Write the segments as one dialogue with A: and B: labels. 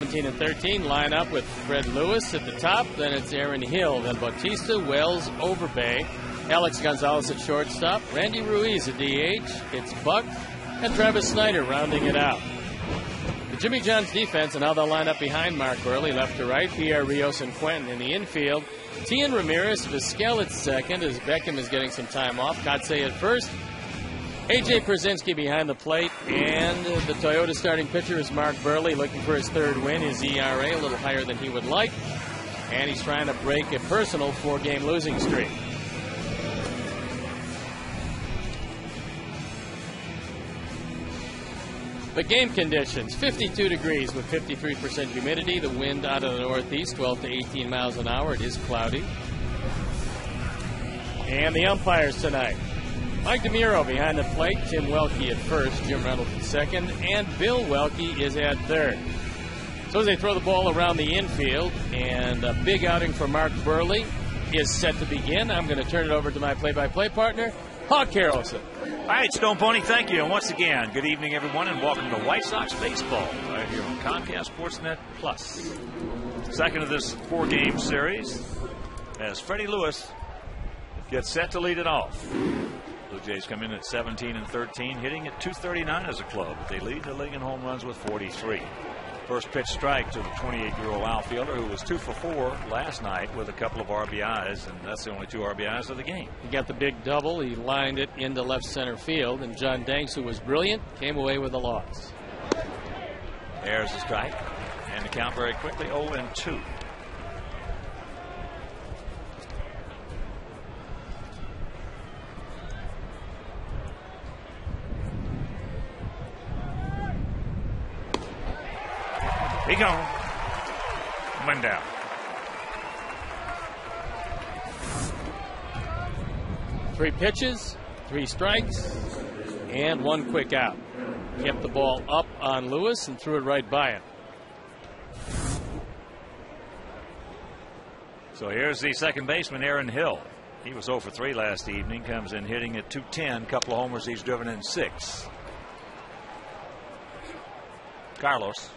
A: 17 and 13 line up with Fred Lewis at the top. Then it's Aaron Hill. Then Bautista, Wells, Overbay, Alex Gonzalez at shortstop, Randy Ruiz at DH. It's Buck and Travis Snyder rounding it out. The Jimmy John's defense and how they'll line up behind Mark Burley, left to right. Pierre, Rios, and Quentin in the infield. Tian Ramirez, Vizquel at second as Beckham is getting some time off. Kotsay at first. A.J. Przinsky behind the plate, and the Toyota starting pitcher is Mark Burley, looking for his third win. His ERA a little higher than he would like, and he's trying to break a personal 4-game losing streak. The game conditions, 52 degrees with 53% humidity. The wind out of the northeast, 12 to 18 miles an hour. It is cloudy. And the umpires tonight. Mike DeMuro behind the plate, Tim Welke at first, Jim Reynolds at second, and Bill Welke is at third. So as they throw the ball around the infield, and a big outing for Mark Burley is set to begin. I'm going to turn it over to my play-by-play partner, Hawk Harrelson.
B: All right, Stone Pony, thank you. And once again, good evening, everyone, and welcome to White Sox Baseball right here on Comcast Sportsnet Plus. Second of this 4-game series as Freddie Lewis gets set to lead it off. Blue Jays come in at 17 and 13, hitting at .239 as a club. They lead the league in home runs with 43. First pitch strike to the 28-year-old outfielder who was 2 for 4 last night with a couple of RBIs, and that's the only 2 RBIs of the game.
A: He got the big double. He lined it into left center field, and John Danks, who was brilliant, came away with a loss.
B: There's the strike, and the count very quickly 0-2. He gone. One down.
A: Three pitches, 3 strikes, and 1 quick out. Kept the ball up on Lewis and threw it right by him.
B: So here's the second baseman, Aaron Hill. He was 0 for 3 last evening. Comes in hitting at .210. Couple of homers. He's driven in 6. Carlos.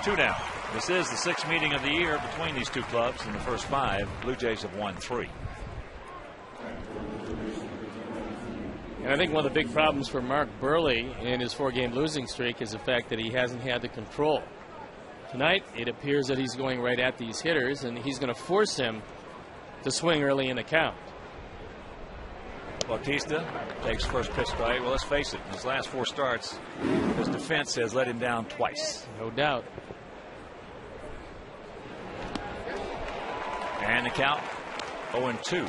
B: 2 down. This is the 6th meeting of the year between these two clubs. In the first 5, Blue Jays have won 3.
A: And I think one of the big problems for Mark Burley in his 4-game losing streak is the fact that he hasn't had the control. Tonight, it appears that he's going right at these hitters, and he's going to force him to swing early in the count.
B: Bautista takes first pitch strike. Well, let's face it, in his last 4 starts, his defense has let him down twice.
A: No doubt.
B: And the count 0-2.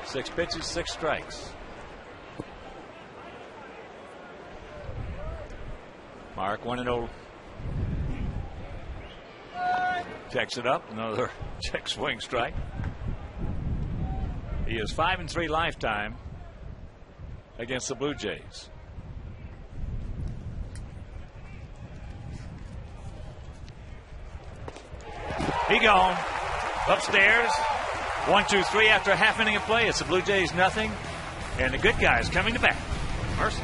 B: 6 pitches, 6 strikes. Mark 1-0. Checks it up. Another check swing strike. He is 5-3 lifetime against the Blue Jays. He gone. Upstairs. 1-2-3 after a half inning of play. It's the Blue Jays nothing. And the good guys coming to bat. Mercy.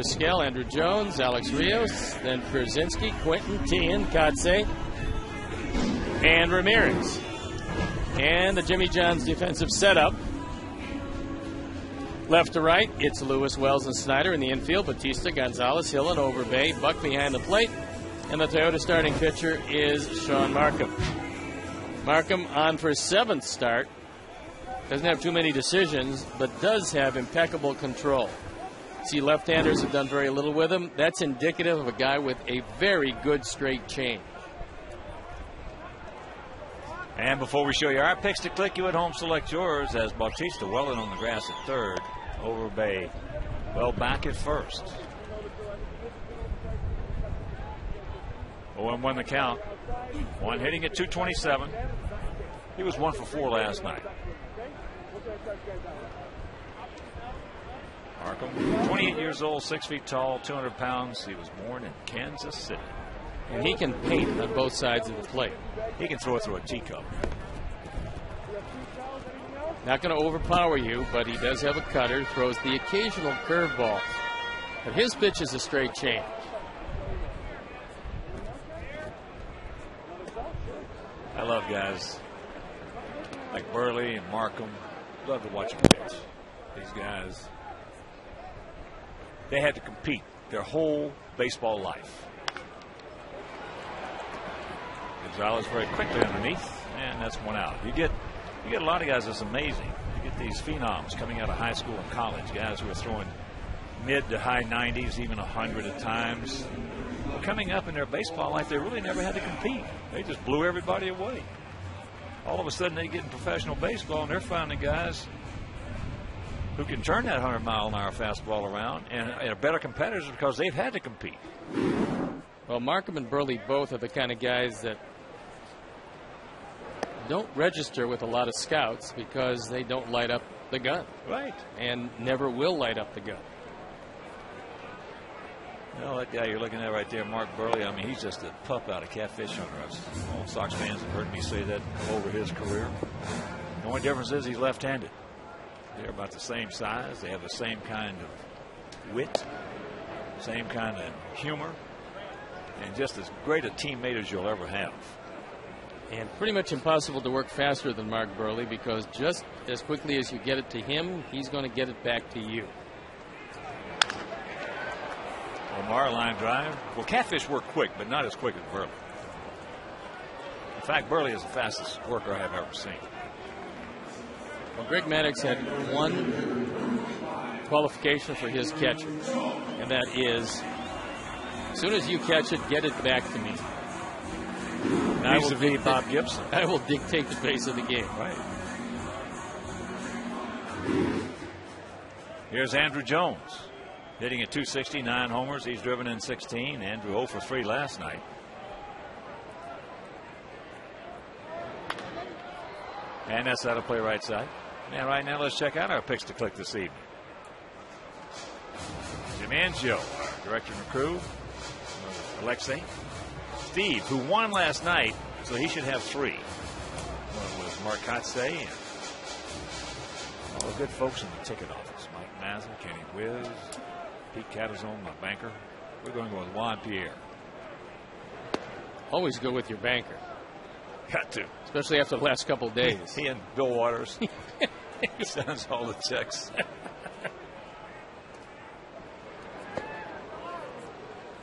A: Pascal, Andrew Jones, Alex Rios, then Brzezinski, Quinton, Tien, Katse, and Ramirez. And the Jimmy John's defensive setup. Left to right, it's Lewis, Wells, and Snyder in the infield. Batista, Gonzalez, Hill, and Overbay. Buck behind the plate. And the Toyota starting pitcher is Sean Markham. Markham on for his 7th start. Doesn't have too many decisions, but does have impeccable control. See, left-handers have done very little with him. That's indicative of a guy with a very good straight change.
B: And before we show you our picks to click, you at home select yours as Bautista well in on the grass at third. Overbay well back at first. 0-1 the count. One hitting at 227. He was 1 for 4 last night. Markham, 28 years old, 6 feet tall, 200 pounds. He was born in Kansas City.
A: And he can paint on both sides of the plate.
B: He can throw it through a teacup.
A: Not going to overpower you, but he does have a cutter. Throws the occasional curveball. But his pitch is a straight change.
B: I love guys like Burley and Markham. Love to watch them pitch. These guys, they had to compete their whole baseball life. Gonzalez very quickly underneath, and that's one out. You get a lot of guys that's amazing. You get these phenoms coming out of high school and college, guys who are throwing mid to high 90s, even 100 at times. Coming up in their baseball life, they really never had to compete. They just blew everybody away. All of a sudden, they get in professional baseball, and they're finding guys who can turn that 100-mile-an-hour fastball around and are better competitors because they've had to compete.
A: Well, Markham and Burley both are the kind of guys that don't register with a lot of scouts because they don't light up the gun.
B: Right.
A: And never will light up the gun.
B: Well, that guy you're looking at right there, Mark Burley, I mean, he's just a pup out of Catfish Hunter. All Sox fans have heard me say that over his career. The only difference is he's left-handed. They're about the same size. They have the same kind of wit, same kind of humor, and just as great a teammate as you'll ever have.
A: And pretty much impossible to work faster than Mark Burley because just as quickly as you get it to him, he's going to get it back to you.
B: Omar line drive. Well, Catfish work quick, but not as quick as Burley. In fact, Burley is the fastest worker I have ever seen.
A: Well, Greg Maddux had one qualification for his catcher, and that is, as soon as you catch it, get it back to me.
B: I will be Bob Gibson.
A: I will dictate the pace of the game.
B: Right. Here's Andrew Jones. Hitting at 269 homers. He's driven in 16. Andrew 0 for 3 last night. And that's out of play right side. And right now, let's check out our picks to click this evening. Jim Angio, our director and crew. Alexei. Steve, who won last night, so he should have 3. One was Mark Kotze and all the good folks in the ticket office. Mike Mazza, Kenny Wiz, Pete Catazone, my banker. We're going to go with Juan Pierre.
A: Always go with your banker.
B: Got to.
A: Especially after the last couple of days.
B: He and Bill Waters. He sends all the checks.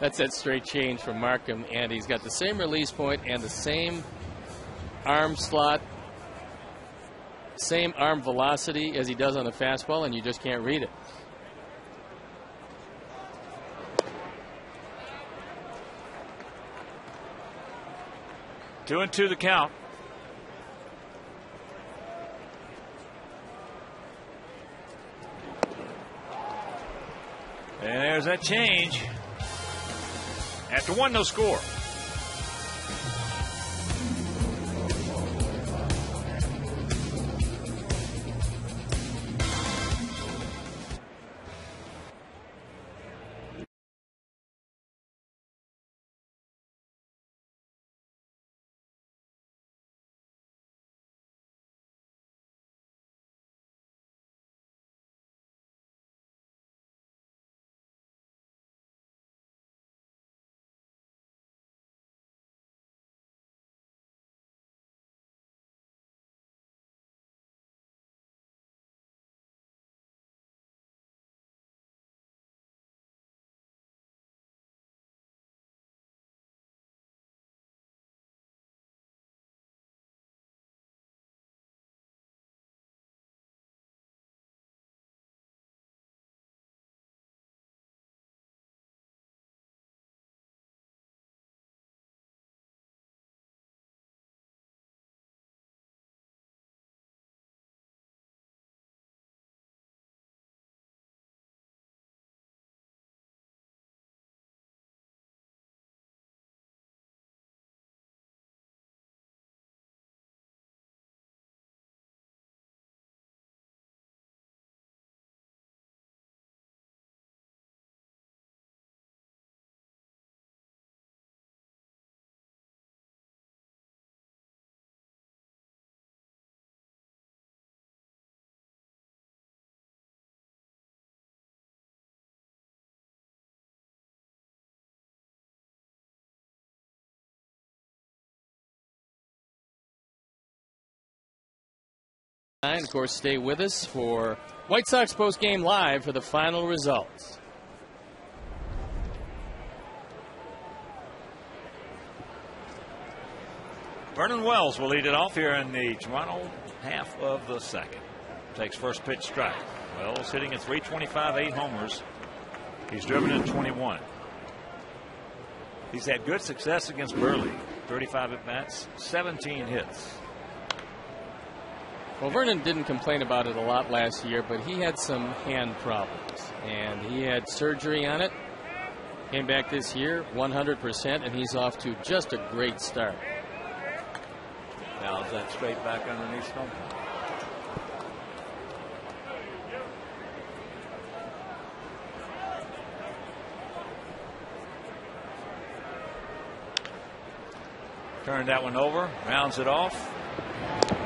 A: That's that straight change from Markham, and he's got the same release point and the same arm slot, same arm velocity as he does on the fastball, and you just can't read it.
B: Two and two the count. And there's that change. After 1, no score.
A: Of course, stay with us for White Sox post-game live for the final results.
B: Vernon Wells will lead it off here in the Toronto half of the second. Takes first pitch strike. Wells hitting at .325, 8 homers. He's driven in 21. He's had good success against Burley. 35 at bats, 17 hits.
A: Well, Vernon didn't complain about it a lot last year, but he had some hand problems, and he had surgery on it. Came back this year 100%, and he's off to just a great start.
B: Now is that straight back underneath Stone? Turned that one over, rounds it off,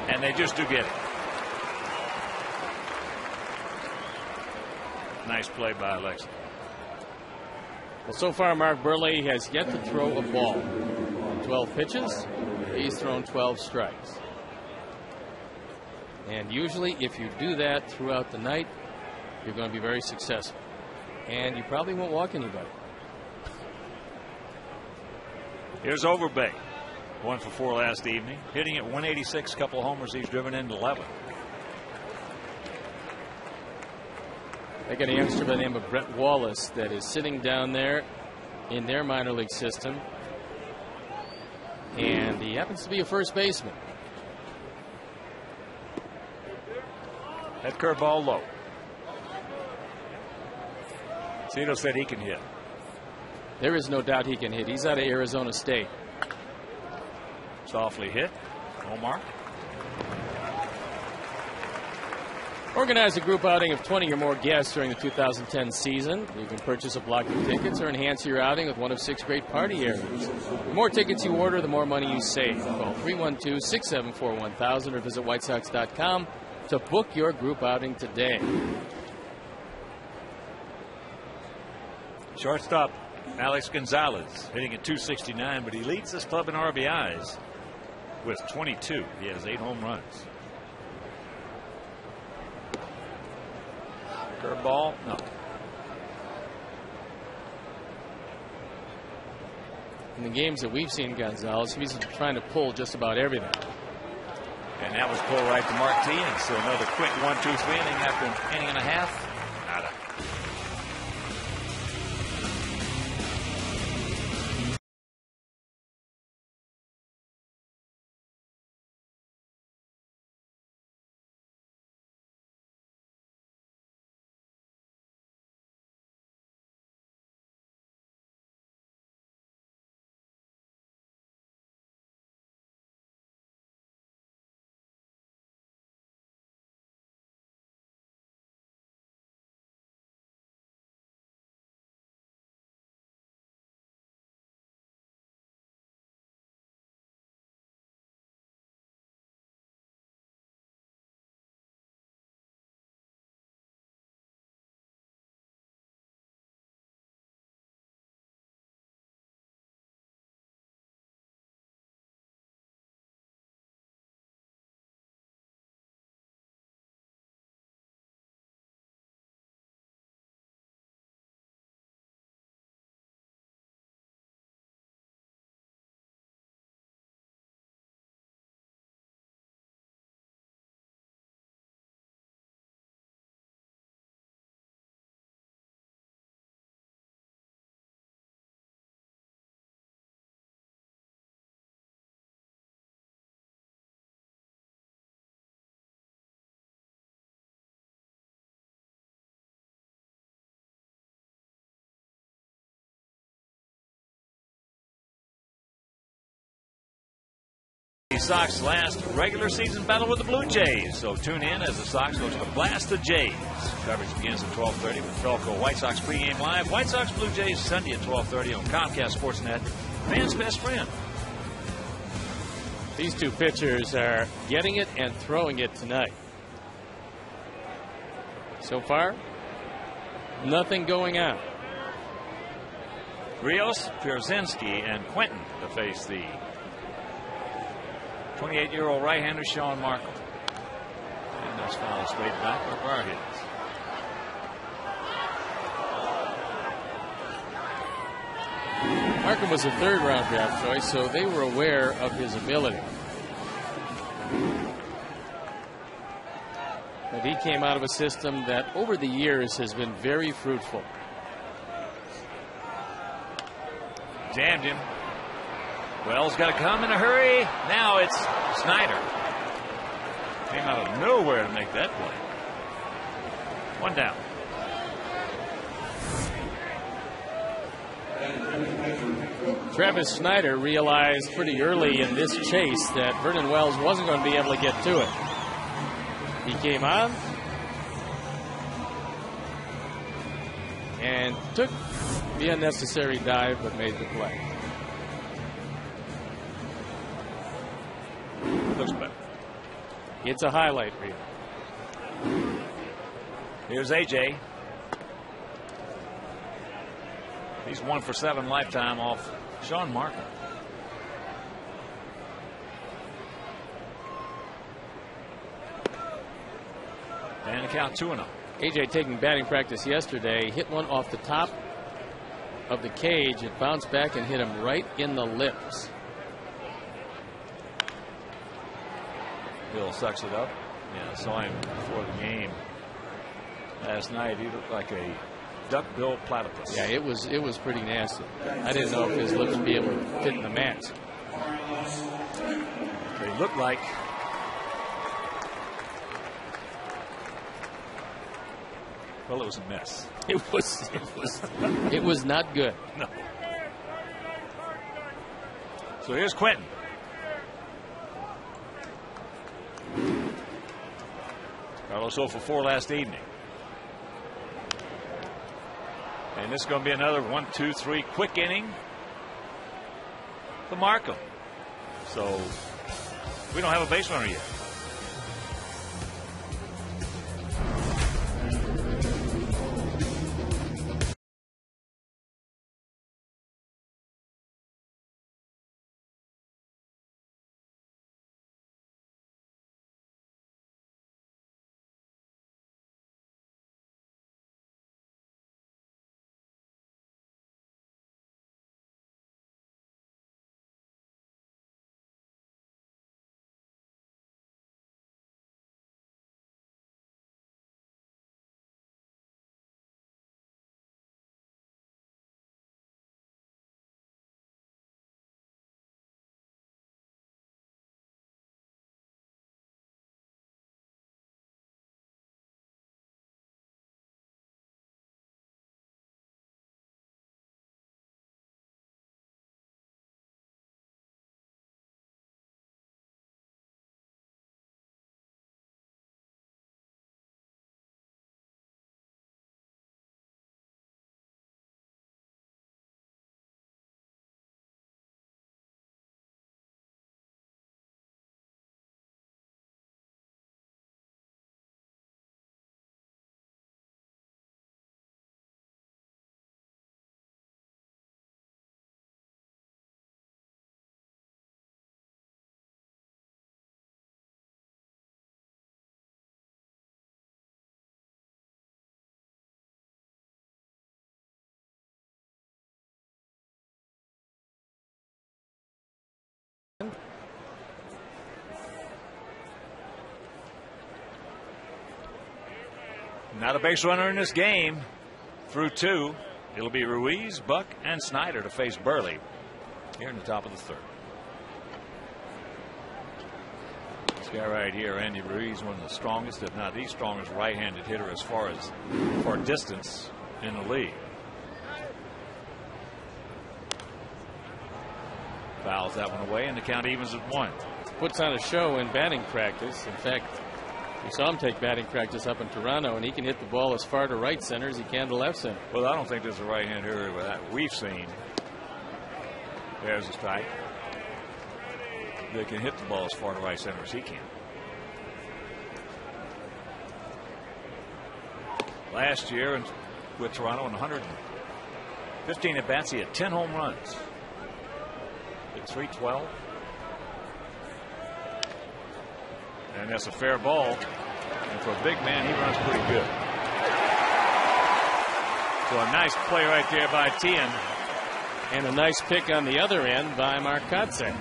B: and they just do get it. Nice play by Alexa.
A: Well, so far, Mark Burley has yet to throw a ball. 12 pitches, he's thrown 12 strikes. And usually, if you do that throughout the night, you're going to be very successful. And you probably won't walk anybody.
B: Here's Overbay. 1 for 4 last evening. Hitting at 186, couple of homers. He's driven in 11.
A: They got a youngster by the name of Brett Wallace that is sitting down there in their minor league system. And he happens to be a first baseman.
B: That curveball low. Cito said he can hit.
A: There is no doubt he can hit. He's out of Arizona State.
B: Softly hit. Omar.
A: Organize a group outing of 20 or more guests during the 2010 season. You can purchase a block of tickets or enhance your outing with one of 6 great party areas. The more tickets you order, the more money you save. Call 312-674-1000 or visit whitesox.com to book your group outing today.
B: Shortstop Alex Gonzalez hitting at .269, but he leads this club in RBIs with 22. He has 8 home runs. Curveball, no.
A: In the games that we've seen Gonzalez, he's trying to pull just about everything.
B: And that was pulled right to Martinez. So another quick 1-2-3 inning after an inning and a half. Nada. The Sox last regular season battle with the Blue Jays. So tune in as the Sox go to the blast the Jays. Coverage begins at 12:30 with Felco White Sox pregame live. White Sox Blue Jays Sunday at 12:30 on Comcast Sportsnet. Fans' best friend.
A: These two pitchers are getting it and throwing it tonight. So far, nothing going on.
B: Rios, Pierzynski, and Quentin to face the 28-year-old right-hander Sean Markham. This foul straight back for Rios.
A: Markham was a third-round draft choice, so they were aware of his ability. But he came out of a system that over the years has been very fruitful.
B: Jammed him. Wells got to come in a hurry. Now it's Snyder. Came out of nowhere to make that play. One down.
A: Travis Snyder realized pretty early in this chase that Vernon Wells wasn't going to be able to get to it. He came on and took the unnecessary dive, but made the play.
B: Looks better.
A: It's a highlight reel.
B: Here's AJ. He's 1 for 7 lifetime off Sean Markham. And the count 2-0.
A: AJ taking batting practice yesterday, hit one off the top of the cage. It bounced back and hit him right in the lips.
B: Bill sucks it up. Yeah, I saw him before the game last night. He looked like a duck-billed platypus.
A: Yeah, it was pretty nasty. I didn't know if his lips would be able to fit in the mask.
B: They looked like well, it was a mess.
A: It was not good.
B: No. So here's Quentin. Carlos 0 for 4 last evening. And this is going to be another 1-2-3 quick inning for Markham. So we don't have a base runner yet. Not a base runner in this game. Through 2. It'll be Ruiz, Buck, and Snyder to face Burley here in the top of the 3rd. This guy right here, Andy Ruiz, one of the strongest, if not the strongest right-handed hitter as far as for distance in the league. Fouls that one away, and the count evens at 1.
A: Puts on a show in batting practice. In fact, we saw him take batting practice up in Toronto, and he can hit the ball as far to right center as he can to left center.
B: Well, I don't think there's a right-hand hitter that we've seen. There's a strike. They can hit the ball as far to right center as he can. Last year with Toronto in 115 at-bats, he had 10 home runs. Hit .312. And that's a fair ball. And for a big man, he runs pretty good. So a nice play right there by Tien.
A: And a nice pick on the other end by Marcotte.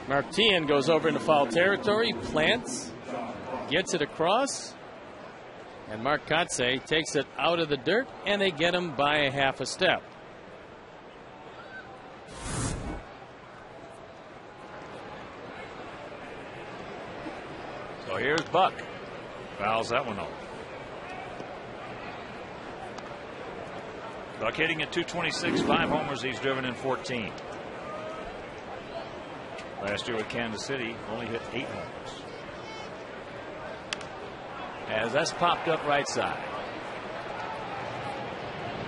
A: Mark Tien goes over into foul territory, plants, gets it across, and Marcotte takes it out of the dirt, and they get him by a half a step.
B: So here's Buck. Fouls that one off. Buck hitting at 226, 5 homers. He's driven in 14. Last year with Kansas City, only hit 8 homers. As that's popped up right side.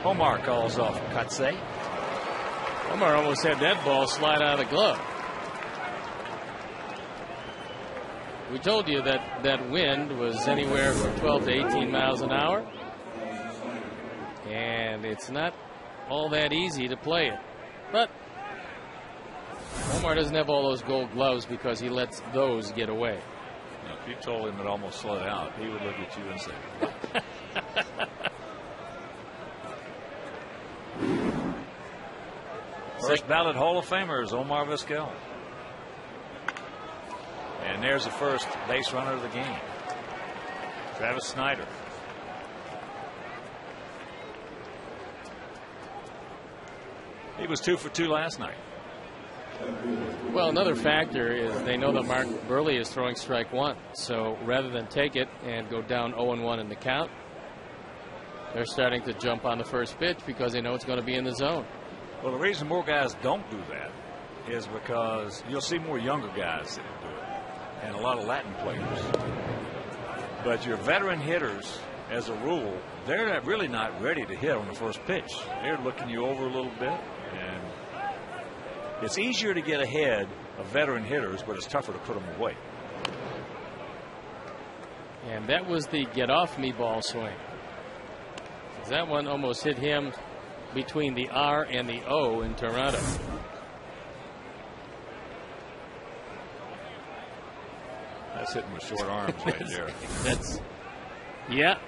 B: Omar calls off Katse.
A: Omar almost had that ball slide out of the glove. We told you that that wind was anywhere from 12 to 18 miles an hour. And it's not all that easy to play it. But Omar doesn't have all those gold gloves because he lets those get away.
B: Now, if you told him it almost slid out, he would look at you and say, First ballot Hall of Famer is Omar Vizquel. And there's the first base runner of the game, Travis Snyder. He was 2 for 2 last night.
A: Well, another factor is they know that Mark Burley is throwing strike one. So rather than take it and go down 0-1 in the count, they're starting to jump on the first pitch because they know it's going to be in the zone.
B: Well, the reason more guys don't do that is because you'll see more younger guys that do it, and a lot of Latin players. But your veteran hitters, as a rule, they're really not ready to hit on the first pitch. They're looking you over a little bit, and it's easier to get ahead of veteran hitters, but it's tougher to put them away.
A: And that was the get off me ball swing. That one almost hit him between the R and the O in Toronto.
B: That's hitting with short arms right there.
A: That's, yeah,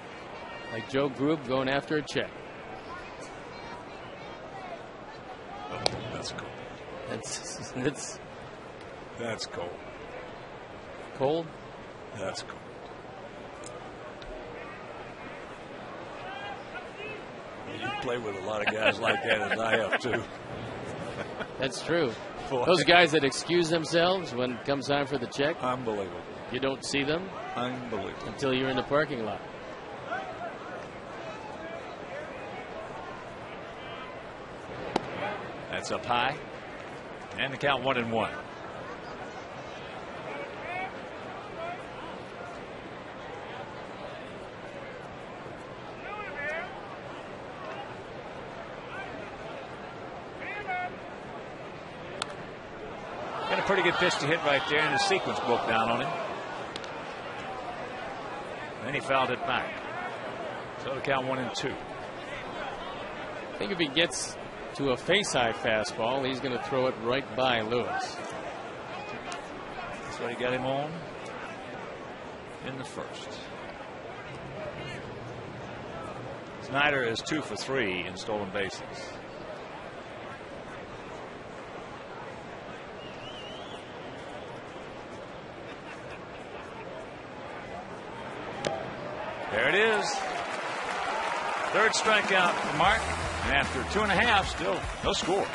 A: like Joe Grube going after a check.
B: Oh, that's cool. That's cold.
A: Cold?
B: That's cold. You play with a lot of guys like that, as I have too.
A: That's true.
B: Boy.
A: Those guys that excuse themselves when it comes time for the check.
B: Unbelievable.
A: You don't see them
B: Unbelievable.
A: until you're in the parking lot.
B: That's up high. And the count 1-1. Got a pretty good pitch to hit right there, and the sequence broke down on him. Then he fouled it back. So the count 1-2.
A: I think if he gets to a face-high fastball, he's going to throw it right by Lewis.
B: That's what he got him on in the first. Snyder is 2 for 3 in stolen bases. There it is. Third strikeout for Mark. And after 2.5, still no score.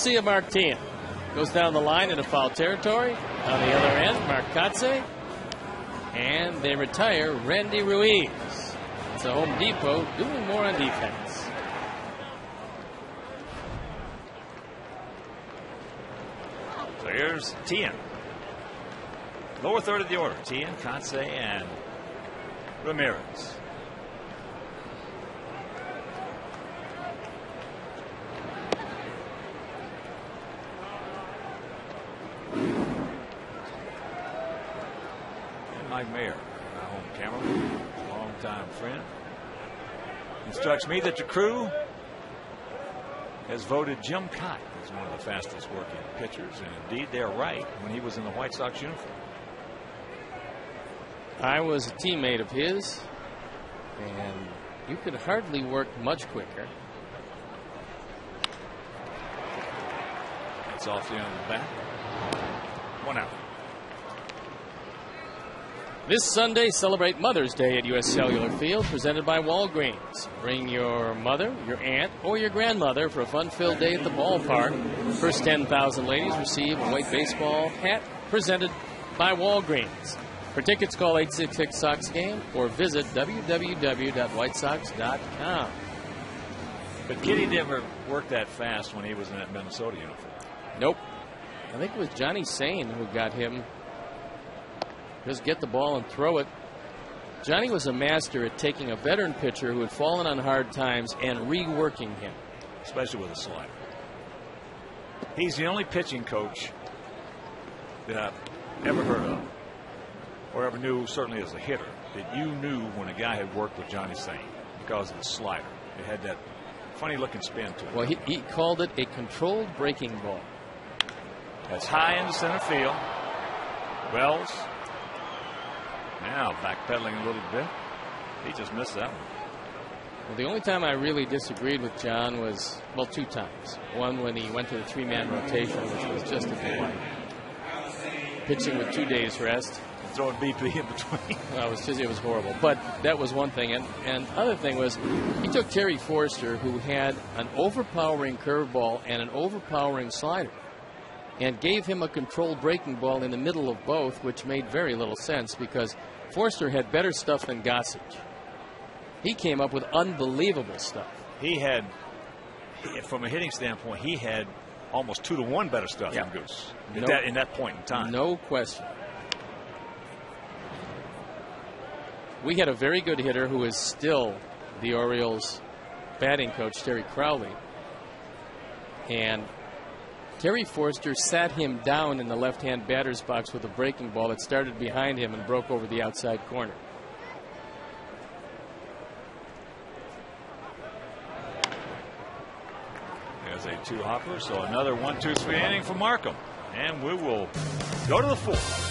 A: Garcia Martin goes down the line into foul territory. On the other end, Marcatze. And they retire Randy Ruiz. It's a Home Depot doing more on defense.
B: So here's Tien. Lower third of the order. Tien, Conce, and Ramirez. Mike Mayer, my home cameraman, longtime friend, instructs me that the crew has voted Jim Cott as one of the fastest working pitchers, and indeed they're right when he was in the White Sox uniform.
A: I was a teammate of his, and you could hardly work much quicker.
B: It's off the end of the bat. 1 out.
A: This Sunday, celebrate Mother's Day at U.S. Cellular Field, presented by Walgreens. Bring your mother, your aunt, or your grandmother for a fun-filled day at the ballpark. First 10,000 ladies receive a white baseball hat presented by Walgreens. For tickets, call 866-SOX-GAME or visit www.whitesox.com.
B: But Kitty never worked that fast when he was in that Minnesota uniform.
A: Nope. I think it was Johnny Sane who got him. Just get the ball and throw it. Johnny was a master at taking a veteran pitcher who had fallen on hard times and reworking him.
B: Especially with a slider. He's the only pitching coach that I've ever heard of, or ever knew, certainly as a hitter, that you knew when a guy had worked with Johnny Sane because of the slider. It had that funny looking spin to it.
A: Well, he called it a controlled breaking ball.
B: That's high into center field. Wells. Now backpedaling a little bit. He just missed that one.
A: Well, the only time I really disagreed with John was, well, 2 times. One when he went to the 3-man rotation, which was just a delight. Pitching with 2 days rest.
B: And throwing BP in between.
A: Well, it was horrible. But that was one thing. And other thing was he took Terry Forster, who had an overpowering curveball and an overpowering slider, and gave him a controlled breaking ball in the middle of both, which made very little sense because Forster had better stuff than Gossage. He came up with unbelievable stuff.
B: He had, from a hitting standpoint, he had almost 2-to-1 better stuff than Goose in that point in time.
A: No question. We had a very good hitter who is still the Orioles batting coach, Terry Crowley. And Terry Forster sat him down in the left-hand batter's box with a breaking ball that started behind him and broke over the outside corner.
B: There's a 2-hopper, so another 1-2-3 inning for Markham. And we will go to the 4th.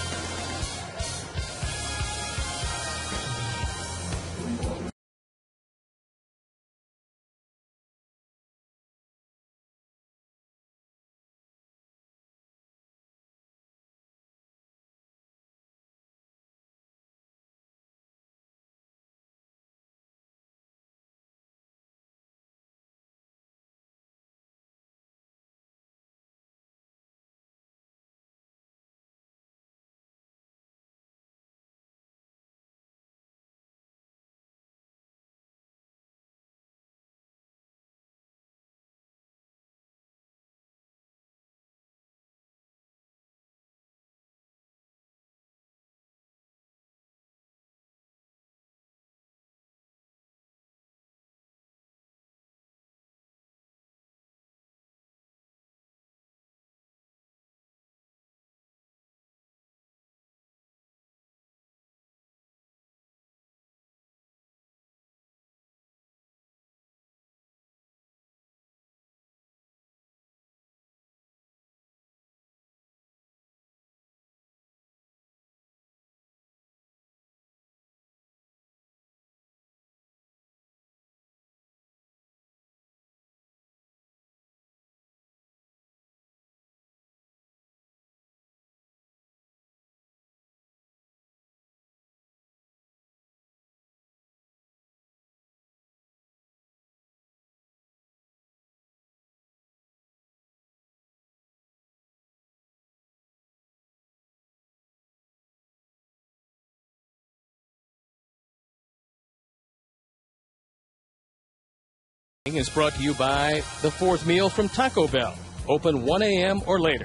A: Is brought to you by the fourth meal from Taco Bell. Open 1 a.m. or later.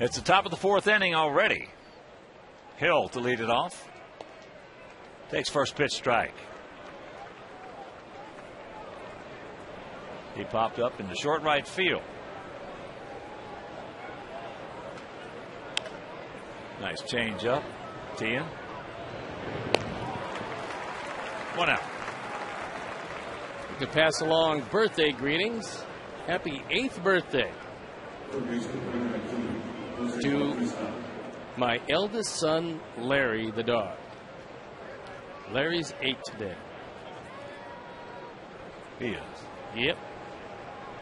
B: It's the top of the fourth inning already. Hill to lead it off. Takes first pitch strike. He popped up into short right field. Nice change up. Tien. 1 out.
A: To pass along birthday greetings. Happy 8th birthday to my eldest son, Larry the dog. Larry's 8 today.
B: He is.
A: Yep.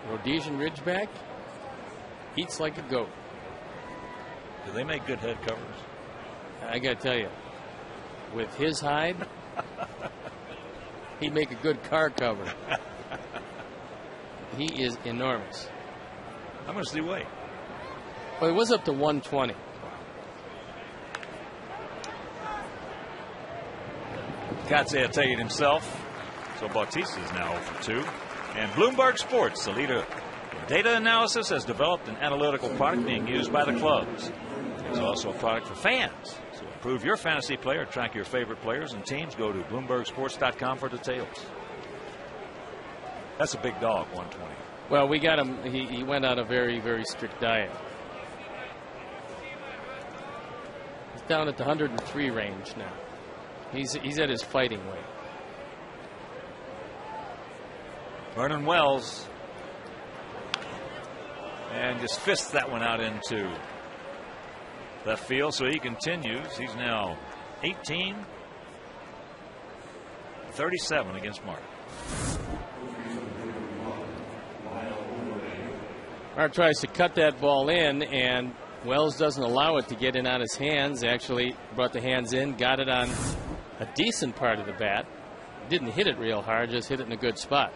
A: Rhodesian Ridgeback. Eats like a goat.
B: Do they make good head covers?
A: I got to tell you, with his hide, he'd make a good car cover. He is enormous.
B: How much does he weigh?
A: Well, it was up to 120.
B: Katze will take it himself. So Bautista is now 0 for 2. And Bloomberg Sports, the leader in data analysis, has developed an analytical product being used by the clubs. It's also a product for fans. So improve your fantasy player, track your favorite players and teams. Go to BloombergSports.com for details. That's a big dog, 120.
A: Well, we got him. He went on a very, very strict diet. He's down at the 103 range now. He's at his fighting weight.
B: Vernon Wells. And just fists that one out into left field. So he continues. He's now 18-37 against Mark.
A: Mark tries to cut that ball in, and Wells doesn't allow it to get in on his hands. Actually brought the hands in, got it on a decent part of the bat. Didn't hit it real hard, just hit it in a good spot.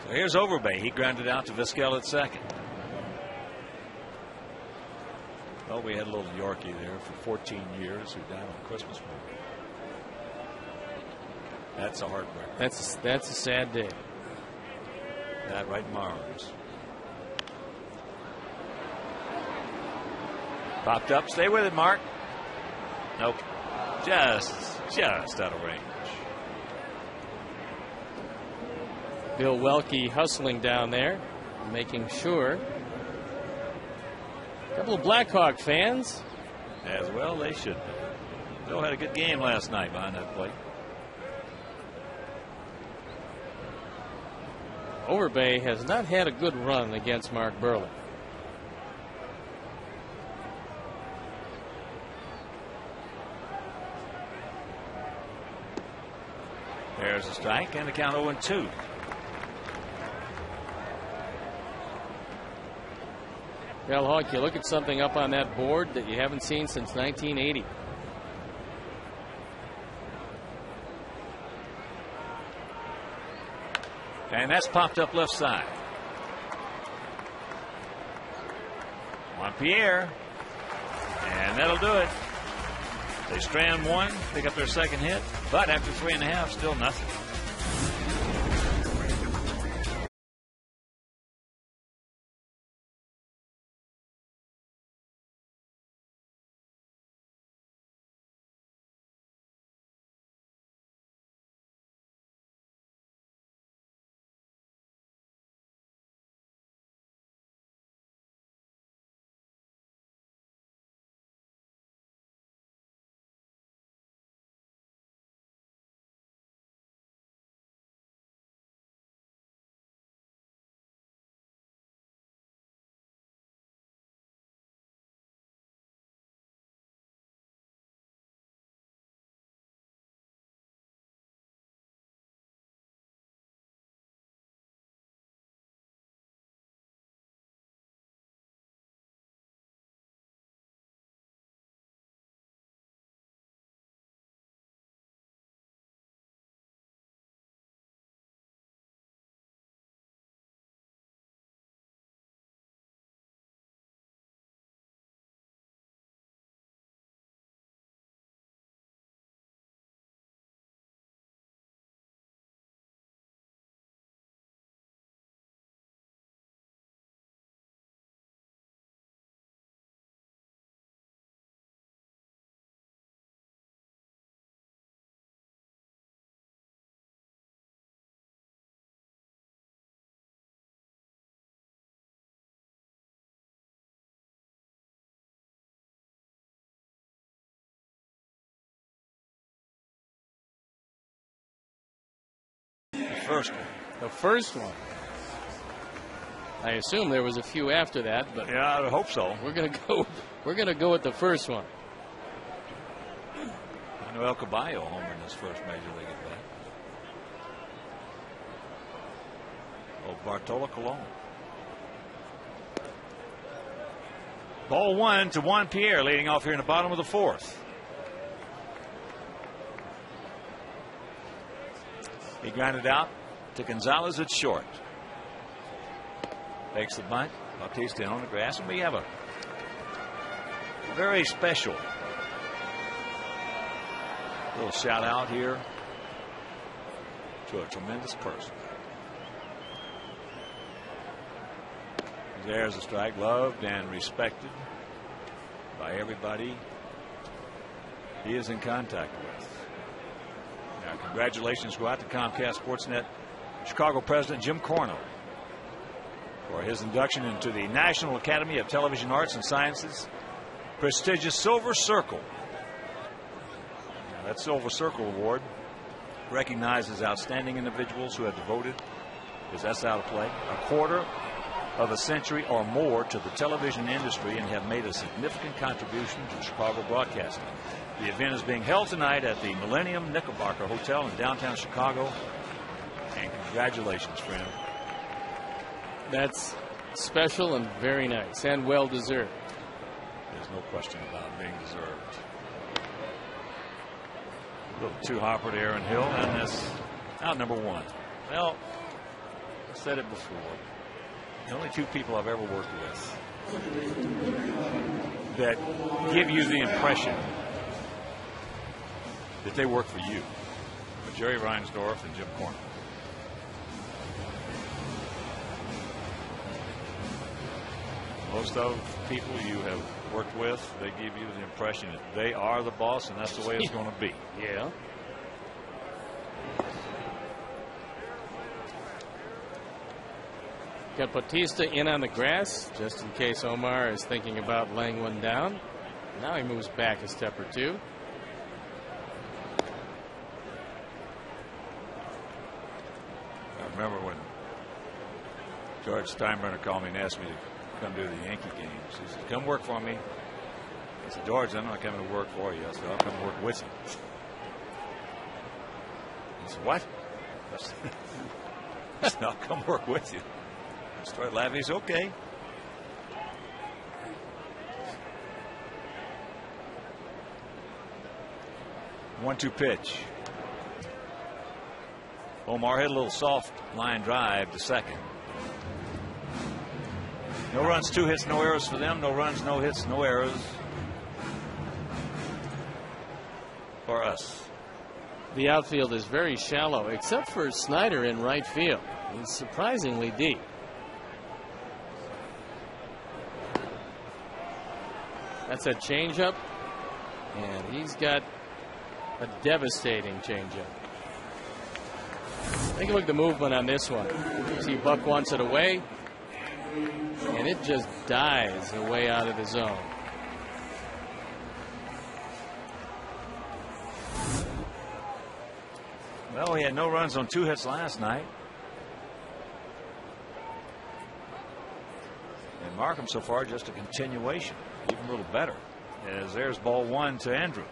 B: So here's Overbay. He grounded out to Vizquel at second. Well, we had a little Yorkie there for 14 years who died on Christmas morning. That's a heartbreaker.
A: That's a sad day.
B: That right in my arms. Popped up. Stay with it, Mark. Nope. Just out of range.
A: Bill Welke hustling down there, making sure. A couple of Blackhawk fans.
B: As well, they should. Bill had a good game last night behind that plate.
A: Overbay has not had a good run against Mark Burley.
B: There's a strike and the count 0-2.
A: Well, Hawk, you look at something up on that board that you haven't seen since 1980.
B: And that's popped up left side. Juan Pierre. And that'll do it. They strand one, pick up their second hit, but after 3.5, still nothing. first one.
A: The first one. I assume there was a few after that, but
B: yeah, I hope so.
A: We're gonna go with the first one.
B: Manuel Caballo homer in his first major league at bat. Oh, Bartolo Colon. Ball 1 to Juan Pierre, leading off here in the bottom of the fourth. He grounded out to Gonzalez at short. Takes the bunt. Bautista on the grass, and we have a very special little shout out here to a tremendous person. There's a strike, loved and respected by everybody he is in contact with. Now, congratulations go out to Comcast Sportsnet Chicago President Jim Corno for his induction into the National Academy of Television Arts and Sciences prestigious Silver Circle. Now, that Silver Circle Award recognizes outstanding individuals who have devoted, because that's out of play, a quarter of a century or more to the television industry and have made a significant contribution to Chicago broadcasting. The event is being held tonight at the Millennium Knickerbocker Hotel in downtown Chicago. And congratulations, friend.
A: That's special and very nice and well deserved.
B: There's no question about it being deserved. A little two hopper to Aaron Hill, and that's out number one. Well, I said it before. The only two people I've ever worked with that give you the impression that they work for you are Jerry Reinsdorf and Jim Corno. Most of the people you have worked with, they give you the impression that they are the boss and that's the way it's going to be.
A: Yeah. Got Bautista in on the grass just in case Omar is thinking about laying one down. Now he moves back a step or two.
B: I remember when George Steinbrenner called me and asked me to come do the Yankee games. He said, come work for me. I said, George, I'm not coming to work for you. I said, I'll come work with you. He said, what? I said, I'll come work with you. I started laughing. He said, okay. One-two pitch. Omar hit a little soft line drive to second. No runs, 2 hits, no errors for them. No runs, no hits, no errors for us.
A: The outfield is very shallow, except for Snyder in right field. He's surprisingly deep. That's a changeup, and he's got a devastating changeup. Take a look at the movement on this one. See, Buck wants it away, and it just dies away out of the zone.
B: Well, he had no runs on 2 hits last night. And Markham so far just a continuation, even a little better, as there's ball 1 to Andrew.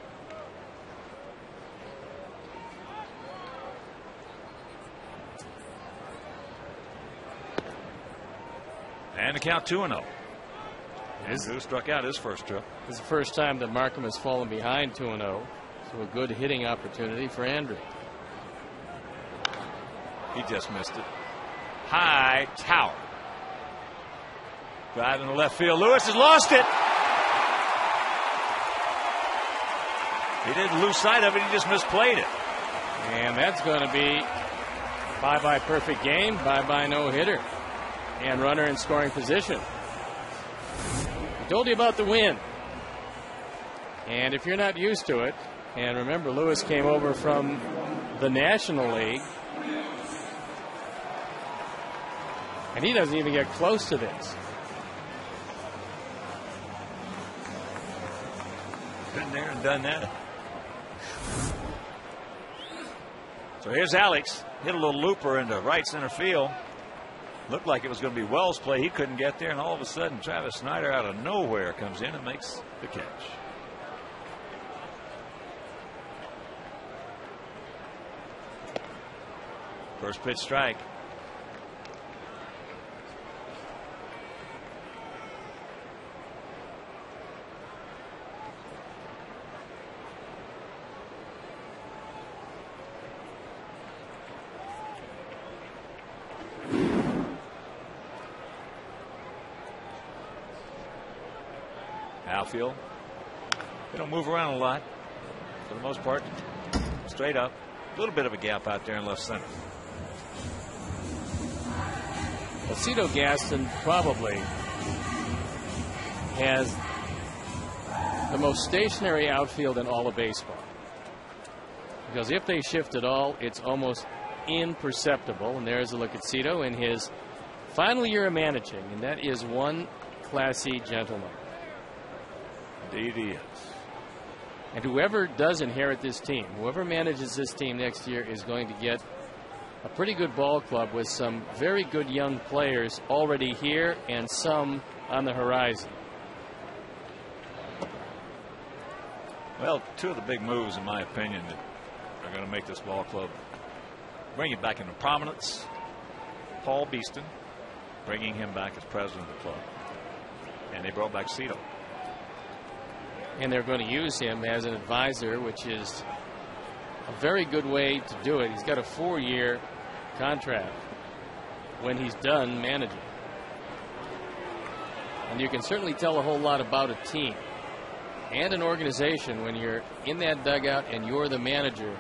B: And the count 2-0. Andrew struck out his first trip.
A: This is the first time that Markham has fallen behind 2-0. So a good hitting opportunity for Andrew.
B: He just missed it. High tower. Drive in the left field. Lewis has lost it. He didn't lose sight of it. He just misplayed it.
A: And that's going to be bye-bye perfect game, bye-bye no-hitter. And runner in scoring position. I told you about the wind. And if you're not used to it, and remember Lewis came over from the National League, and he doesn't even get close to this.
B: Been there and done that. So here's Alex. hit a little looper into right center field. Looked like it was going to be Wells' play. He couldn't get there, and all of a sudden Travis Snyder out of nowhere comes in and makes the catch. First pitch strike. Outfield. They don't move around a lot. For the most part, straight up. A little bit of a gap out there in left center.
A: Well, Cito Gaston probably has the most stationary outfield in all of baseball. Because if they shift at all, it's almost imperceptible. And there's a look at Cito in his final year of managing. And that is one classy gentleman.
B: Indeed he is.
A: And whoever does inherit this team, whoever manages this team next year, is going to get a pretty good ball club with some very good young players already here and some on the horizon.
B: Well, two of the big moves, in my opinion, that are going to make this ball club bring it back into prominence. Paul Beeston, bringing him back as president of the club. And they brought back Cito.
A: And they're going to use him as an advisor, which is a very good way to do it. He's got a 4-year contract when he's done managing. And you can certainly tell a whole lot about a team and an organization when you're in that dugout and you're the manager.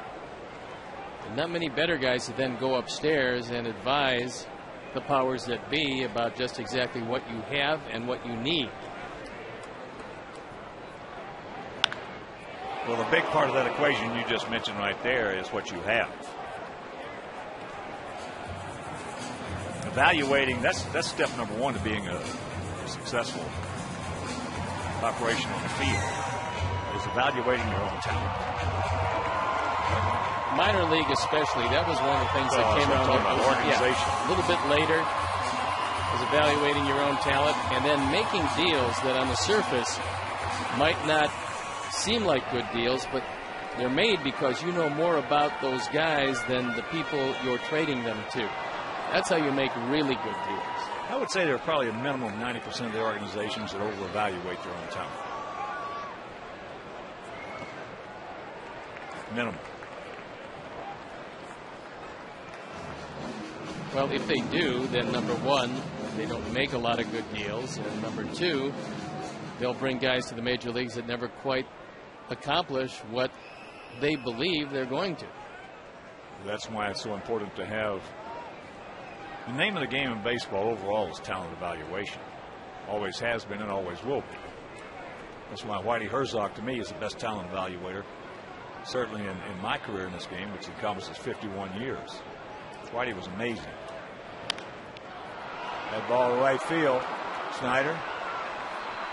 A: And not many better guys to then go upstairs and advise the powers that be about just exactly what you have and what you need.
B: Well, the big part of that equation you just mentioned right there is what you have. Evaluating, that's step number one to being a successful operation on the field, is evaluating your own talent.
A: Minor league especially, that was one of the things that came out
B: of organization.
A: Yeah, a little bit later was evaluating your own talent and then making deals that on the surface might not seem like good deals, but they're made because you know more about those guys than the people you're trading them to. That's how you make really good deals.
B: I would say there are probably a minimum of 90% of the organizations that over-evaluate their own talent. Minimum.
A: Well, if they do, then number one, they don't make a lot of good deals, and number two, they'll bring guys to the major leagues that never quite accomplish what they believe they're going to.
B: That's why it's so important to have the name of the game in baseball overall is talent evaluation. Always has been and always will be. That's why Whitey Herzog to me is the best talent evaluator, certainly in my career in this game, which encompasses 51 years. Whitey was amazing. That ball to right field. Snyder,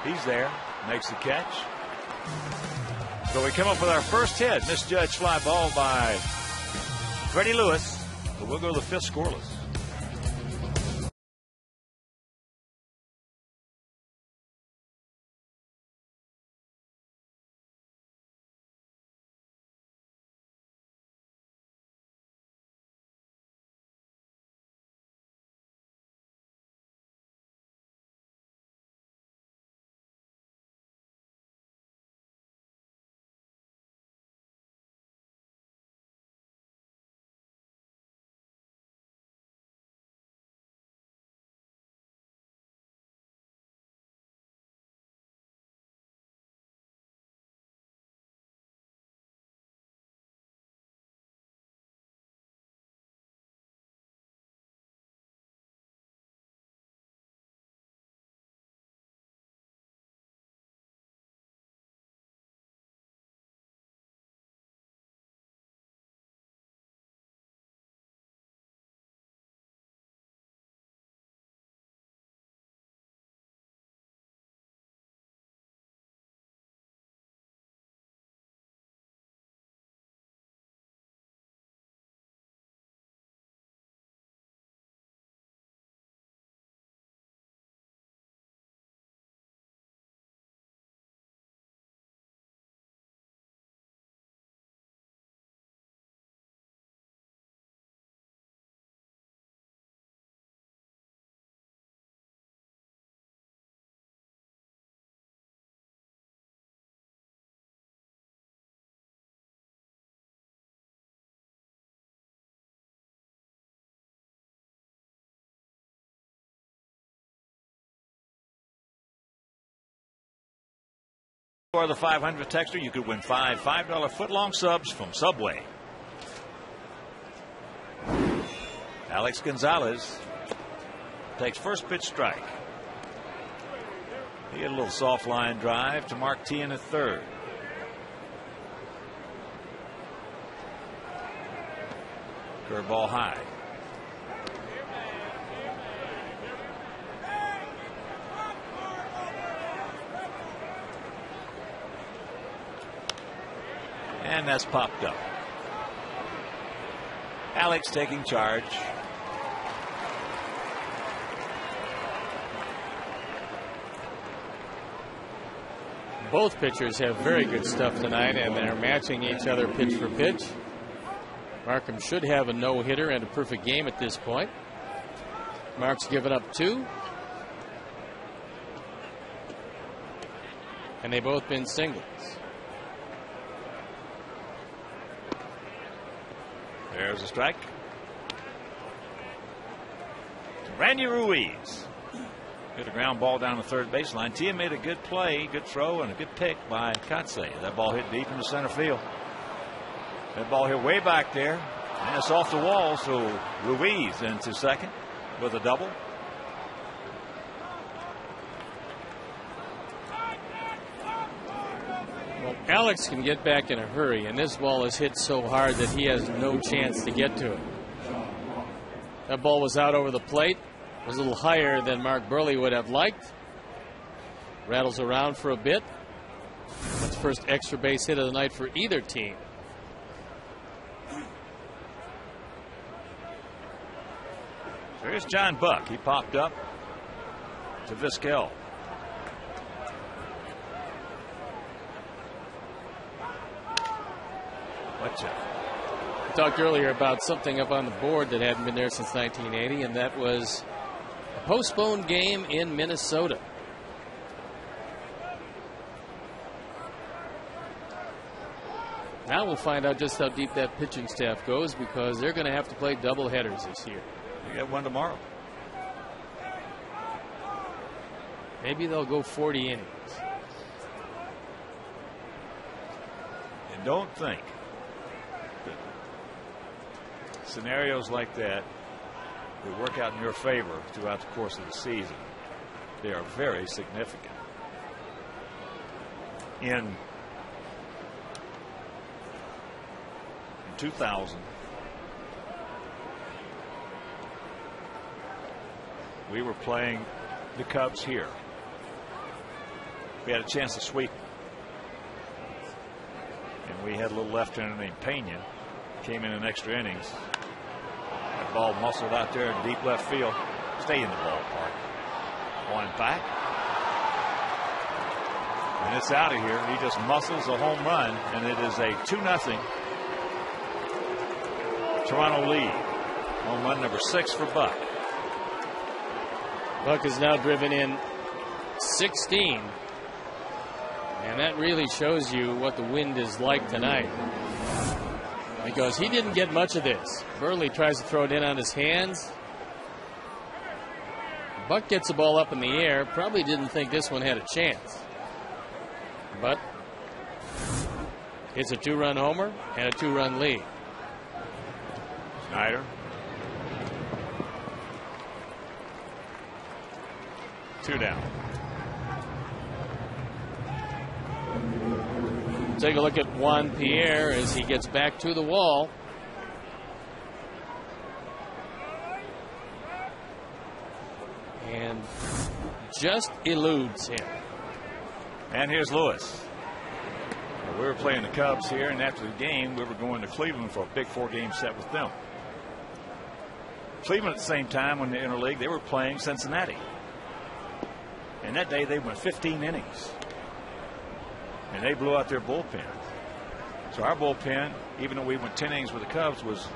B: he's there, makes the catch. So we come up with our first hit. Misjudged fly ball by Freddie Lewis. But we'll go to the fifth scoreless. For the 500 texter, you could win $5 footlong subs from Subway. Alex Gonzalez takes first pitch strike. He had a little soft line drive to Mark Teahen at third. Curveball high. And that's popped up. Alex taking charge.
A: Both pitchers have very good stuff tonight, and they're matching each other pitch for pitch. Markham should have a no-hitter and a perfect game at this point. Mark's given up 2. And they've both been singles.
B: There's a strike. Randy Ruiz. Hit a ground ball down the third baseline. Teahen made a good play, good throw, and a good pick by Kotsay. That ball hit deep into center field. That ball hit way back there, and it's off the wall, so Ruiz into second with a double.
A: Well, Alex can get back in a hurry, and this ball is hit so hard that he has no chance to get to it. That ball was out over the plate. It was a little higher than Mark Burley would have liked. Rattles around for a bit. That's the first extra base hit of the night for either team.
B: Here's John Buck. He popped up to Vizquel.
A: I talked earlier about something up on the board that hadn't been there since 1980, and that was a postponed game in Minnesota. Now we'll find out just how deep that pitching staff goes, because they're going to have to play double headers this year.
B: You got one tomorrow.
A: Maybe they'll go 40 innings.
B: And don't think that scenarios like that will work out in your favor throughout the course of the season. They are very significant. In 2000, we were playing the Cubs here. We had a chance to sweep, and we had a little left-hander named Pena. Came in extra innings. That ball muscled out there in deep left field. Stay in the ballpark. On back. And it's out of here. He just muscles a home run, and it is a 2-0 Toronto lead. Home run number 6 for Buck.
A: Buck has now driven in 16. And that really shows you what the wind is like tonight, because he didn't get much of this. Burley tries to throw it in on his hands. Buck gets the ball up in the air. Probably didn't think this one had a chance. But it's a 2-run homer and a 2-run lead.
B: Snyder. 2 down.
A: Take a look at Juan Pierre as he gets back to the wall. And just eludes him.
B: And here's Lewis. We were playing the Cubs here, and after the game, we were going to Cleveland for a big 4-game set with them. Cleveland at the same time, when the interleague, they were playing Cincinnati. And that day, they went 15 innings. And they blew out their bullpen. So our bullpen, even though we went 10 innings with the Cubs, was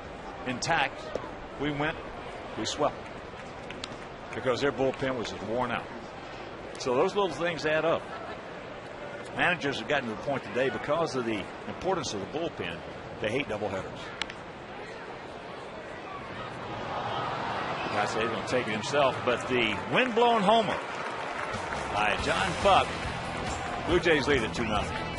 B: intact. We swept. Because their bullpen was just worn out. So those little things add up. Managers have gotten to the point today, because of the importance of the bullpen, they hate doubleheaders. The guy said he's going to take it himself, but the wind-blown homer by John Buck Blue Jays lead at 2-0.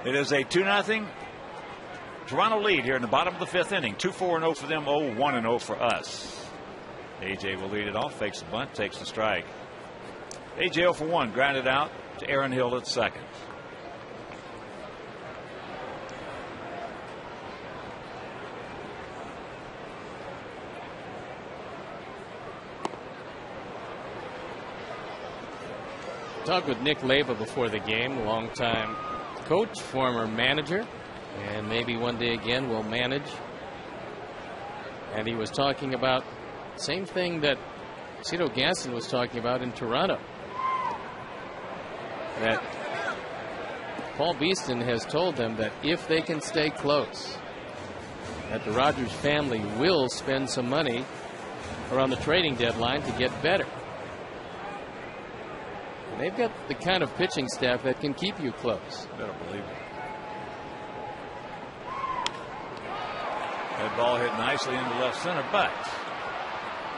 B: It is a 2-0 Toronto lead here in the bottom of the 5th inning. 2-4-0 for them, 0-1-0 for us. AJ will lead it off, fakes the bunt, takes the strike. AJ 0 for 1, grounded out to Aaron Hill at second.
A: Talked with Nick Leyva before the game, longtime coach, former manager, and maybe one day again will manage. And he was talking about the same thing that Cito Gaston was talking about in Toronto. That Paul Beeston has told them that if they can stay close, that the Rogers family will spend some money around the trading deadline to get better. And they've got the kind of pitching staff that can keep you close.
B: Better believe it. That ball hit nicely into left center, but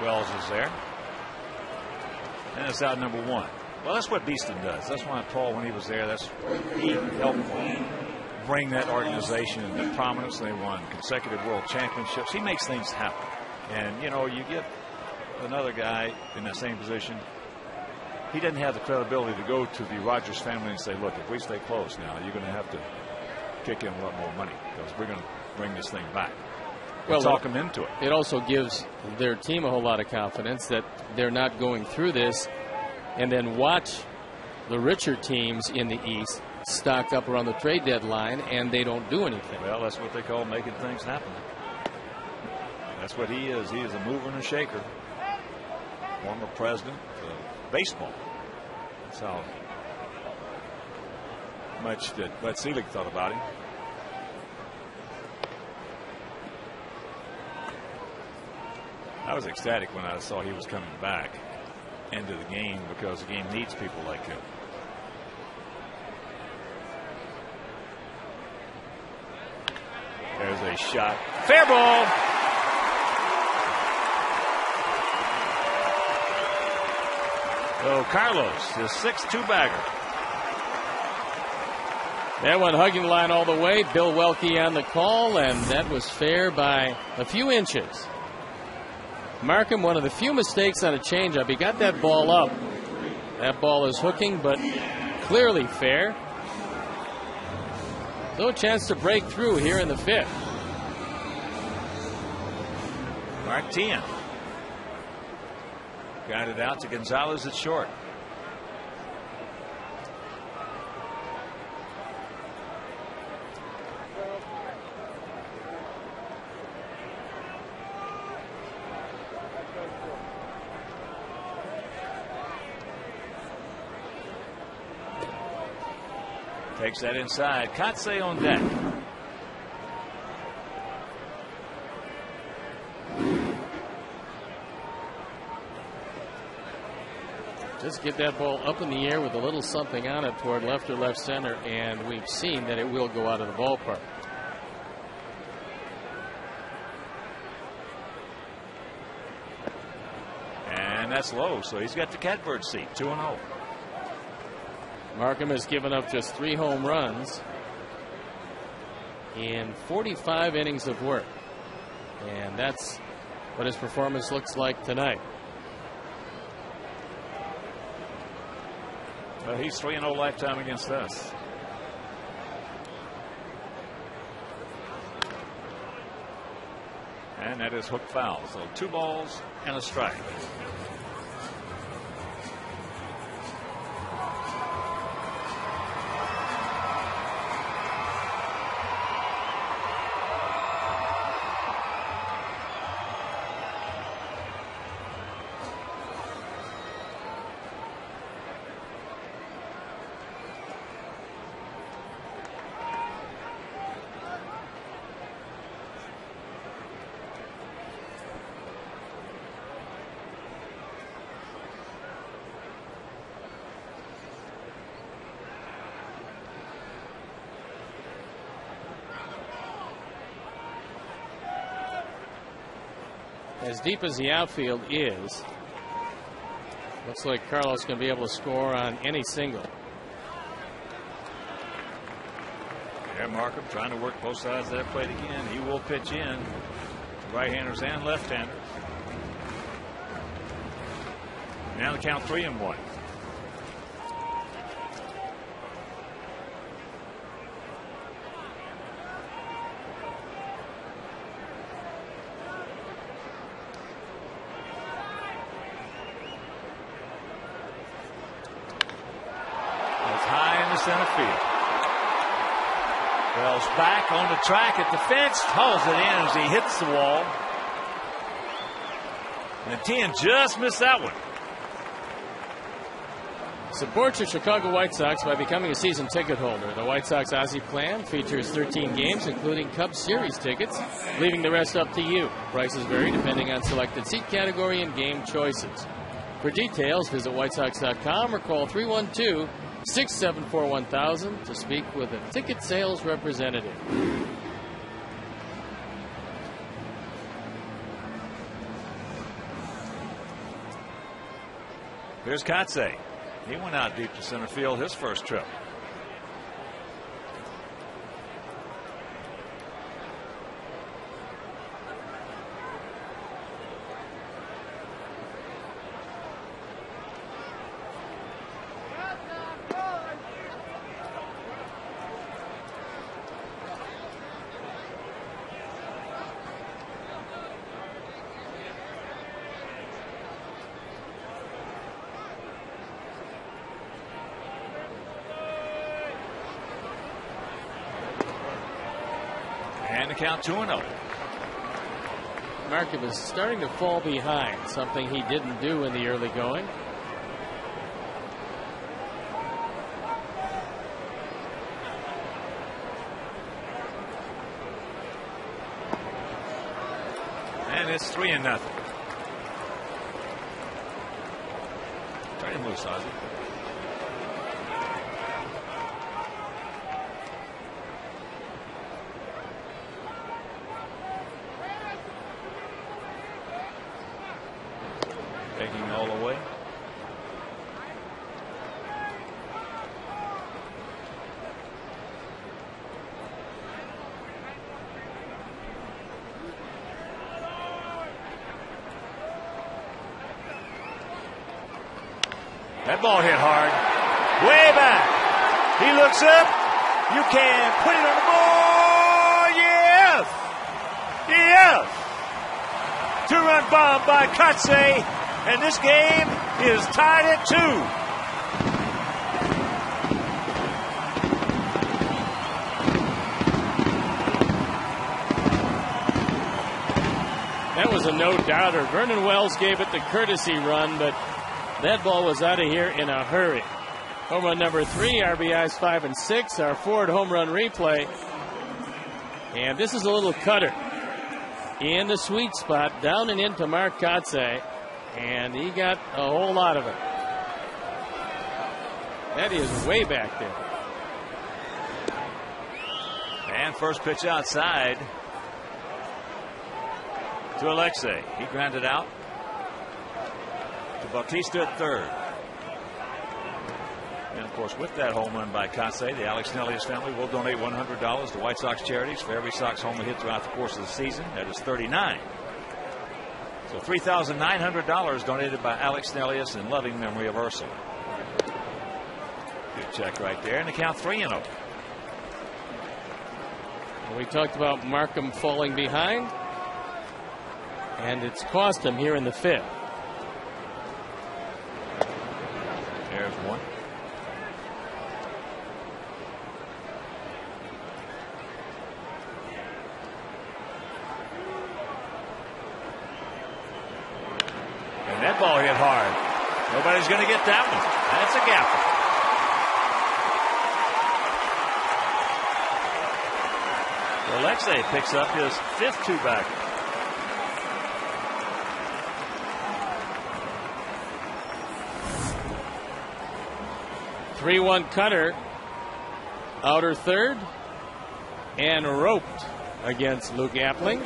B: Wells is there. And it's out number 1. Well, that's what Beeston does. That's why Paul, when he was there, he helped bring that organization into prominence. They won consecutive world championships. He makes things happen. And, you know, you get another guy in that same position. He doesn't have the credibility to go to the Rogers family and say, look, if we stay close now, you're going to have to kick in a lot more money because we're going to bring this thing back. Well, talk them into it.
A: It also gives their team a whole lot of confidence that they're not going through this and then watch the richer teams in the East stock up around the trade deadline and they don't do anything.
B: Well, that's what they call making things happen. That's what he is. He is a mover and a shaker. Former president of baseball. That's how much that Bud Selig thought about him. I was ecstatic when I saw he was coming back into the game because the game needs people like him. There's a shot. Fair ball. So Carlos, his 6-2 bagger.
A: That one hugging the line all the way. Bill Welke on the call, and that was fair by a few inches. Markham, one of the few mistakes on a changeup. He got that ball up. That ball is hooking, but clearly fair. No chance to break through here in the 5th.
B: Mark Tian. Grounded out to Gonzalez at short. Takes that inside. Katse on deck.
A: Just get that ball up in the air with a little something on it toward left or left center, and we've seen that it will go out of the ballpark.
B: And that's low, so he's got the catbird seat, 2-0.
A: Markham has given up just 3 home runs in 45 innings of work, and that's what his performance looks like tonight.
B: Well, he's 3-0 lifetime against us. And that is hook foul. So 2 balls and a strike.
A: As deep as the outfield is, looks like Carlos going to be able to score on any single.
B: Yeah, Markham trying to work both sides of that plate again. He will pitch in to right-handers and left-handers. Now the count 3-1. Center field. Wells back on the track at the fence, hauls it in as he hits the wall. And 10 just missed that one.
A: Support your Chicago White Sox by becoming a season ticket holder. The White Sox Aussie plan features 13 games, including Cubs Series tickets, leaving the rest up to you. Prices vary depending on selected seat category and game choices. For details, visit whitesox.com or call 312-674-1000 to speak with a ticket sales representative.
B: Here's Katse. He went out deep to center field his first trip. Count 2-0.
A: Markham is starting to fall behind, something he didn't do in the early going.
B: And it's 3-0. Try to move, Ozzie. Taking all the way. That ball hit hard. Way back. He looks up. You can put it on the ball. Yes. Yes. 2-run bomb by Katse. And this game is tied at 2.
A: That was a no-doubter. Vernon Wells gave it the courtesy run, but that ball was out of here in a hurry. Home run number 3, RBIs 5 and 6. Our Ford home run replay. And this is a little cutter in the sweet spot, down and into Mark Kotze. And he got a whole lot of it. That is way back there.
B: And first pitch outside to Alexei. He grounded out to Bautista at third. And of course, with that home run by Kotze, the Alex Nelius family will donate $100 to White Sox charities for every Sox home hit throughout the course of the season. That is 39. So $3,900 donated by Alex Nelius in loving memory of Ursula. Good check right there, and the count 3-0.
A: We talked about Markham falling behind, and it's cost him here in the 5th.
B: There's one. And that ball hit hard. Nobody's going to get that one. That's a gapper. Alexei picks up his 5th two-bagger.
A: Three-one cutter, outer third, and roped against Luke Appling.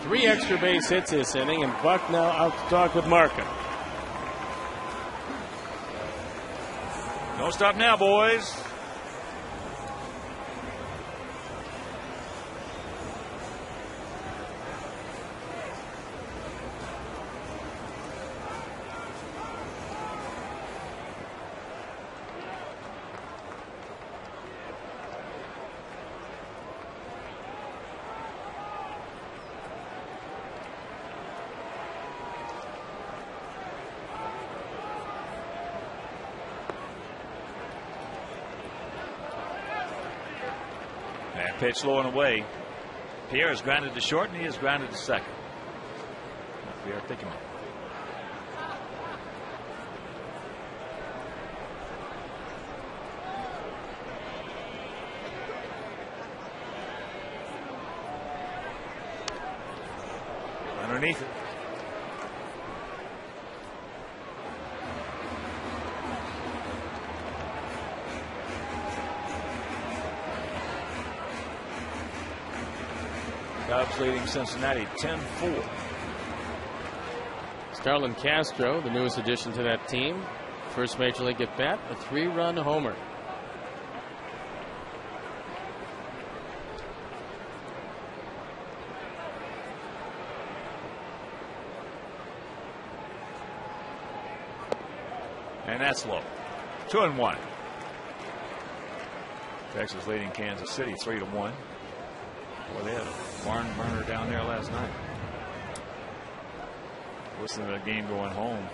A: 3 extra base hits this inning, and Buck now out to talk with Markham.
B: Don't stop now, boys. Pitch low and away. Pierre is grounded to short, and he is grounded to second. Pierre thinking. Underneath it. Cubs leading Cincinnati 10-4.
A: Starlin Castro, the newest addition to that team. First major league at bat, a 3-run homer.
B: And that's low. 2-1. Texas leading Kansas City 3-1. Boy, they had a barn burner down there last night. Listening to the game going home.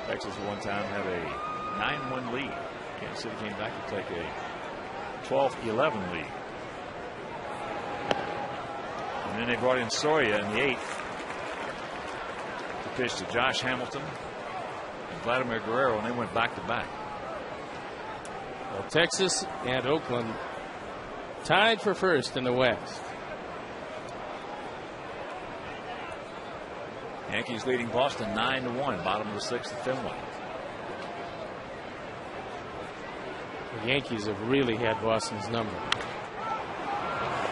B: Texas at one time had a 9-1 lead. Kansas City came back to take a 12-11 lead. And then they brought in Soria in the 8th to pitch to Josh Hamilton and Vladimir Guerrero, and they went back to back.
A: Well, Texas and Oakland tied for first in the West.
B: Yankees leading Boston 9-1, bottom of the 6th at Fenway.
A: The Yankees have really had Boston's number.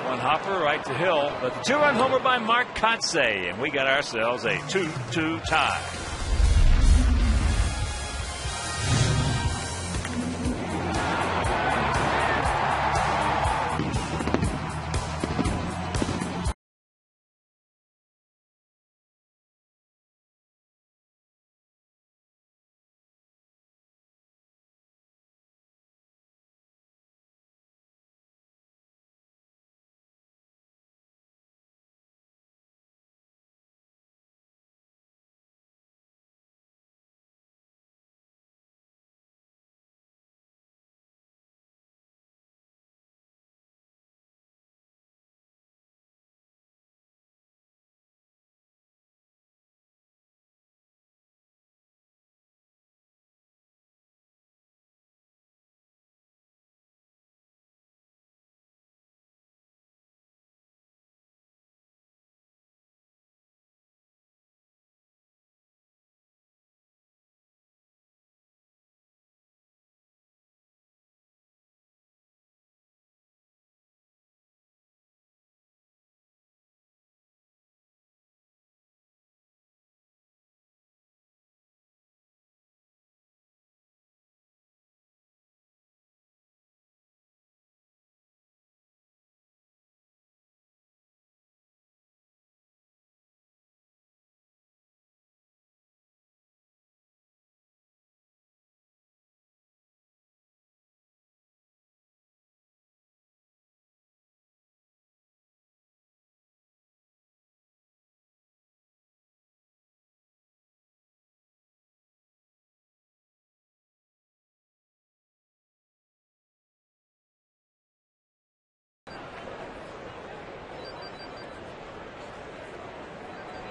B: One hopper right to Hill, but the 2-run homer by Mark Kotze, and we got ourselves a 2-2 tie.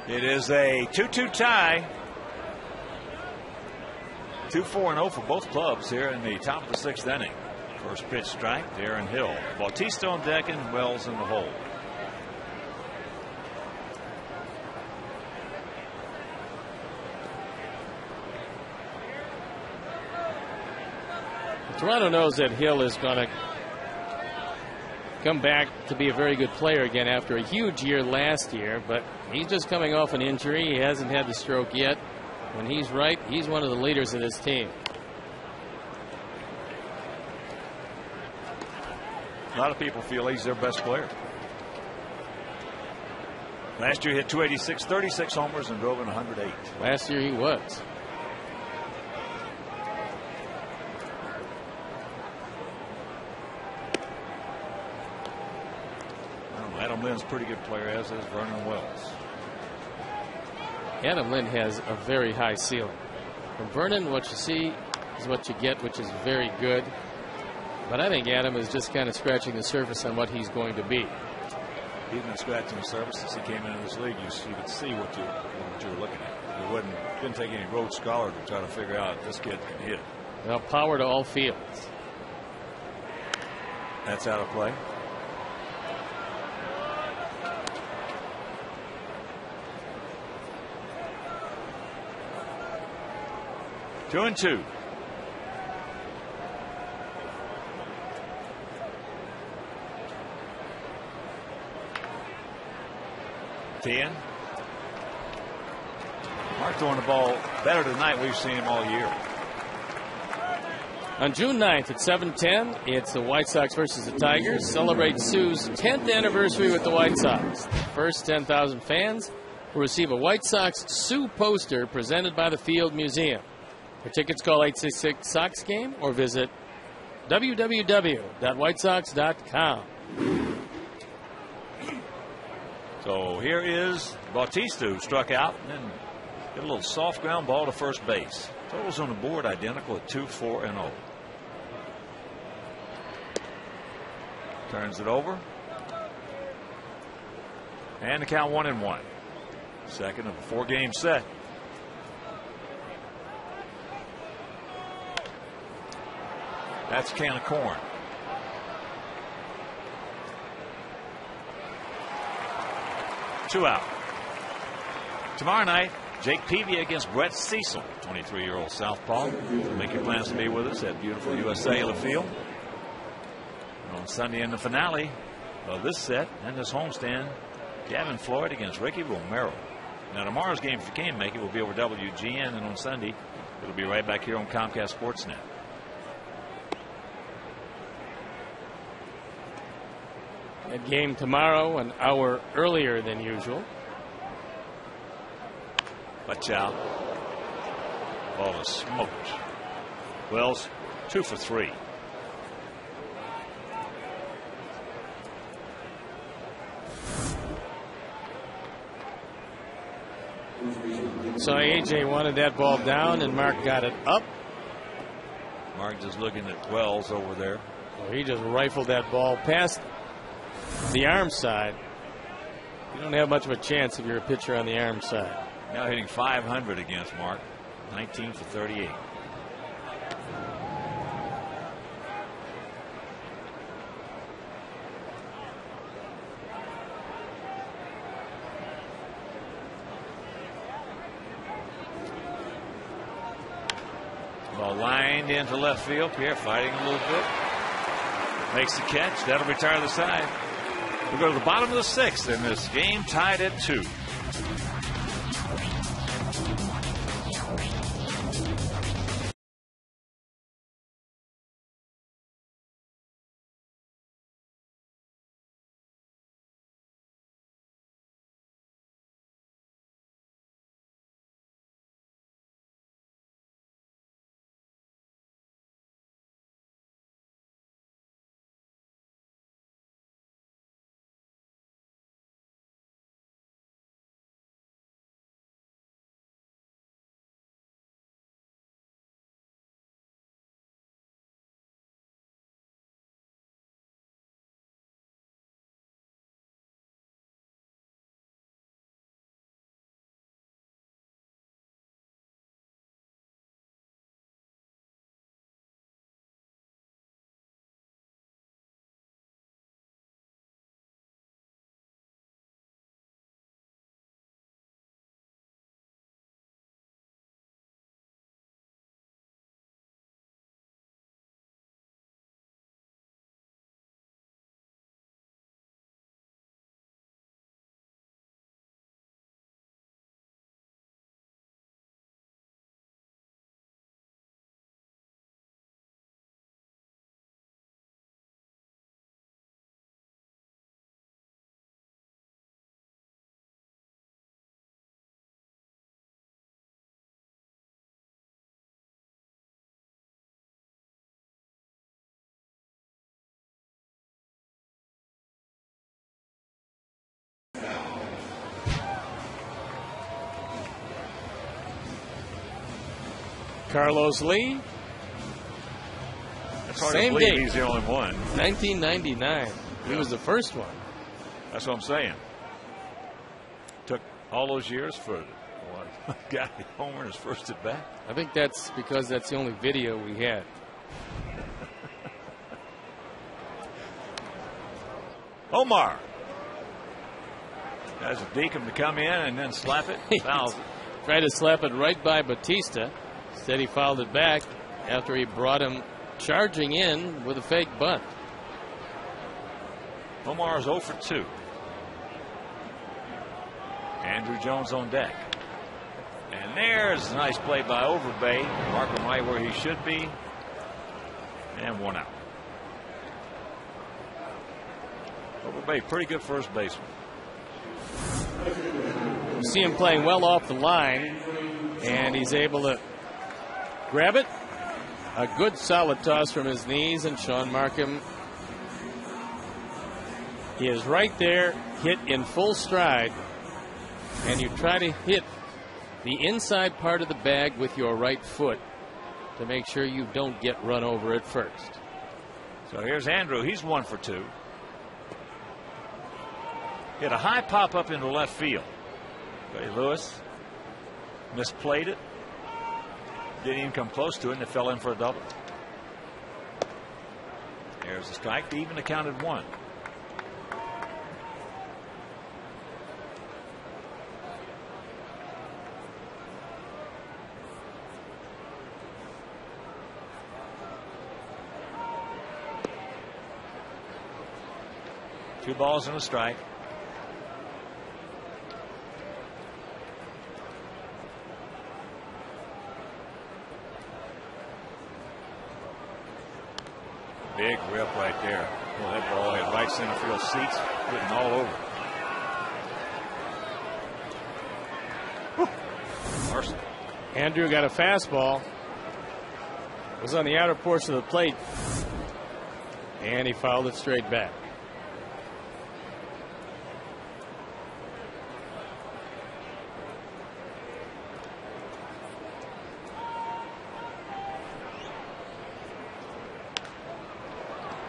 B: It is a 2-2 tie. 2-4-0 for both clubs here in the top of the 6th inning. First pitch strike to Aaron Hill. Bautista on deck and Wells in the hole.
A: Toronto knows that Hill is going to come back to be a very good player again after a huge year last year, but he's just coming off an injury. He hasn't had the stroke yet. When he's right, he's one of the leaders of this team.
B: A lot of people feel he's their best player. Last year he hit 286, 36 homers, and drove in 108.
A: Last year he was.
B: Adam Lynn's a pretty good player, as is Vernon Wells.
A: Adam Lynn has a very high ceiling. From Vernon, what you see is what you get, which is very good. But I think Adam is just kind of scratching the surface on what he's going to be.
B: He's been scratching the surface since he came into this league. You could see what you were looking at. You didn't take any Rhodes Scholar to try to figure out if this kid can hit.
A: Well, power to all fields.
B: That's out of play. Two and two. Ten. Mark throwing the ball better tonight. We've seen him all year.
A: On June 9th at 7:10, it's the White Sox versus the Tigers. Celebrate Sue's 10th anniversary with the White Sox. The first 10,000 fans will receive a White Sox Sue poster presented by the Field Museum. For tickets, call 866-SOX-GAME or visit www.whitesox.com.
B: So here is Bautista, who struck out and then hit a little soft ground ball to first base. Totals on the board identical at 2-4-0. Turns it over. And the count 1-1. Second of a 4-game set. That's a can of corn. Two out. Tomorrow night, Jake Peavy against Brett Cecil, 23-year-old southpaw. Make your plans to be with us at beautiful US Cellular Field. And on Sunday in the finale of this set and this homestand, Gavin Floyd against Ricky Romero. Now tomorrow's game, if you can make it, will be over WGN, and on Sunday it'll be right back here on Comcast Sportsnet.
A: That game tomorrow, an hour earlier than usual.
B: Watch out. Ball is smoked. Wells 2 for 3.
A: So AJ wanted that ball down, and Mark got it up.
B: Mark just looking at Wells over there.
A: So he just rifled that ball past the arm side. You don't have much of a chance if you're a pitcher on the arm side.
B: Now hitting .500 against Mark. 19 for 38. Ball lined into left field. Pierre fighting a little bit. Makes the catch. That'll retire the side. We go to the bottom of the 6th, and this game tied at 2.
A: Carlos Lee.
B: It's hard
A: Same
B: to believe
A: date.
B: he's the only one.
A: 1999. He was the first one.
B: That's what I'm saying. Took all those years for one guy homer in his first at bat.
A: I think that's because that's the only video we had.
B: Omar has a Deacon to come in and then slap it. Fouls it.
A: Tried to slap it right by Batista. Instead, he fouled it back after he brought him charging in with a fake bunt.
B: Omar is 0 for 2. Andrew Jones on deck. And there's a nice play by Overbay. Mark him right where he should be. And 1 out. Overbay, pretty good first baseman.
A: You see him playing well off the line, and he's able to grab it. A good solid toss from his knees, and Sean Markham, he is right there, hit in full stride, and you try to hit the inside part of the bag with your right foot to make sure you don't get run over at first.
B: So here's Andrew. He's 1 for 2. Hit a high pop up into left field. Ray Lewis misplayed it. Didn't even come close to it, and it fell in for a double. There's the strike to even the count at 1. Two balls and a strike. Big rip right there. Well, that ball hit right center field seats, hitting all over. Larson.
A: Andrew got a fastball. It was on the outer portion of the plate, and he fouled it straight back.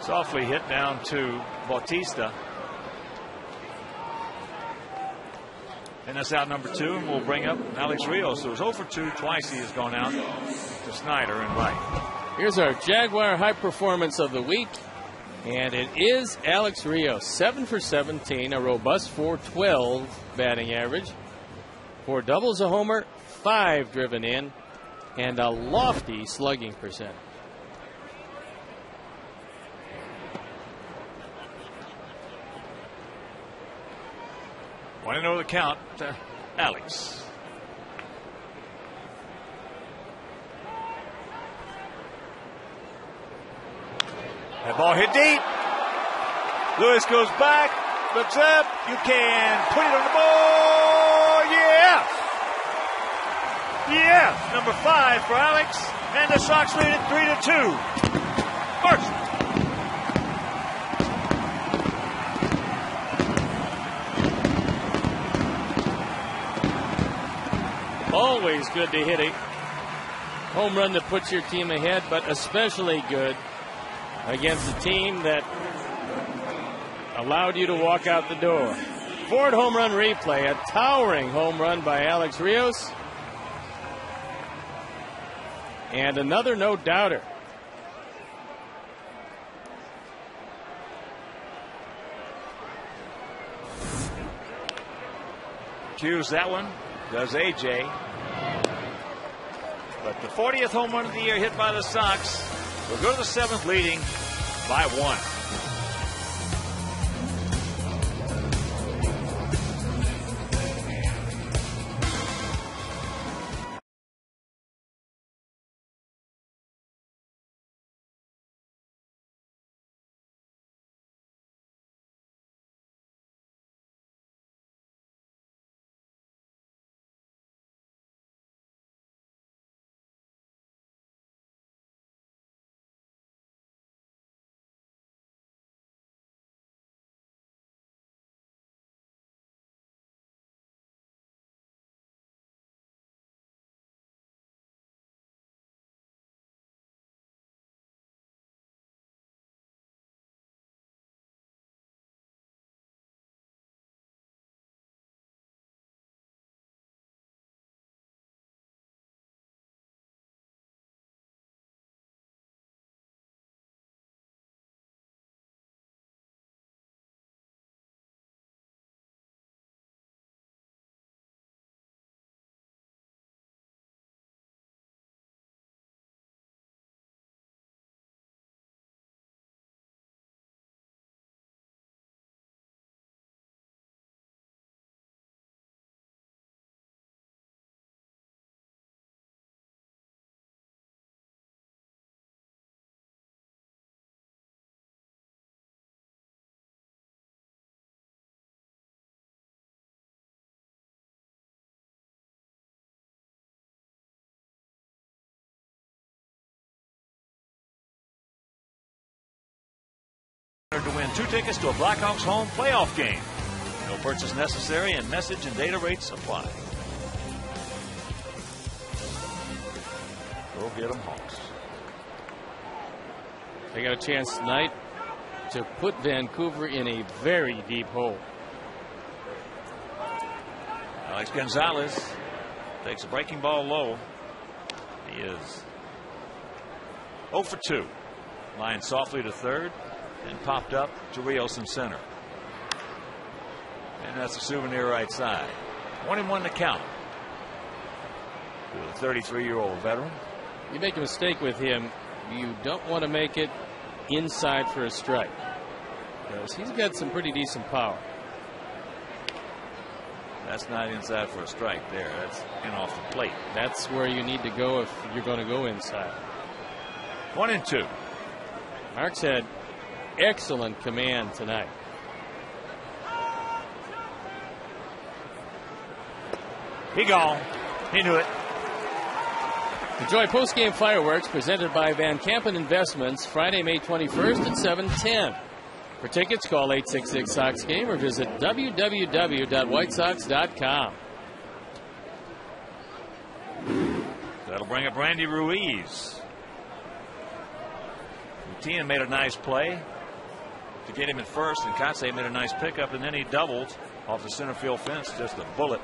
B: Softly hit down to Bautista. And that's out number 2, and we'll bring up Alex Rios. So it was 0 for 2. Twice he has gone out to Snyder and right.
A: Here's our Jaguar high performance of the week, and it is Alex Rios. 7 for 17, a robust .412 batting average. 4 doubles, a homer, 5 driven in, and a lofty slugging percentage.
B: 1-0 the count to Alex. That ball hit deep. Lewis goes back, looks up. You can put it on the board. Yeah. Yeah. Number 5 for Alex. And the Sox lead it 3-2. Marks.
A: Always good to hit a home run that puts your team ahead, but especially good against a team that allowed you to walk out the door. Ford home run replay, a towering home run by Alex Rios. And another no-doubter.
B: Cues that one. Does AJ. But the 40th home run of the year hit by the Sox will go to the 7th leading by 1. To win 2 tickets to a Blackhawks home playoff game. No purchase necessary and message and data rates apply. Go get them, Hawks.
A: They got a chance tonight to put Vancouver in a very deep hole.
B: Alex Gonzalez takes a breaking ball low. He is 0 for 2. Lined softly to third and popped up to Rios in center. And that's a souvenir right side. 1-1 to count. To the 33-year-old veteran.
A: You make a mistake with him, you don't want to make it inside for a strike, because he's got some pretty decent power.
B: That's not inside for a strike there. That's in off the plate.
A: That's where you need to go if you're going to go inside.
B: 1-2.
A: Mark's had excellent command tonight.
B: He gone. He knew it.
A: Enjoy post-game fireworks presented by Van Kampen Investments Friday, May 21st at 7:10. For tickets, call 866-SOX-GAME or visit www.whitesox.com.
B: That'll bring up Randy Ruiz. Etienne made a nice play to get him at first, and Kotsay made a nice pickup, and then he doubled off the center field fence, just a bullet,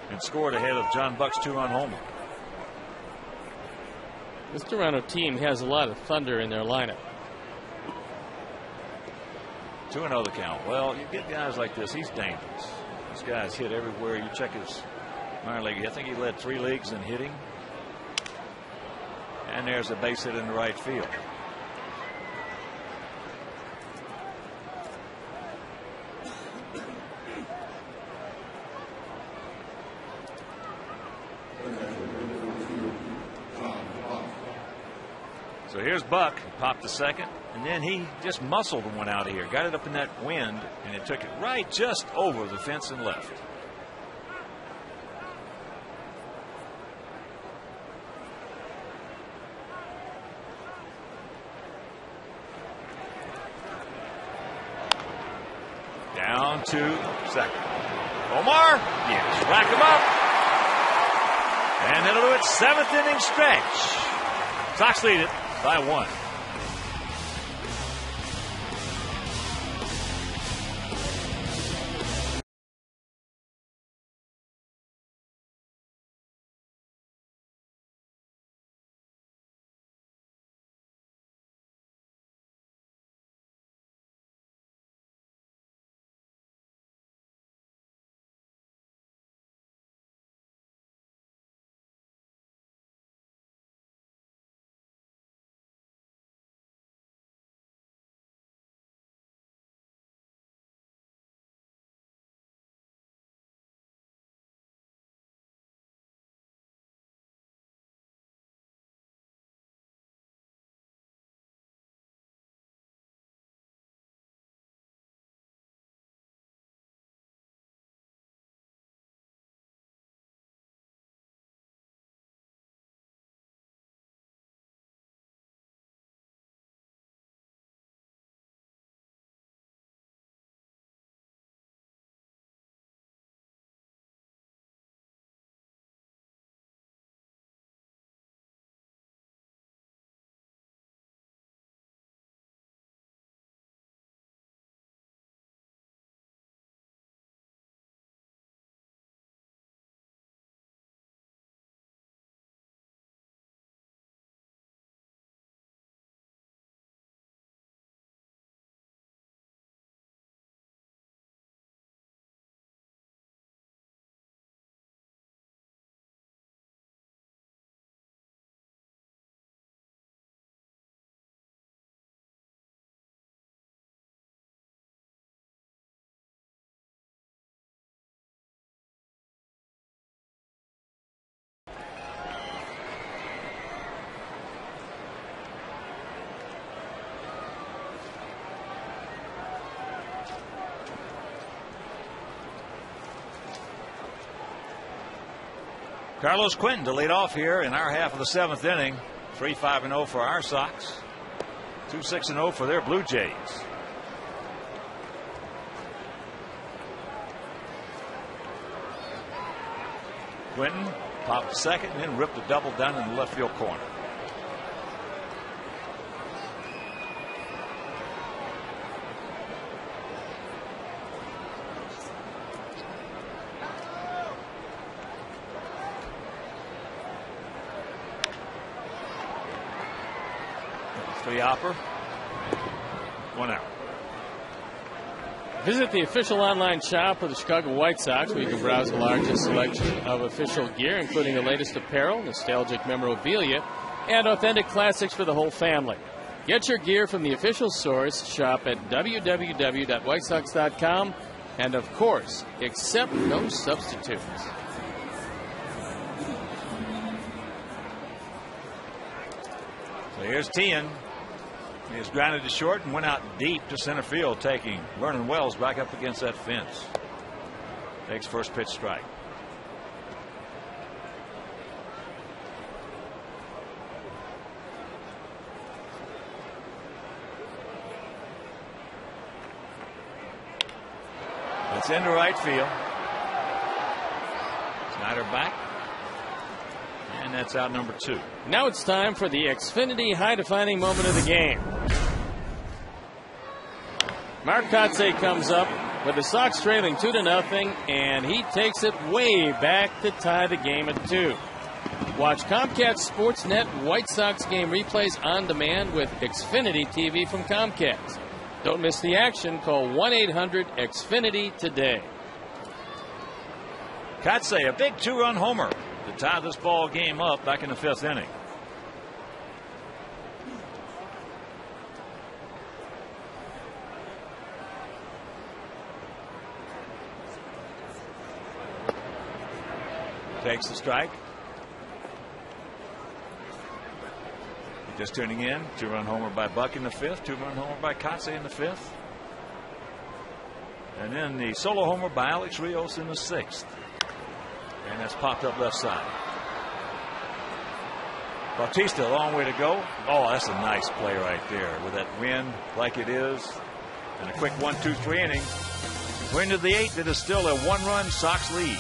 B: and scored ahead of John Buck's 2-run homer.
A: This Toronto team has a lot of thunder in their lineup.
B: 2-0 the count. Well, you get guys like this, he's dangerous. This guy's hit everywhere. You check his minor league. I think he led 3 leagues in hitting. And there's a base hit in the right field. So here's Buck. He popped the second, and then he just muscled one out of here. Got it up in that wind, and it took it right just over the fence and left. Down to second. Omar, yes, rack him up. And it'll do it. 7th inning stretch. Sox lead it by 1. Carlos Quentin to lead off here in our half of the 7th inning. 3-5-0 for our Sox. 2-6-0 for their Blue Jays. Quinton popped second and then ripped a double down in the left field corner. Hopper. 1 out.
A: Visit the official online shop of the Chicago White Sox, where you can browse the largest selection of official gear, including the latest apparel, nostalgic memorabilia, and authentic classics for the whole family. Get your gear from the official source. Shop at www.whitesox.com, and of course, accept no substitutes.
B: So here's Tien. He was grounded to short and went out deep to center field, taking Vernon Wells back up against that fence. Takes first pitch strike. It's into right field. Snyder back. And that's out number 2.
A: Now it's time for the Xfinity high-defining moment of the game. Mark Kotsay comes up with the Sox trailing 2-0, and he takes it way back to tie the game at 2. Watch Comcast Sportsnet White Sox game replays on demand with Xfinity TV from Comcast. Don't miss the action. Call 1-800-XFINITY today.
B: Kotsay, a big 2-run homer to tie this ball game up back in the 5th inning. Takes the strike. Just tuning in, 2-run homer by Buck in the 5th, 2-run homer by Kotsay in the 5th. And then the solo homer by Alex Rios in the 6th. And that's popped up left side. Bautista, a long way to go. Oh, that's a nice play right there with that wind like it is. And a quick 1-2-3 inning. We're into the 8th. It is still a 1-run Sox lead.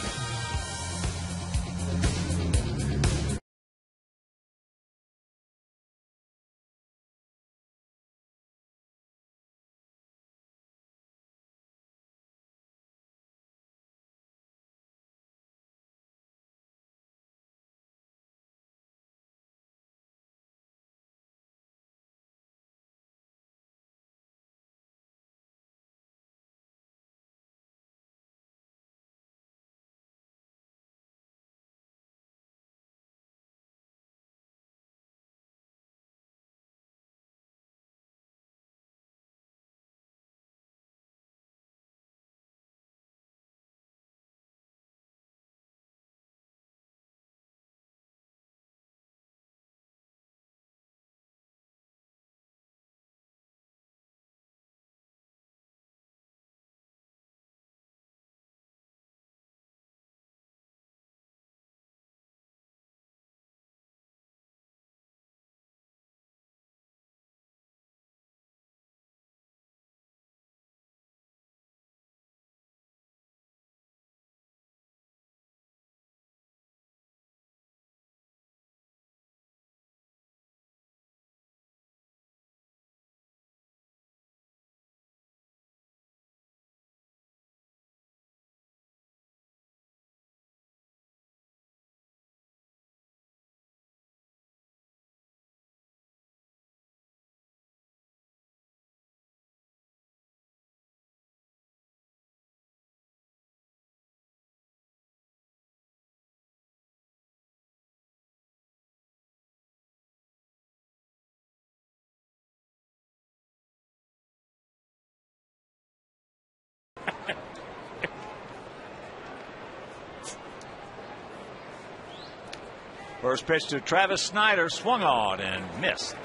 B: First pitch to Travis Snyder, swung on and missed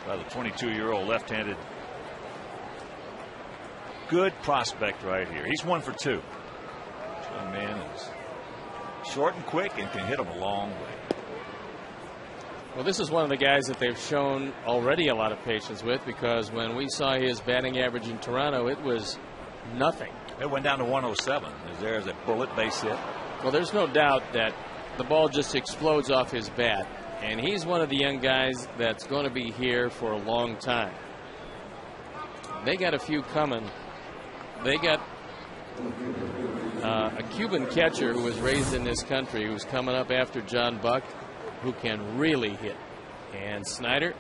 B: by the 22-year-old left-handed. Good prospect right here. He's 1 for 2. This young man is short and quick and can hit him a long way.
A: Well, this is one of the guys that they've shown already a lot of patience with, because when we saw his batting average in Toronto, it was nothing.
B: It went down to 107. There's a bullet base hit.
A: Well, there's no doubt that the ball just explodes off his bat. And he's one of the young guys that's going to be here for a long time. They got a few coming. They got a Cuban catcher who was raised in this country who's coming up after John Buck, who can really hit. And Snyder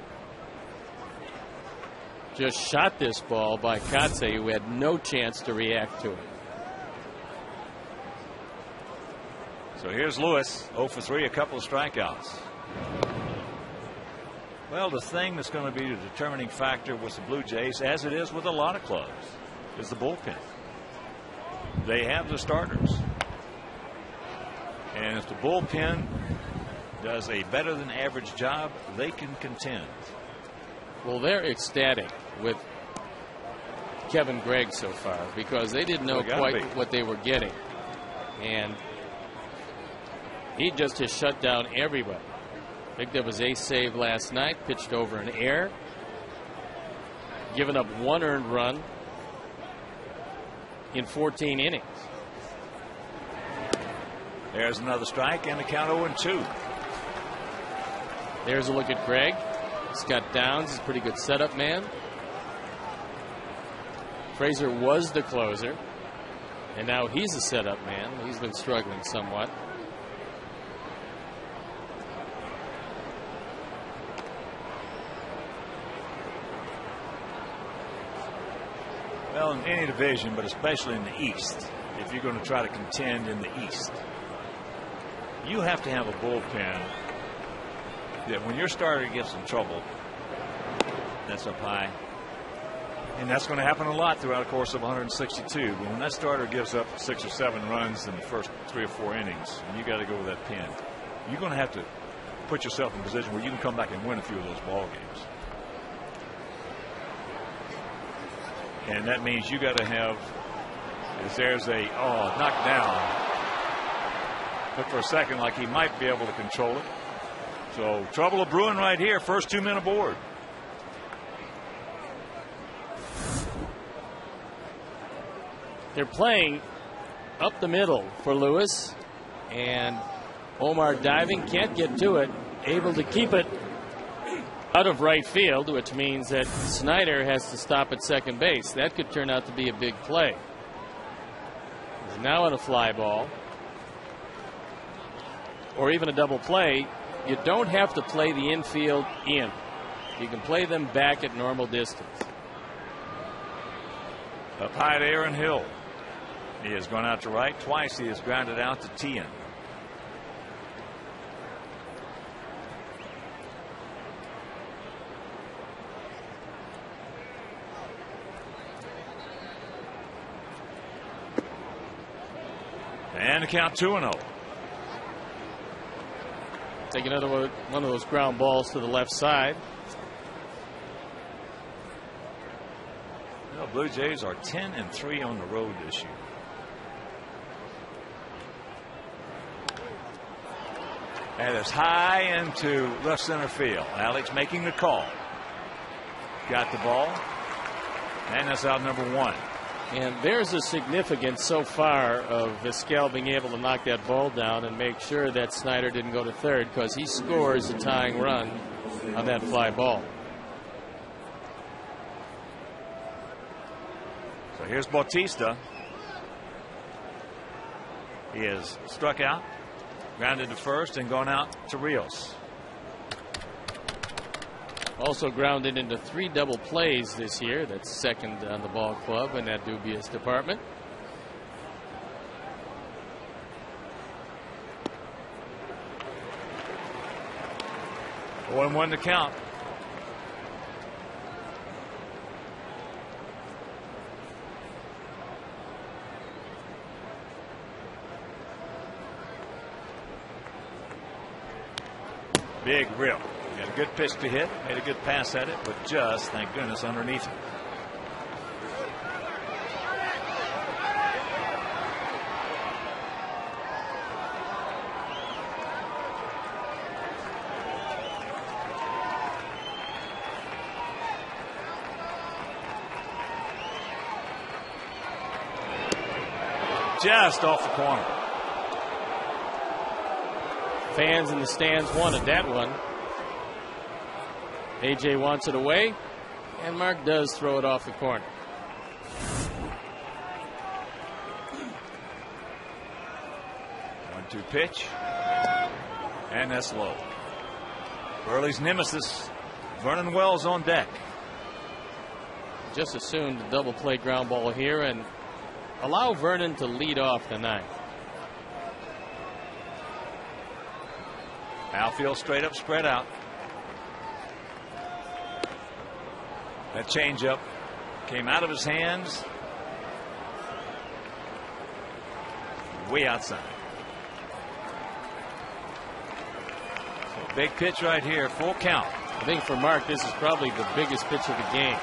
A: just shot this ball by Kotze, who had no chance to react to it.
B: So here's Lewis, 0 for 3, a couple of strikeouts. Well, the thing that's going to be the determining factor with the Blue Jays, as it is with a lot of clubs, is the bullpen. They have the starters. And if the bullpen does a better than average job, they can contend.
A: Well, they're ecstatic with Kevin Gregg so far because they didn't know quite what they were getting. And he just has shut down everybody. Picked up his ace save last night, pitched over an error, given up 1 earned run in 14 innings.
B: There's another strike and the count 0-2.
A: There's a look at Gregg. Scott Downs is a pretty good setup man. Frazier was the closer, and now he's a setup man. He's been struggling somewhat.
B: Well, in any division, but especially in the East, if you're going to try to contend in the East, you have to have a bullpen that when your starter gets in trouble, that's up high. And that's going to happen a lot throughout the course of 162. But when that starter gives up 6 or 7 runs in the first 3 or 4 innings, and you got to go with that pen, you're going to have to put yourself in a position where you can come back and win a few of those ball games. And that means you got to have, if there's a knockdown, look for a second like he might be able to control it. So trouble of brewing right here. First 2 men aboard.
A: They're playing up the middle for Lewis, and Omar diving, can't get to it, able to keep it out of right field, which means that Snyder has to stop at second base. That could turn out to be a big play. He's now on a fly ball, or even a double play. You don't have to play the infield in. You can play them back at normal distance.
B: Up high to Aaron Hill. He has gone out to right. Twice he has grounded out to Tien. And the count 2-0.
A: Take another one of those ground balls to the left side.
B: The Blue Jays are 10-3 on the road this year. And it's high into left center field. Alex making the call. Got the ball. And that's out number 1.
A: And there's a significance so far of Vizquel being able to knock that ball down and make sure that Snyder didn't go to third, because he scores a tying run on that fly ball.
B: So here's Bautista. He has struck out, grounded to first, and gone out to Rios.
A: Also grounded into 3 double plays this year. That's second on the ball club in that dubious department.
B: One to count. Big rip. Had a good pitch to hit, made a good pass at it, but just, thank goodness, underneath it. Just off the corner.
A: fans in the stands wanted that one. AJ wants it away, and Mark does throw it off the corner.
B: One-two pitch, and that's low. Burley's nemesis, Vernon Wells, on deck.
A: Just assumed a double play ground ball here and allow Vernon to lead off the ninth.
B: Outfield straight up, spread out. That changeup came out of his hands, way outside. So big pitch right here, full count.
A: I think for Mark, this is probably the biggest pitch of the game.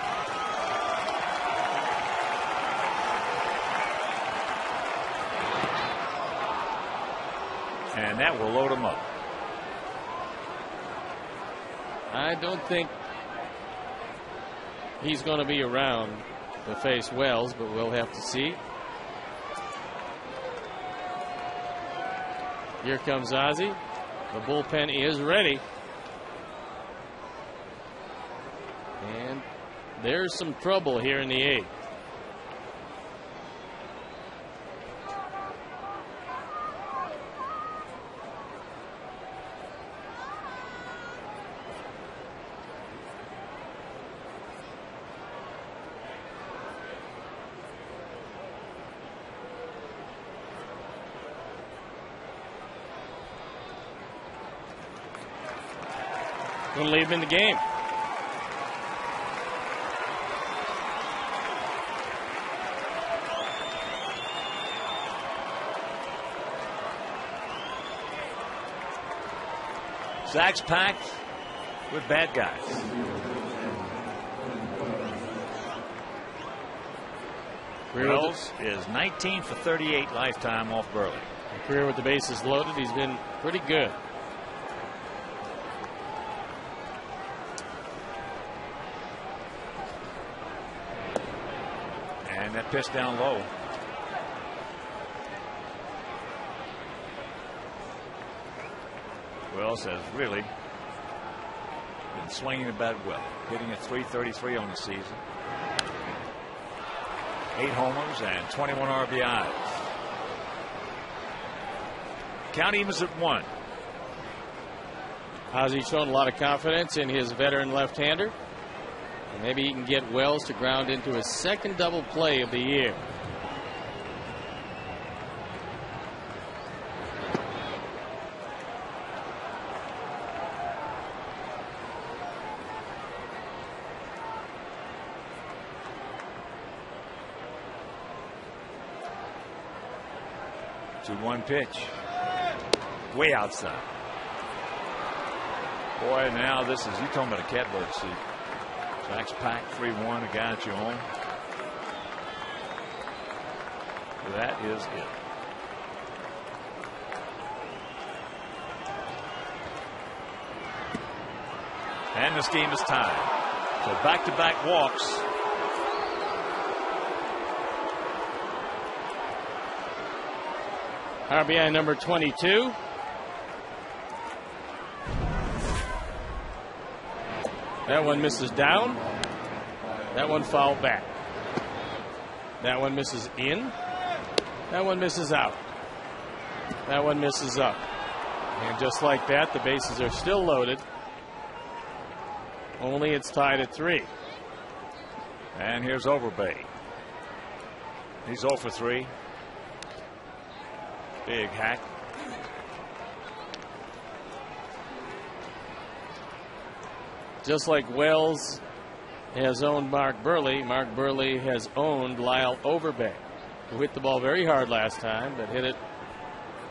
B: And that will load him up.
A: I don't think he's going to be around to face Wells, but we'll have to see. Here comes Ozzie. The bullpen is ready. And there's some trouble here in the eighth. Going to leave him in the game.
B: Sacks packed with bad guys. Rios is 19 for 38 lifetime off Burley.
A: A career with the bases loaded. He's been pretty good.
B: And that pitch down low. Wells has really been swinging the bat well, hitting at .333 on the season. 8 homers and 21 RBIs. Count evens at 1.
A: Ozzie's shown a lot of confidence in his veteran left-hander. And maybe he can get Wells to ground into his second double play of the year.
B: One pitch, way outside. Boy, now this is, you talking about a catbird seat. Sacks packed, 3-1, a guy at your own. That is it. And this game is tied. So back-to-back walks.
A: RBI number 22. That one misses down. That one fouled back. That one misses in. That one misses out. That one misses up. And just like that, the bases are still loaded. Only it's tied at 3.
B: And here's Overbay. He's 0 for 3. Big hack.
A: Just like Wells has owned Mark Burley, Mark Burley has owned Lyle Overbay, who hit the ball very hard last time, but hit it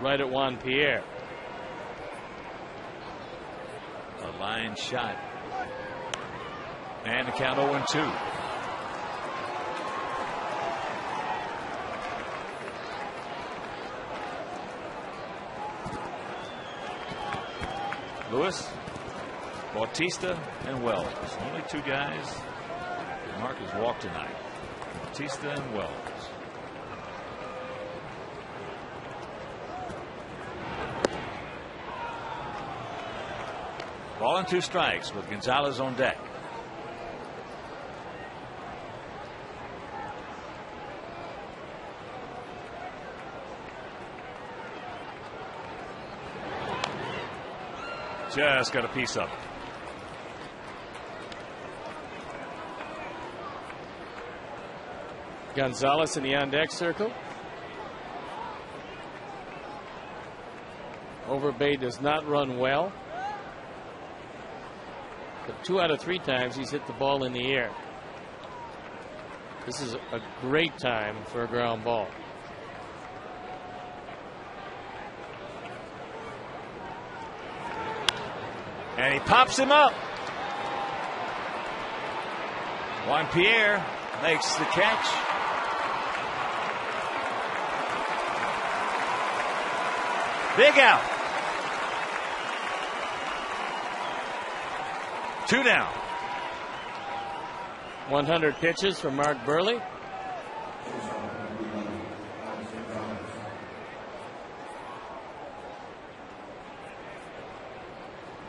A: right at Juan Pierre.
B: A line shot. And the count 0-2. Lewis, Bautista, and Wells. Only 2 guys Mark has walked tonight. Bautista and Wells. Ball and 2 strikes with Gonzalez on deck. Just got a piece of it.
A: Gonzalez in the on-deck circle. Overbay does not run well, but 2 out of 3 times he's hit the ball in the air. This is a great time for a ground ball.
B: And he pops him up. Juan Pierre makes the catch. Big out. 2 down.
A: 100 pitches for Mark Burley.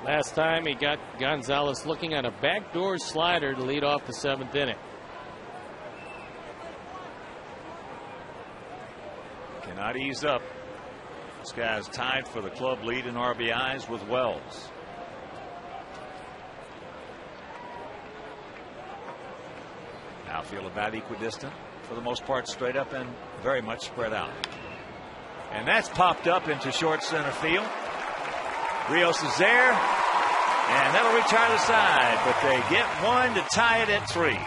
A: Last time he got Gonzalez looking on a backdoor slider to lead off the 7th inning.
B: Cannot ease up. This guy's tied for the club lead in RBIs with Wells. Outfield about equidistant. For the most part straight up and very much spread out. And that's popped up into short center field. Rios is there, and that'll reach out of the side, but they get one to tie it at 3.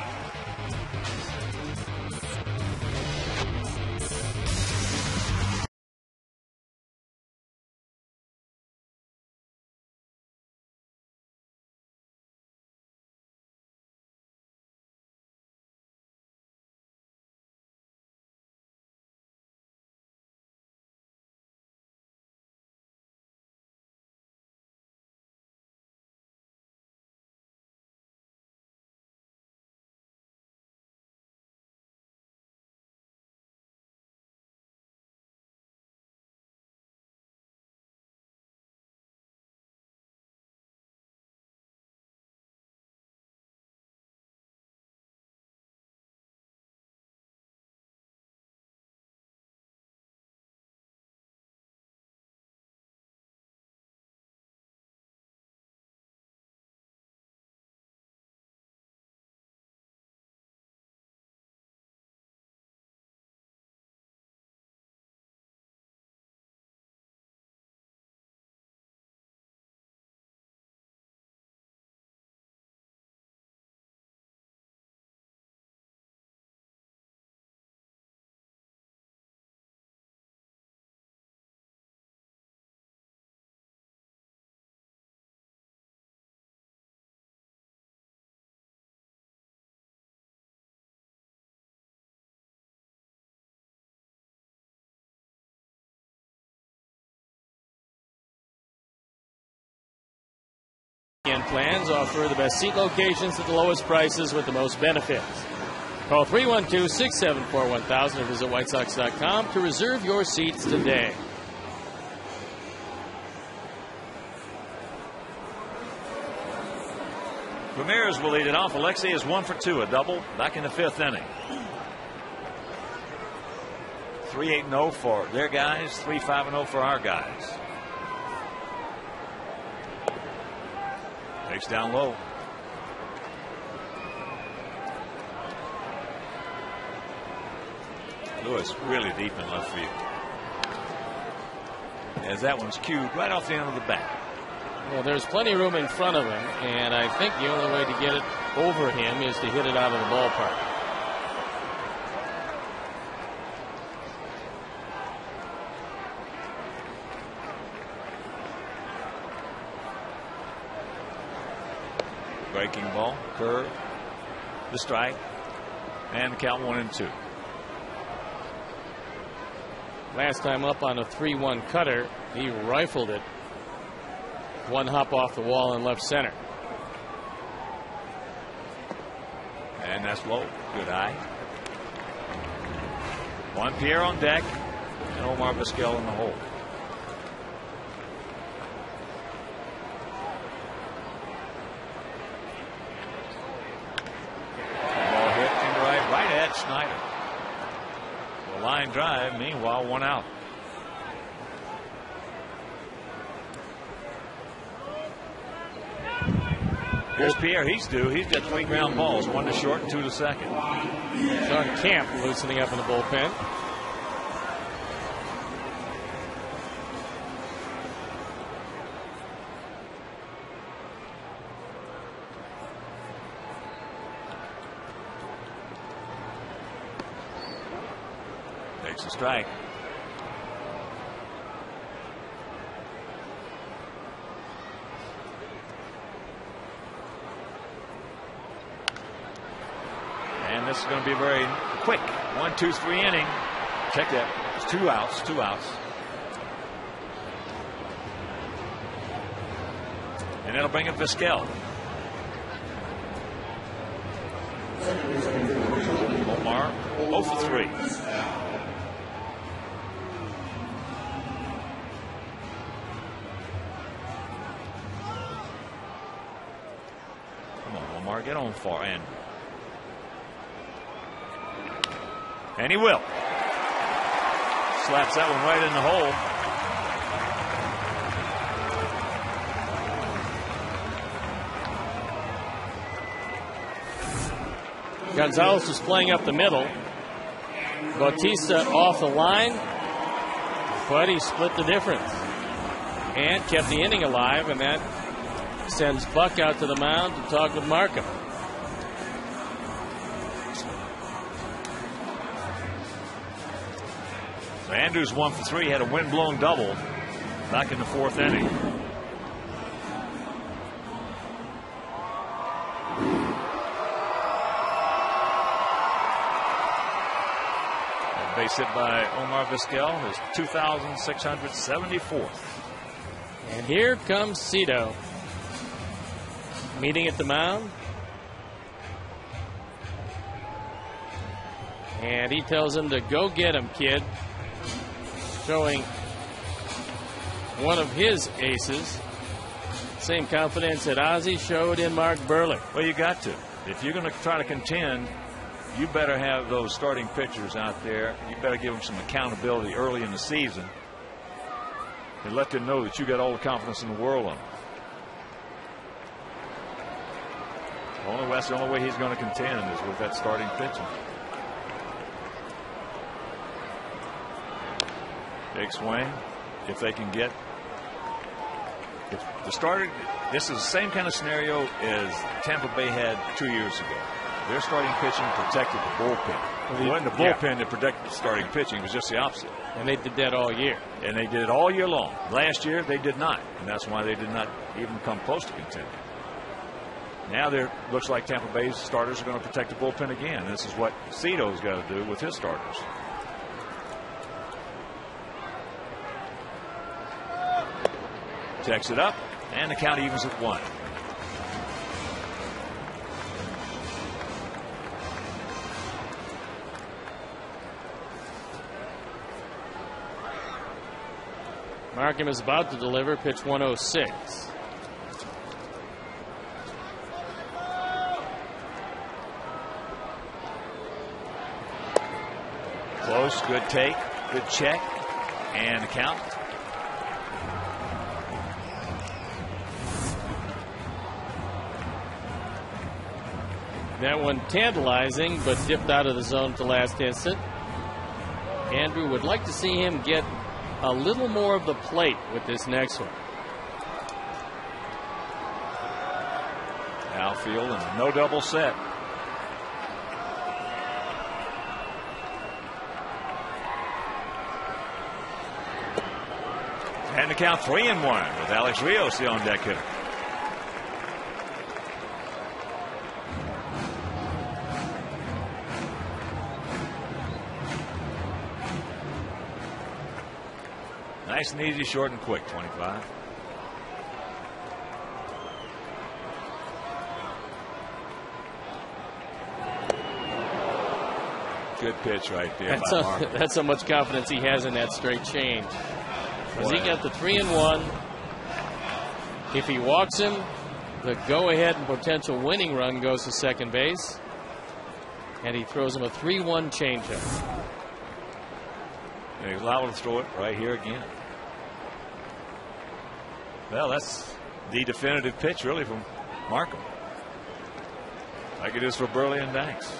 A: Plans offer the best seat locations at the lowest prices with the most benefits. Call 312-674-1000 or visit WhiteSox.com to reserve your seats today.
B: Ramirez will lead it off. Alexei is 1 for 2, a double back in the 5th inning. 3-8-0 for their guys, 3-5-0 for our guys. Takes down low. Lewis really deep in left field. As that one's cued right off the end of the bat.
A: Well, there's plenty of room in front of him, and I think the only way to get it over him is to hit it out of the ballpark.
B: Breaking ball, curve, the strike, and the count 1-2.
A: Last time up on a 3-1 cutter, he rifled it. One hop off the wall in left center.
B: And that's low. Good eye. Juan Pierre on deck, and Omar Vizquel in the hole. 1-0 Matt Schneider. The line drive, meanwhile, 1 out. Here's Pierre. He's due. He's got 3 ground balls, 1 to short and 2 to second.
A: John Camp loosening up in the bullpen.
B: Takes a strike. And this is going to be very quick. 1, 2, 3 inning. Check that. It's 2 outs. 2 outs. And it'll bring up Vizquel. Omar 0 for 3. Come on, Omar, get on far end. And he will. Slaps that one right in the hole.
A: Gonzalez was playing up the middle. Bautista off the line, but he split the difference and kept the inning alive, and that sends Buck out to the mound to talk with Markham.
B: So Andrews 1 for 3, had a wind-blown double back in the 4th inning. Base hit by Omar Vizquel, his 2,674th.
A: And here comes Cito. Meeting at the mound. And he tells him to go get him, kid. Showing one of his aces. Same confidence that Ozzie showed in Mark Burley.
B: Well, you got to. If you're going to try to contend, you better have those starting pitchers out there. You better give them some accountability early in the season and let them know that you got all the confidence in the world on them. That's the only way he's going to contend is with that starting pitching. Big swing. If they can get the starter, this is the same kind of scenario as Tampa Bay had 2 years ago. Their starting pitching protected the bullpen. It wasn't the bullpen that protected the starting pitching. It was just the opposite.
A: And they did that all year.
B: And they did it all year long. Last year, they did not. And that's why they did not even come close to contending. Now it looks like Tampa Bay's starters are going to protect the bullpen again. This is what Cito's got to do with his starters. Checks it up, and the count evens at 1.
A: Markham is about to deliver pitch 106.
B: Close, good take, good check, and the count.
A: That one tantalizing, but dipped out of the zone at the last instant. Andrew would like to see him get a little more of the plate with this next one.
B: Outfield and no double set. And the count 3-1 with Alex Rios, the on-deck hitter. Nice and easy, short and quick, 25. Good pitch right there.
A: That's how much confidence he has in that straight change. Because he got the 3-1. If he walks him, the go-ahead and potential winning run goes to second base. And he throws him a 3-1 changeup.
B: And he's allowed to throw it right here again. Well, that's the definitive pitch, really, from Markham. Like it is for Burley and Banks.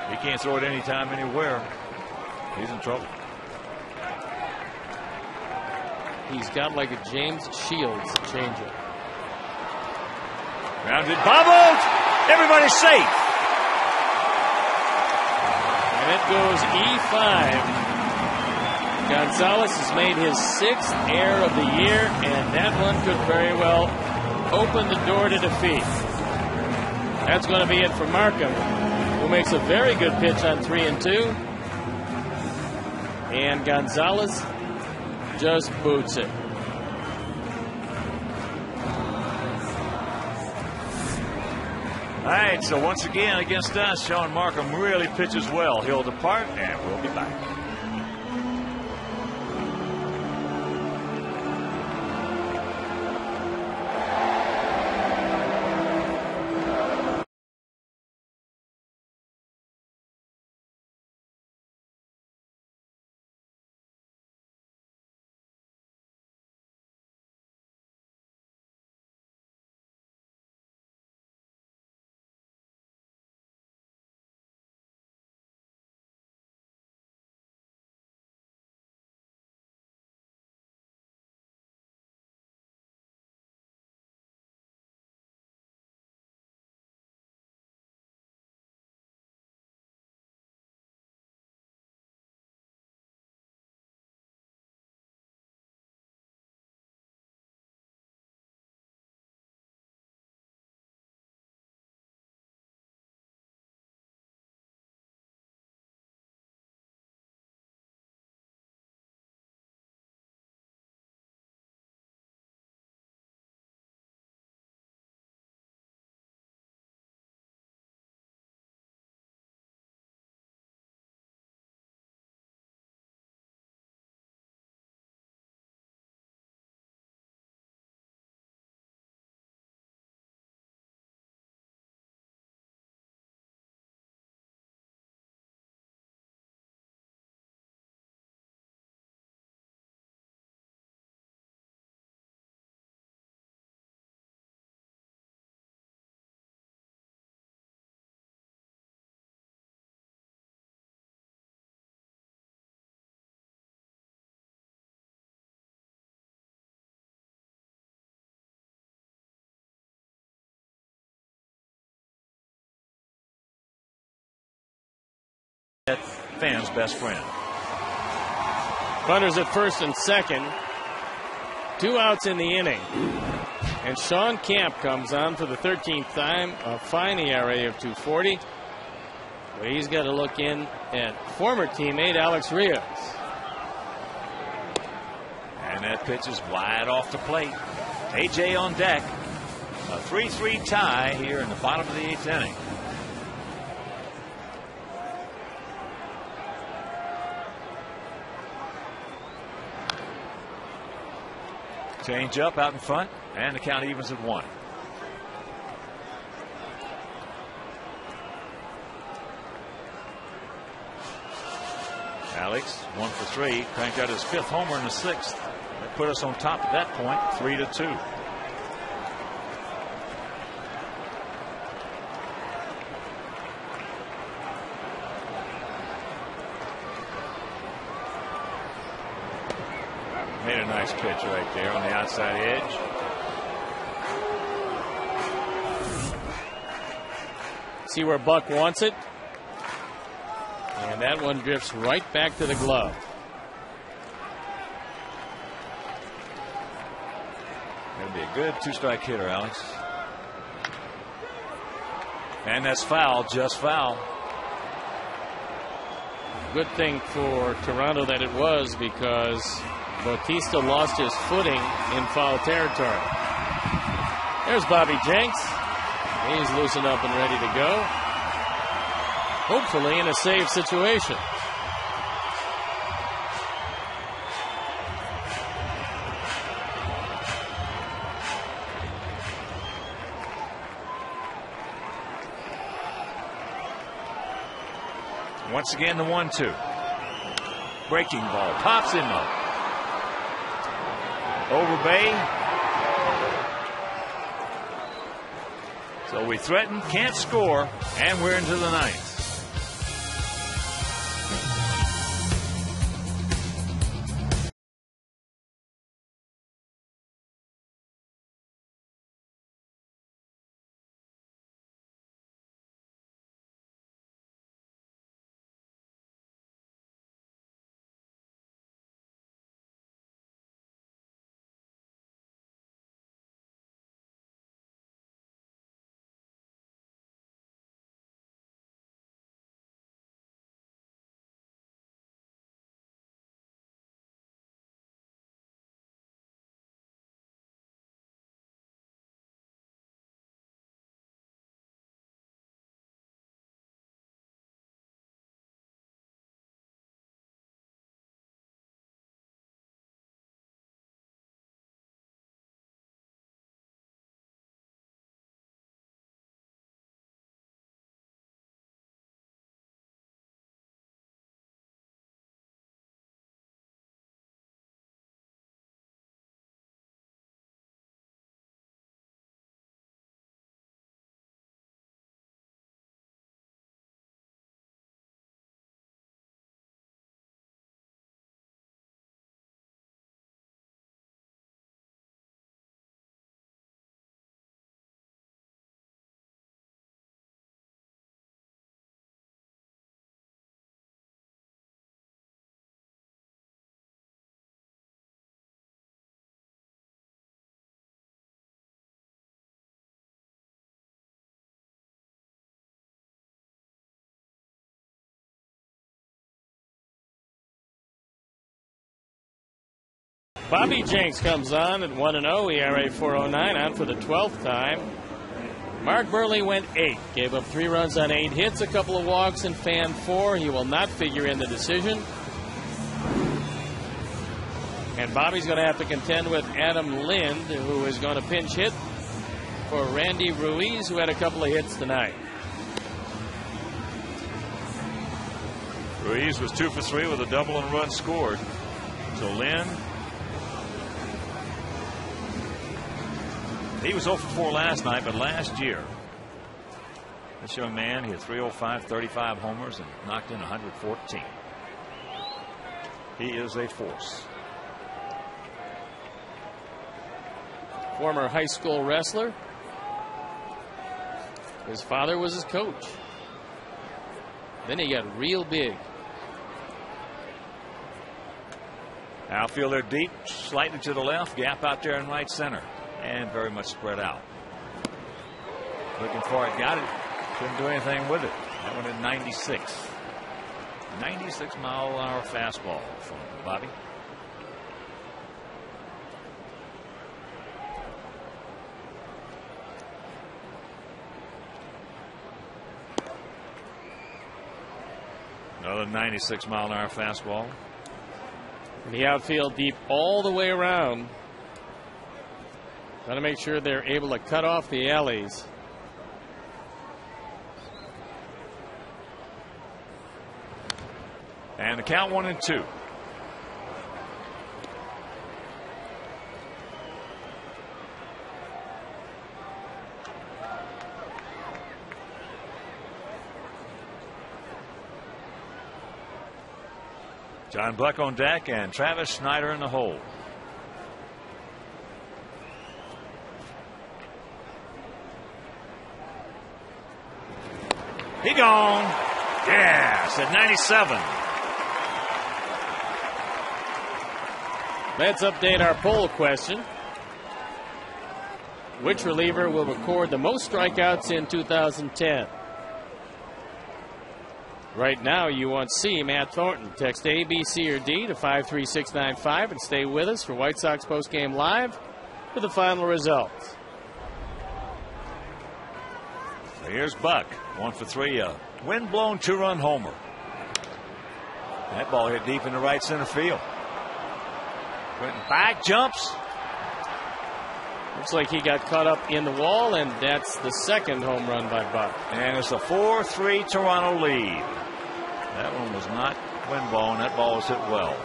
B: He can't throw it anytime, anywhere. He's in trouble.
A: He's got like a James Shields changeup.
B: Grounded, bobbled. Everybody's safe.
A: And it goes E5. Gonzalez has made his 6th error of the year, and that one could very well open the door to defeat. That's going to be it for Markham, who makes a very good pitch on 3-2. And Gonzalez just boots it.
B: All right, so once again against us, Sean Markham really pitches well. He'll depart, and we'll be back. Fan's best friend.
A: Runners at first and second. 2 outs in the inning. And Sean Camp comes on for the 13th time. A fine ERA of 2.40. Well, he's got to look in at former teammate Alex Rios.
B: And that pitch is wide off the plate. AJ on deck. A 3-3 tie here in the bottom of the 8th inning. Change up out in front, and the count evens at 1. Alex, 1 for 3, cranked out his 5th homer in the 6th. That put us on top at that point, 3-2. Made a nice pitch right there on the outside edge.
A: See where Buck wants it. And that one drifts right back to the glove.
B: Going to be a good 2-strike hitter, Alex. And that's foul, just foul.
A: Good thing for Toronto that it was, because Bautista lost his footing in foul territory. There's Bobby Jenks. He's loosened up and ready to go. Hopefully in a save situation.
B: Once again, the 1-2. Breaking ball. Pops him up. Overbay. So we threaten, can't score, and we're into the ninth.
A: Bobby Jenks comes on at 1-0, ERA 4.09, on for the 12th time. Mark Burley went 8, gave up 3 runs on 8 hits, a couple of walks, and fanned 4. He will not figure in the decision. And Bobby's going to have to contend with Adam Lind, who is going to pinch hit for Randy Ruiz, who had a couple of hits tonight.
B: Ruiz was 2 for 3 with a double and a run scored. So Lind, he was 0 for 4 last night, but last year, this young man, he had 305, 35 homers, and knocked in 114. He is a force.
A: Former high school wrestler. His father was his coach. Then he got real big.
B: Outfielder deep, slightly to the left, gap out there in right center, and very much spread out. Looking for it, got it. Couldn't do anything with it. That one at 96. 96-mile-an-hour fastball from Bobby. Another 96-mile-an-hour fastball.
A: The outfield deep all the way around. Got to make sure they're able to cut off the alleys.
B: And the count 1-2. John Buck on deck and Travis Snyder in the hole. He gone. Yes, at 97.
A: Let's update our poll question. Which reliever will record the most strikeouts in 2010? Right now, you want C, Matt Thornton. Text A, B, C, or D to 53695 and stay with us for White Sox Postgame Live for the final results.
B: So here's Buck, 1 for 3, a wind-blown 2-run homer. That ball hit deep into right center field. Went back, jumps.
A: Looks like he got caught up in the wall, and that's the second home run by Buck.
B: And it's a 4-3 Toronto lead. That one was not wind ball, and that ball was hit well.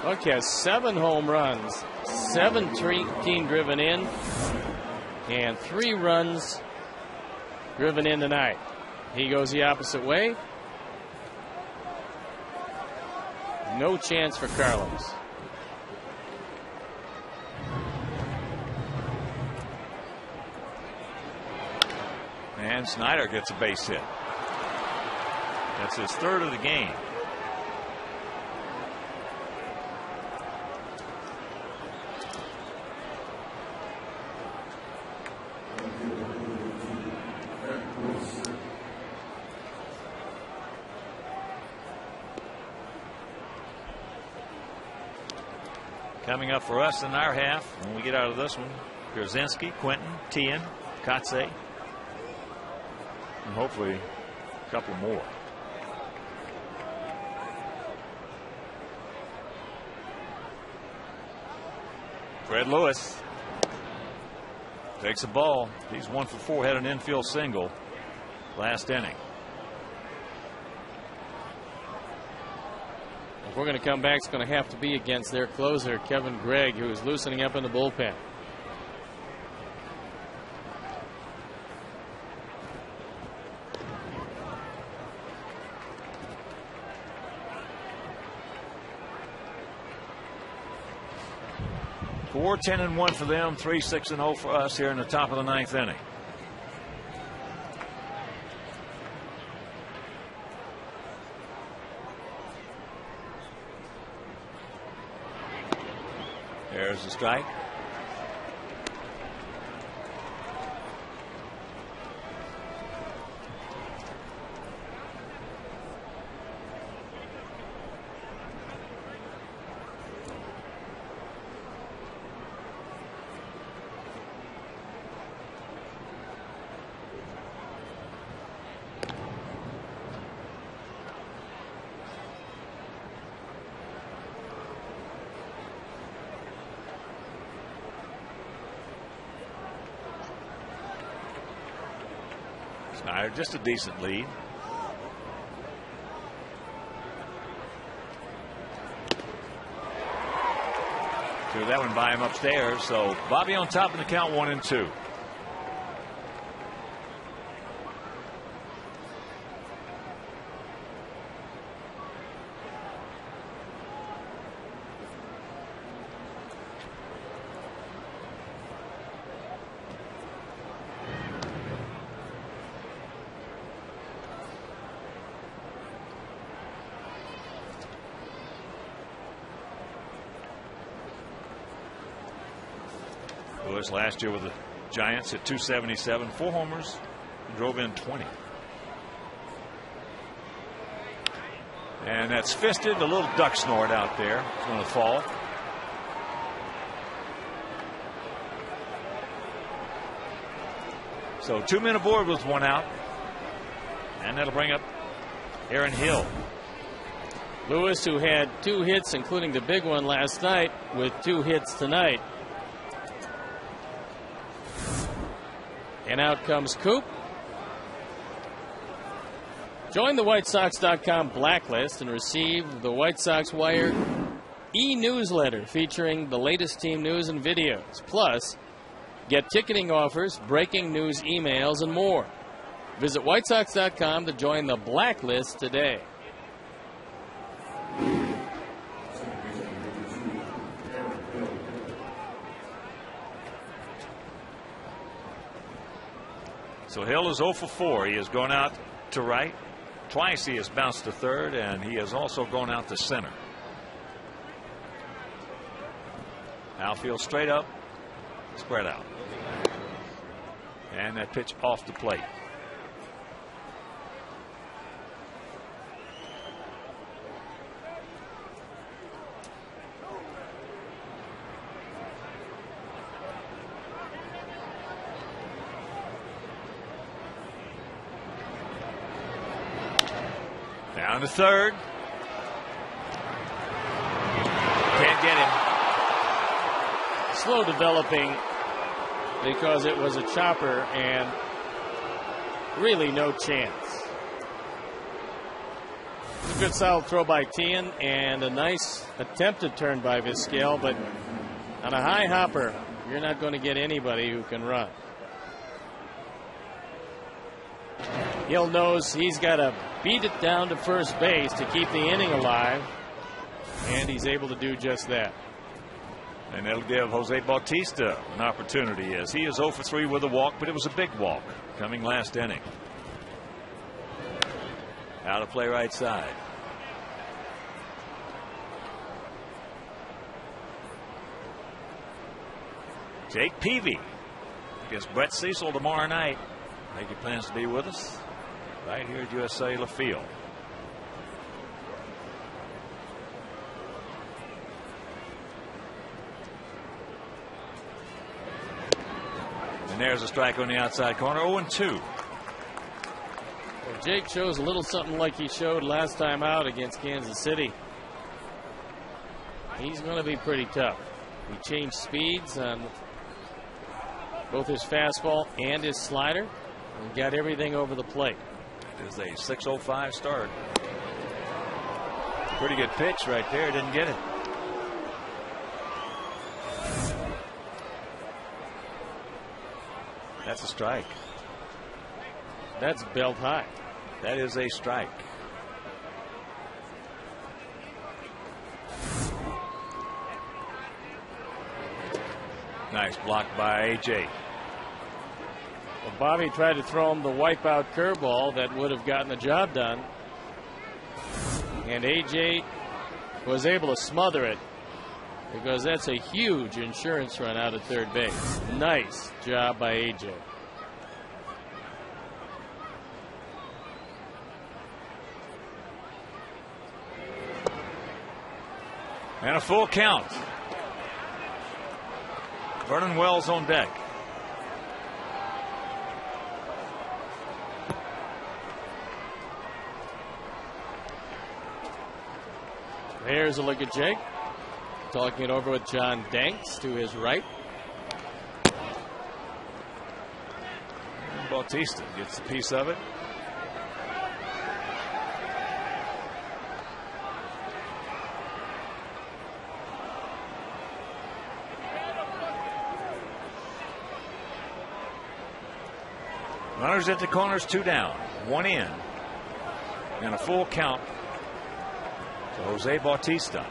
A: Buck has 7 home runs, 17 driven in, and 3 runs driven in tonight. He goes the opposite way. No chance for Carlos.
B: And Snyder gets a base hit. That's his 3rd of the game. Coming up for us in our half, when we get out of this one, Grzinski, Quinton, Tien, Kotze, and hopefully a couple more. Fred Lewis takes a ball. He's 1 for 4, had an infield single last inning.
A: If we're going to come back, it's going to have to be against their closer, Kevin Gregg, who is loosening up in the bullpen.
B: Four 10-1 for them, 3-6-0 for us here in the top of the 9th inning. There's the strike. Snyder, just a decent lead. Threw that one by him upstairs. So Bobby on top in the count, 1-2. Last year with the Giants at 277, 4 homers, and drove in 20. And that's fisted, a little duck snort out there. It's going to fall. So 2 men aboard with 1 out, and that'll bring up Aaron Hill.
A: Lewis, who had 2 hits, including the big one last night, with 2 hits tonight. And out comes Coop. Join the WhiteSox.com blacklist and receive the White Sox Wire e-newsletter featuring the latest team news and videos. Plus, get ticketing offers, breaking news emails, and more. Visit WhiteSox.com to join the blacklist today.
B: So Hill is 0 for 4. He has gone out to right. Twice he has bounced to third, and he has also gone out to center. Outfield straight up, spread out. And that pitch off the plate. Down to third. Can't get him.
A: Slow developing because it was a chopper, and really no chance. It's a good solid throw by Tian and a nice attempted turn by Vizquel, but on a high hopper, you're not going to get anybody who can run. Hill knows he's got to beat it down to first base to keep the inning alive, and he's able to do just that.
B: And that'll give Jose Bautista an opportunity, as he is 0 for 3 with a walk, but it was a big walk coming last inning. Out of play right side. Jake Peavy against Brett Cecil tomorrow night. Make your plans to be with us right here at US Cellular Field. And there's a strike on the outside corner. 0-2.
A: Well, Jake shows a little something like he showed last time out against Kansas City. He's going to be pretty tough. He changed speeds on both his fastball and his slider, and got everything over the plate.
B: It is a 6:05 start. Pretty good pitch right there. Didn't get it. That's a strike.
A: That's belt high.
B: That is a strike. Nice block by AJ.
A: Well, Bobby tried to throw him the wipeout curveball that would have gotten the job done, and AJ was able to smother it, because that's a huge insurance run out at third base. Nice job by AJ.
B: And a full count. Vernon Wells on deck.
A: Here's a look at Jake. Talking it over with John Danks to his right.
B: And Bautista gets a piece of it. Runners at the corners, 2 down, 1 in, and a full count to Jose Bautista.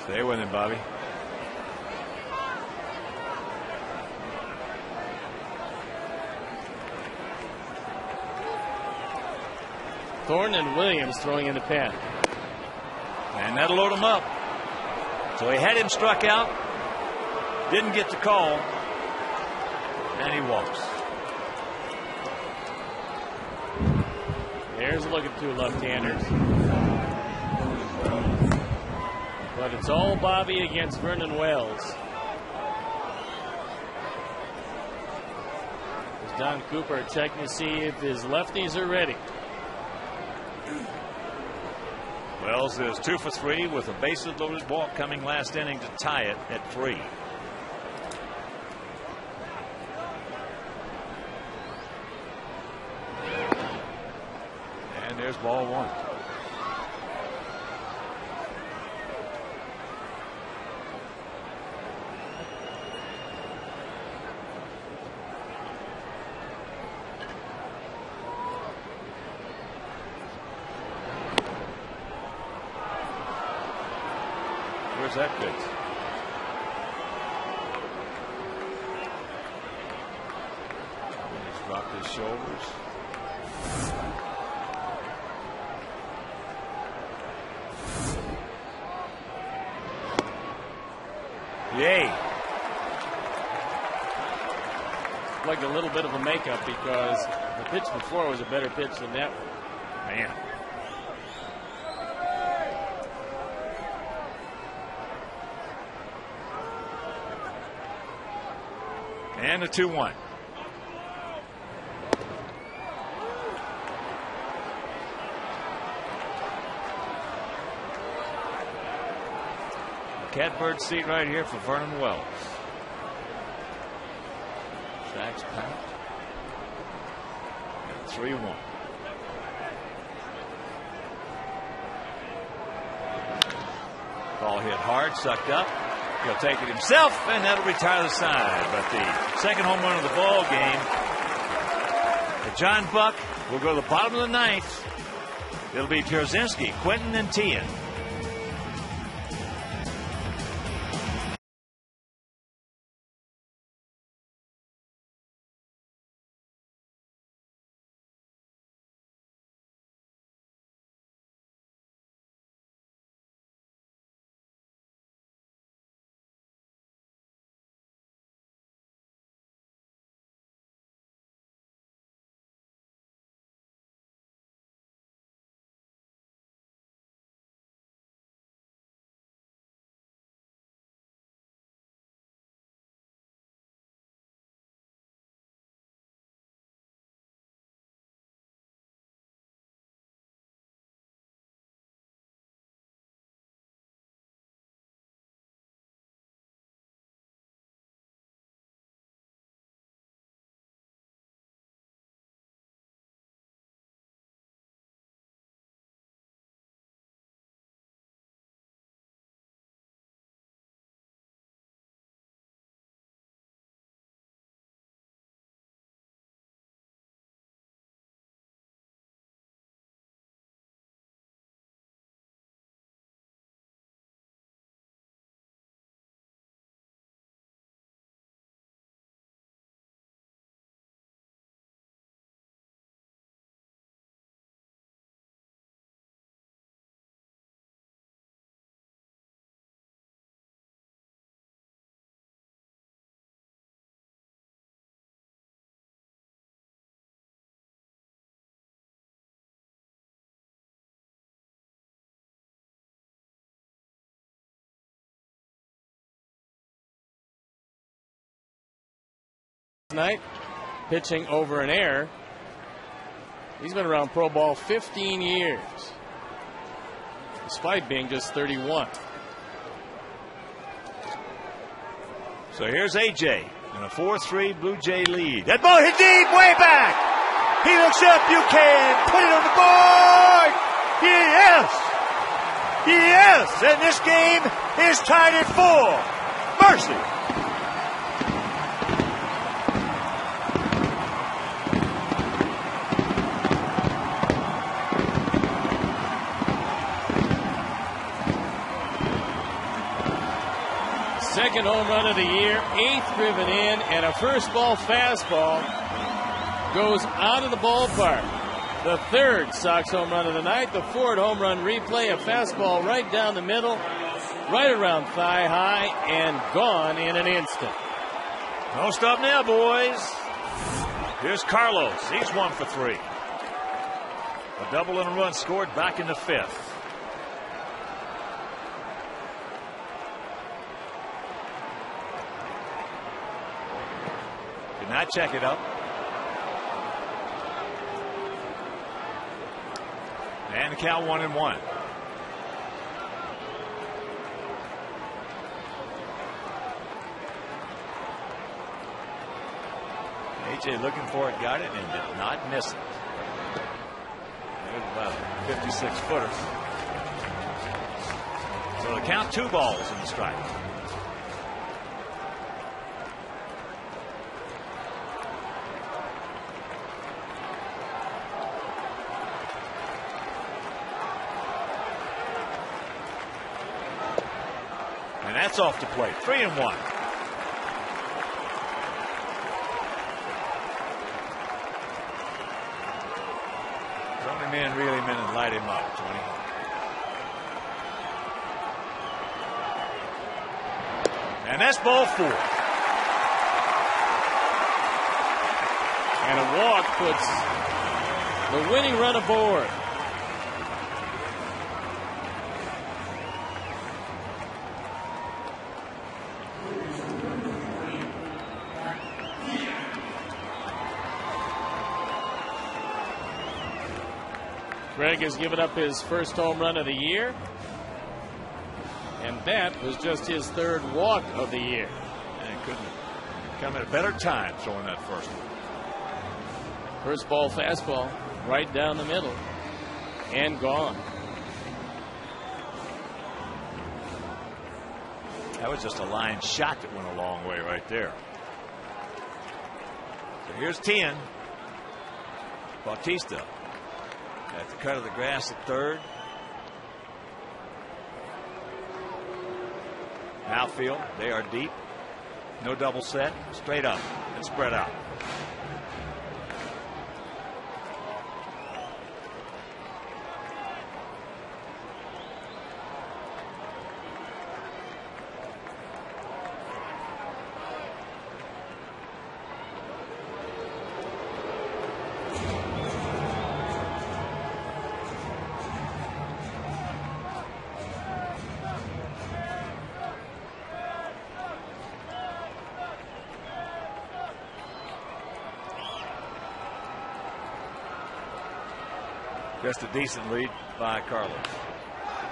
B: Stay with him, Bobby.
A: Thornton and Williams throwing in the pen.
B: And that'll load him up. So he had him struck out. Didn't get the call. And he walks.
A: There's a look at 2 left-handers. But it's all Bobby against Vernon Wells. As Don Cooper checking to see if his lefties are ready.
B: Wells is 2 for 3 with a bases loaded walk coming last inning to tie it at 3. And there's ball 1. Where's that pitch? He's dropped his shoulders. Yay.
A: Like a little bit of a makeup, because the pitch before was a better pitch than that one.
B: Man. And a 2-1. Catbird seat right here for Vernon Wells. Sacks packed. 3-1. Ball hit hard, sucked up. He'll take it himself, and that'll retire the side. But the second home run of the ball game, the John Buck, will go to the bottom of the ninth. It'll be Pierzynski, Quentin, and Tian.
A: Night, pitching over an error. He's been around pro ball 15 years, despite being just 31.
B: So here's AJ in a 4-3 Blue Jay lead. That ball hit deep, way back. He looks up. You can put it on the board. Yes. Yes. And this game is tied at 4. Mercy.
A: Second home run of the year, 8th driven in, and a first ball fastball goes out of the ballpark. The 3rd Sox home run of the night, the 4th home run replay, a fastball right down the middle, right around thigh high, and gone in an instant.
B: Don't stop now, boys. Here's Carlos. He's 1 for 3. A double and a run scored back in the 5th. Not check it up. And the count 1-1. AJ looking for it, got it, and did not miss it. There's about a 56-footer. So the count 2 balls in the strike. And that's off the plate. 3-1. His only man really meant to light him up, Tony. And that's ball 4.
A: And a walk puts the winning run aboard. Greg has given up his first home run of the year. And that was just his third walk of the year.
B: And couldn't come at a better time throwing that first one.
A: First ball fastball right down the middle and gone.
B: That was just a line shot that went a long way right there. So here's 10. Bautista at the cut of the grass at third. Outfield, they are deep. No double set, straight up and spread out. Just a decent lead by Carlos.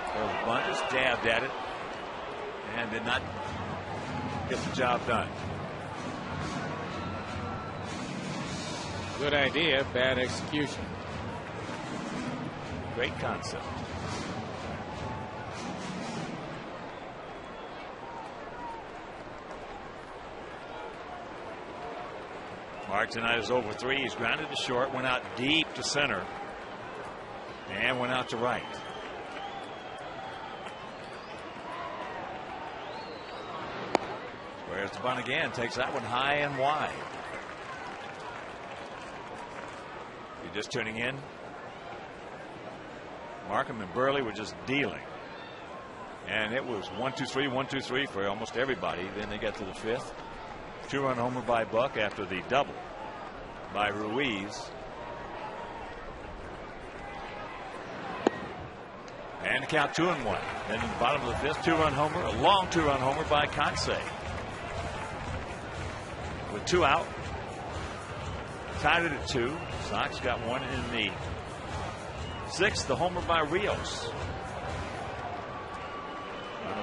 B: Carlos Bunches jabbed at it and did not get the job done.
A: Good idea, bad execution.
B: Great concept. Mark tonight is over 3. He's grounded to short, went out deep to center, and went out to right. Squares the bunt again, takes that one high and wide. You're just tuning in. Markham and Burley were just dealing. And it was 1-2-3, 1-2-3 for almost everybody. Then they get to the 5th. 2-run homer by Buck after the double by Ruiz. And the count 2-1. Then in the bottom of the 5th, 2-run homer, a long 2-run homer by Conce. With 2 out, tied it at 2. Sox got one in the 6th, the homer by Rios.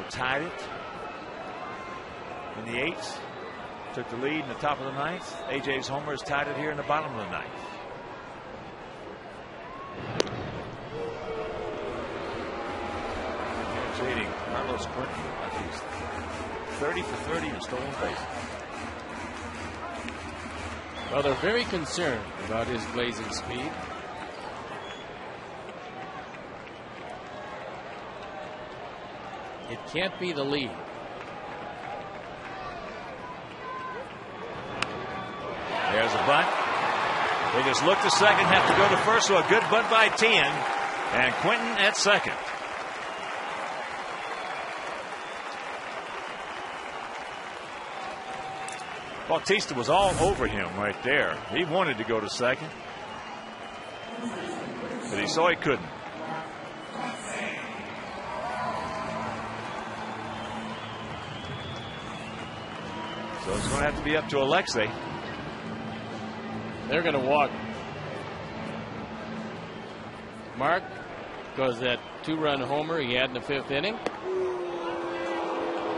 B: Tied it in the 8th. Took the lead in the top of the 9th. AJ's homer has tied it here in the bottom of the 9th. Leading Carlos Quentin. He's 30 for 30 in stolen bases.
A: Well, they're very concerned about his blazing speed. It can't be the lead.
B: There's a bunt. They just look to second, have to go to first, so a good bunt by 10. And Quentin at second. Bautista was all over him right there. He wanted to go to second, but he saw he couldn't. So it's going to have to be up to Alexei.
A: They're going to walk Mark because that 2-run homer he had in the 5th inning.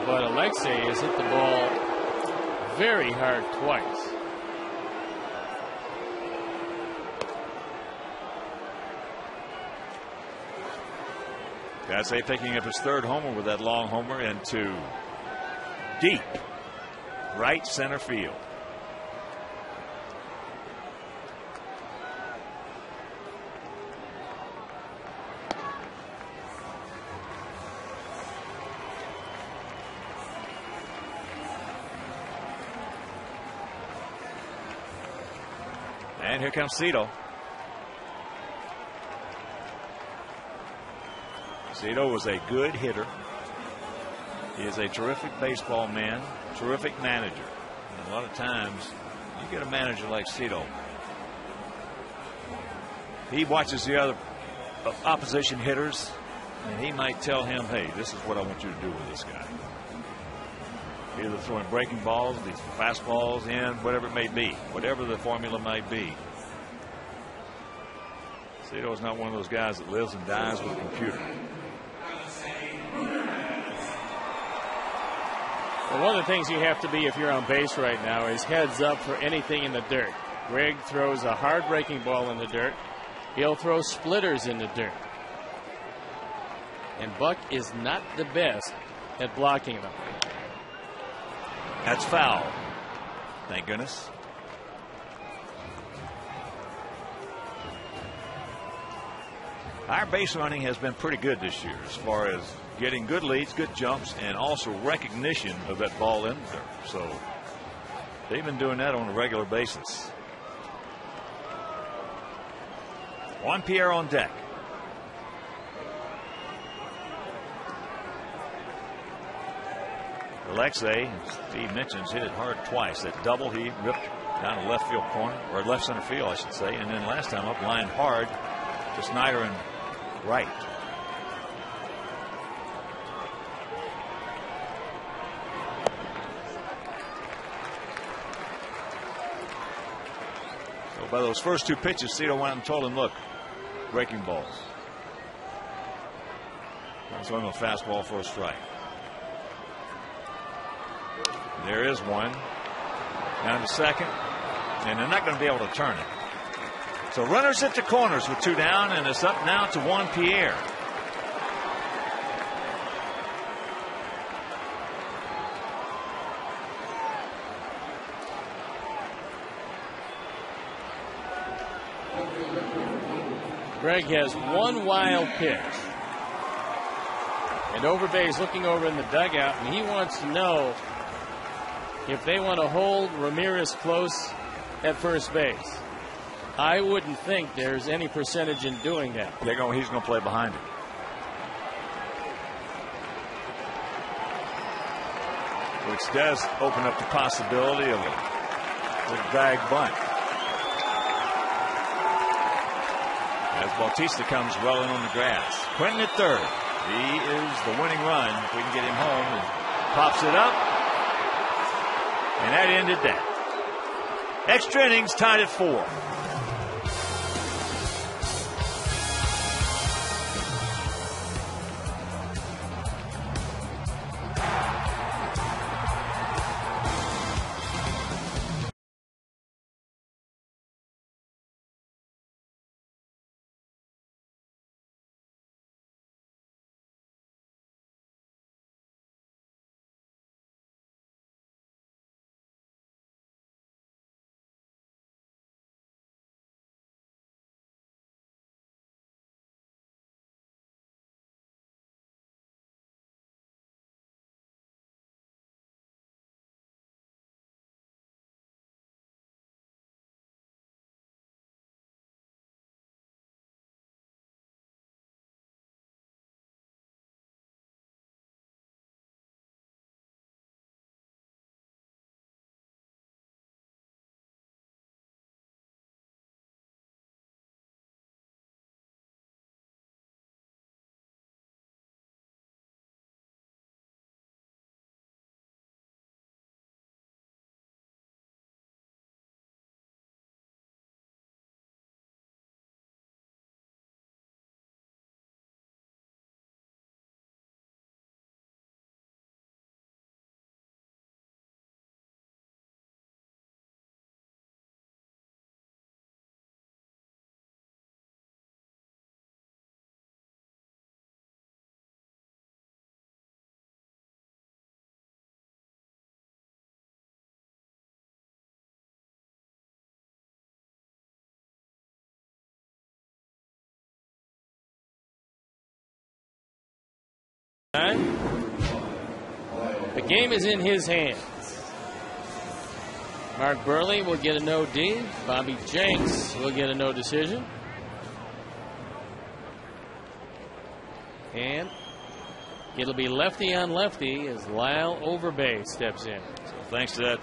A: But Alexei has hit the ball very hard twice.
B: Conce picking up his 3rd homer with that long homer into deep right center field. And here comes Cito. Cito was a good hitter. He is a terrific baseball man, terrific manager. And a lot of times you get a manager like Cito. He watches the other opposition hitters and he might tell him, hey, this is what I want you to do with this guy. Either throwing breaking balls, these fastballs in, whatever it may be, whatever the formula might be. Cito is not one of those guys that lives and dies with a computer.
A: Well, one of the things you have to be if you're on base right now is heads up for anything in the dirt. Greg throws a hard breaking ball in the dirt. He'll throw splitters in the dirt. And Buck is not the best at blocking them.
B: That's foul. Thank goodness. Our base running has been pretty good this year as far as getting good leads, good jumps, and also recognition of that ball in there. So they've been doing that on a regular basis. Juan Pierre on deck. Alexei, Steve mentions, hit it hard twice. That double he ripped down the left field corner, or left center field, I should say. And then last time up, lined hard to Snyder and right. So by those first two pitches, Cito went out and told him, look, breaking balls. So I'm a fastball for a strike. There is one. Down to second. And they're not going to be able to turn it. So runners at the corners with two down, and it's up now to Juan Pierre.
A: Greg has one wild pitch. And Overbay is looking over in the dugout, and he wants to know if they want to hold Ramirez close at first base. I wouldn't think there's any percentage in doing that.
B: He's going to play behind him. Which does open up the possibility of a bag bunt. As Bautista comes rolling on the grass. Quentin at third. He is the winning run. If we can get him home, and pops it up. And that ended that. Extra innings tied at 4.
A: The game is in his hands. Mark Burley will get a no D. Bobby Jenks will get a no decision. And it'll be lefty on lefty as Lyle Overbay steps in.
B: So thanks to that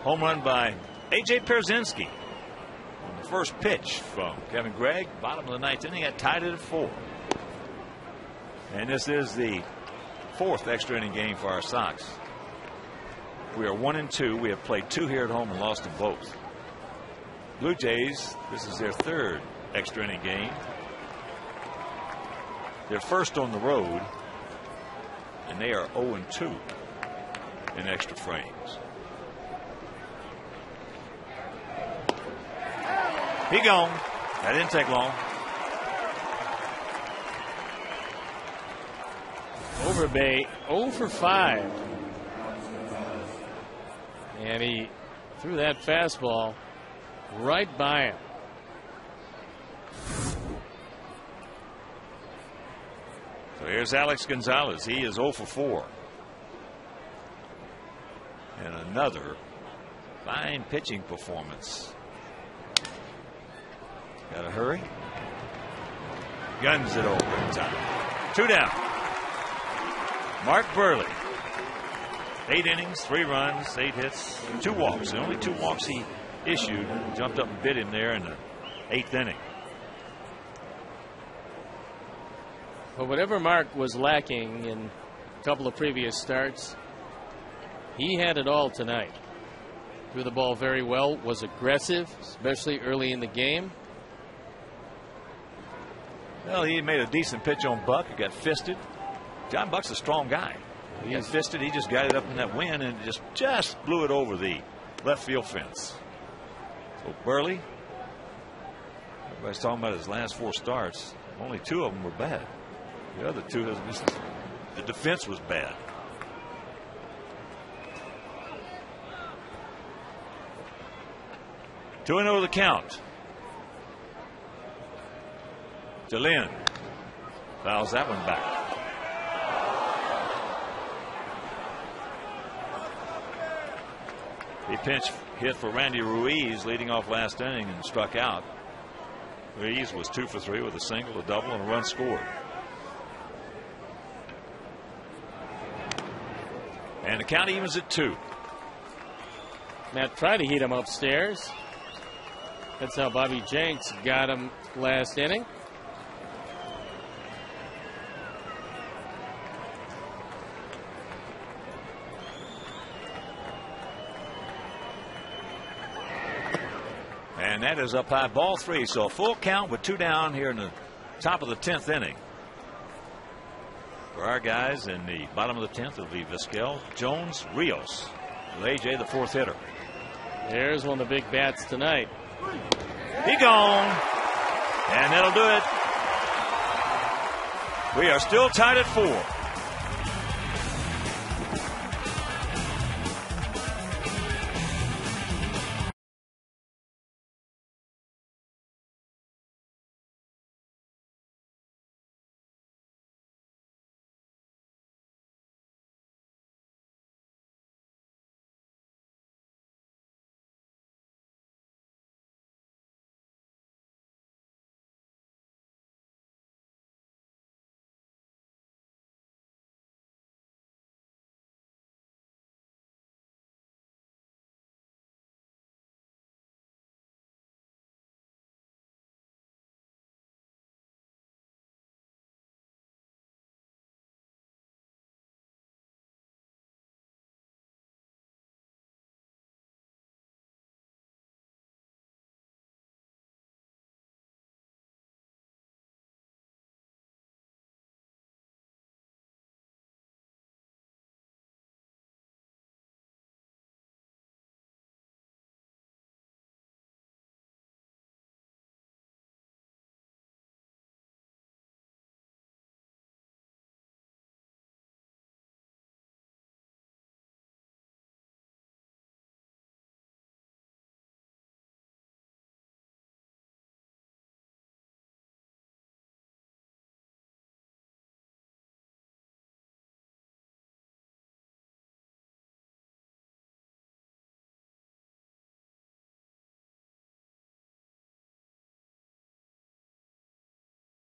B: home run by A.J. Pierzynski on the first pitch from Kevin Gregg, bottom of the ninth inning, that tied it at 4. And this is the 4th extra inning game for our Sox. We are 1-2. We have played 2 here at home and lost them both. Blue Jays, this is their 3rd extra inning game. They're first on the road, and they are 0-2. in extra frames. He gone. That didn't take long.
A: Overbay 0 for 5. And he threw that fastball right by him.
B: So here's Alex Gonzalez. He is 0 for 4. And another fine pitching performance. Got to hurry. Guns it over in time. 2 down. Mark Burley. 8 innings, 3 runs, 8 hits, 2 walks. The only 2 walks he issued. Jumped up and bit him there in the 8th inning.
A: But whatever Mark was lacking in a couple of previous starts, he had it all tonight. Threw the ball very well, was aggressive, especially early in the game.
B: Well, he made a decent pitch on Buck. He got fisted. John Buck's a strong guy. He got fisted. He just got it up in that wind and just blew it over the left field fence. So Burley, everybody's talking about his last 4 starts. Only 2 of them were bad. The other 2, the defense was bad. Two and 0 the count. DeLynn fouls that one back. He pinch hit for Randy Ruiz leading off last inning and struck out. Ruiz was 2 for 3 with a single, a double, and a run scored. And the count evens at 2.
A: Matt tried to heat him upstairs. That's how Bobby Jenks got him last inning.
B: And that is up high, ball 3. So a full count with 2 down here in the top of the 10th inning. For our guys in the bottom of the 10th, it'll be Vizquel, Jones, Rios. With AJ, the 4th hitter.
A: There's one of the big bats tonight.
B: He gone. And that'll do it. We are still tied at 4.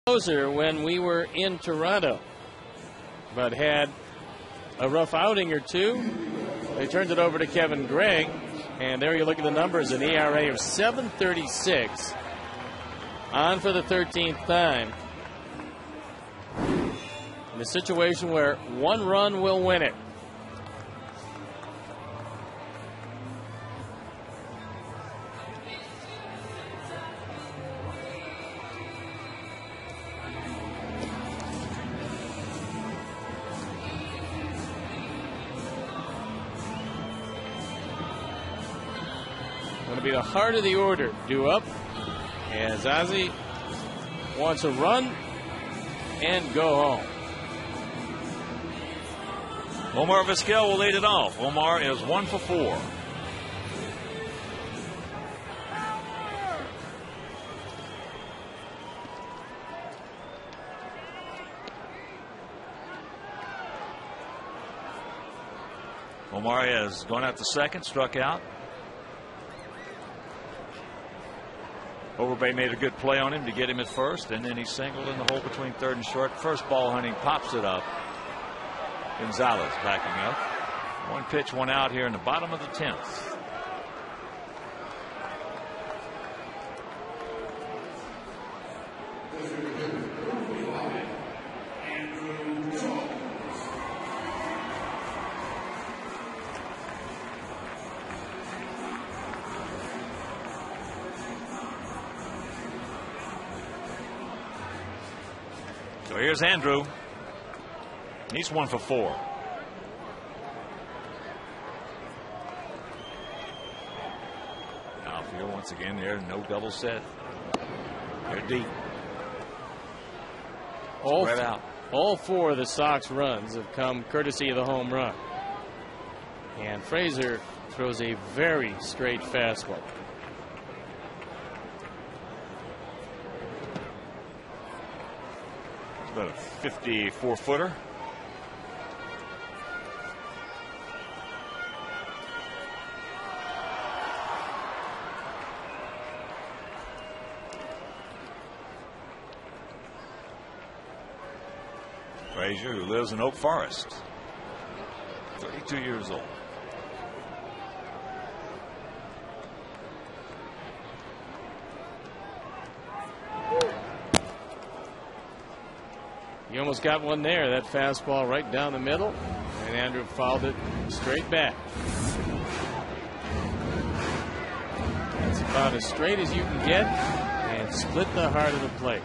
A: Closer when we were in Toronto, but had a rough outing or 2. They turned it over to Kevin Gregg, and there you look at the numbers: an ERA of 7.36, on for the 13th time, in a situation where 1 run will win it. It'll be the heart of the order due up as Ozzie wants a run and go home.
B: Omar Vizquel will lead it off. Omar is 1 for 4. Omar has gone out to second, struck out. Overbay made a good play on him to get him at first, and then he singled in the hole between third and short. First ball hunting, pops it up. Gonzalez backing up. One pitch, one out here in the bottom of the 10th. So here's Andrew. He's 1 for 4. Outfield once again there, no double set. They're deep. Spread out.
A: All 4 of the Sox runs have come courtesy of the home run. And Frazier throws a very straight fastball.
B: About a 54-footer. Frazier, who lives in Oak Forest, 32 years old.
A: He almost got one there. That fastball right down the middle, and Andrew fouled it straight back. That's about as straight as you can get and split the heart of the plate.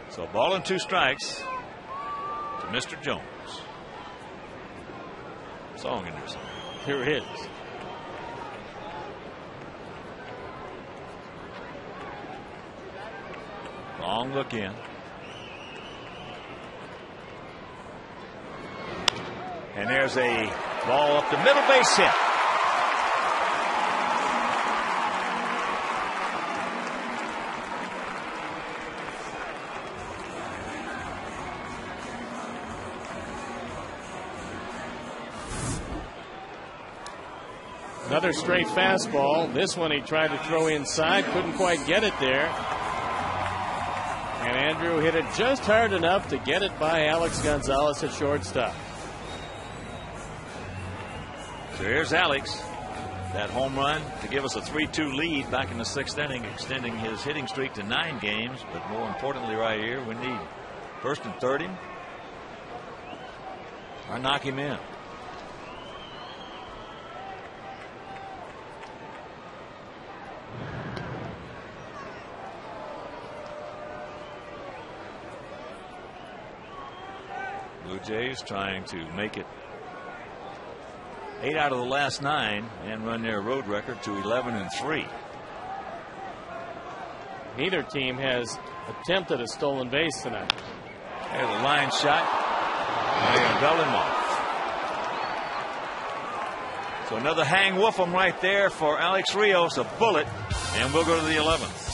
B: So ball and 2 strikes to Mr. Jones. Song in there somewhere.
A: Here it is.
B: Long look in. And there's a ball up the middle, base hit.
A: Another straight fastball. This one he tried to throw inside, couldn't quite get it there. And Andrew hit it just hard enough to get it by Alex Gonzalez at shortstop.
B: So here's Alex. That home run to give us a 3-2 lead back in the 6th inning, extending his hitting streak to 9 games. But more importantly right here, we need first and third him or knock him in. Blue Jays trying to make it 8 out of the last 9 and run their road record to 11-3.
A: Neither team has attempted a stolen base tonight.
B: There's a line shot. They're going to double him off. So another hang woof 'em right there for Alex Rios, a bullet, and we'll go to the 11th.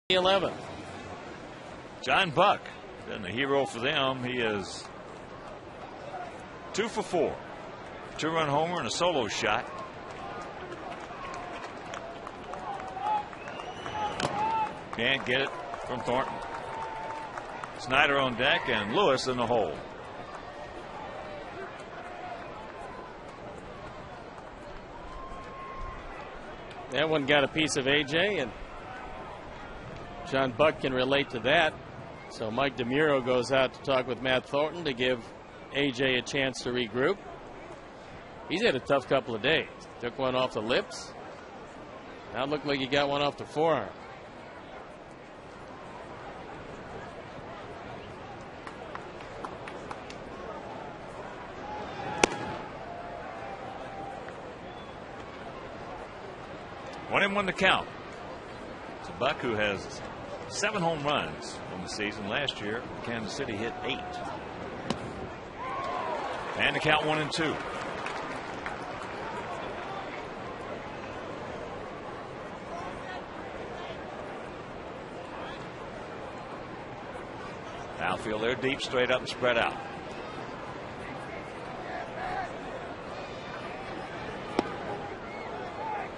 A: the 11th.
B: John Buck, been a hero for them. He is 2 for 4. 2-run homer and a solo shot. Can't get it from Thornton. Snyder on deck and Lewis in the hole.
A: That one got a piece of AJ, and John Buck can relate to that. So Mike DeMuro goes out to talk with Matt Thornton to give AJ a chance to regroup. He's had a tough couple of days. Took one off the lips. Now it looked like he got one off the forearm.
B: One and one to count. It's a Buck who has 7 home runs in the season. Last year, Kansas City hit 8. And to count 1-2. Outfield there, deep, straight up, and spread out.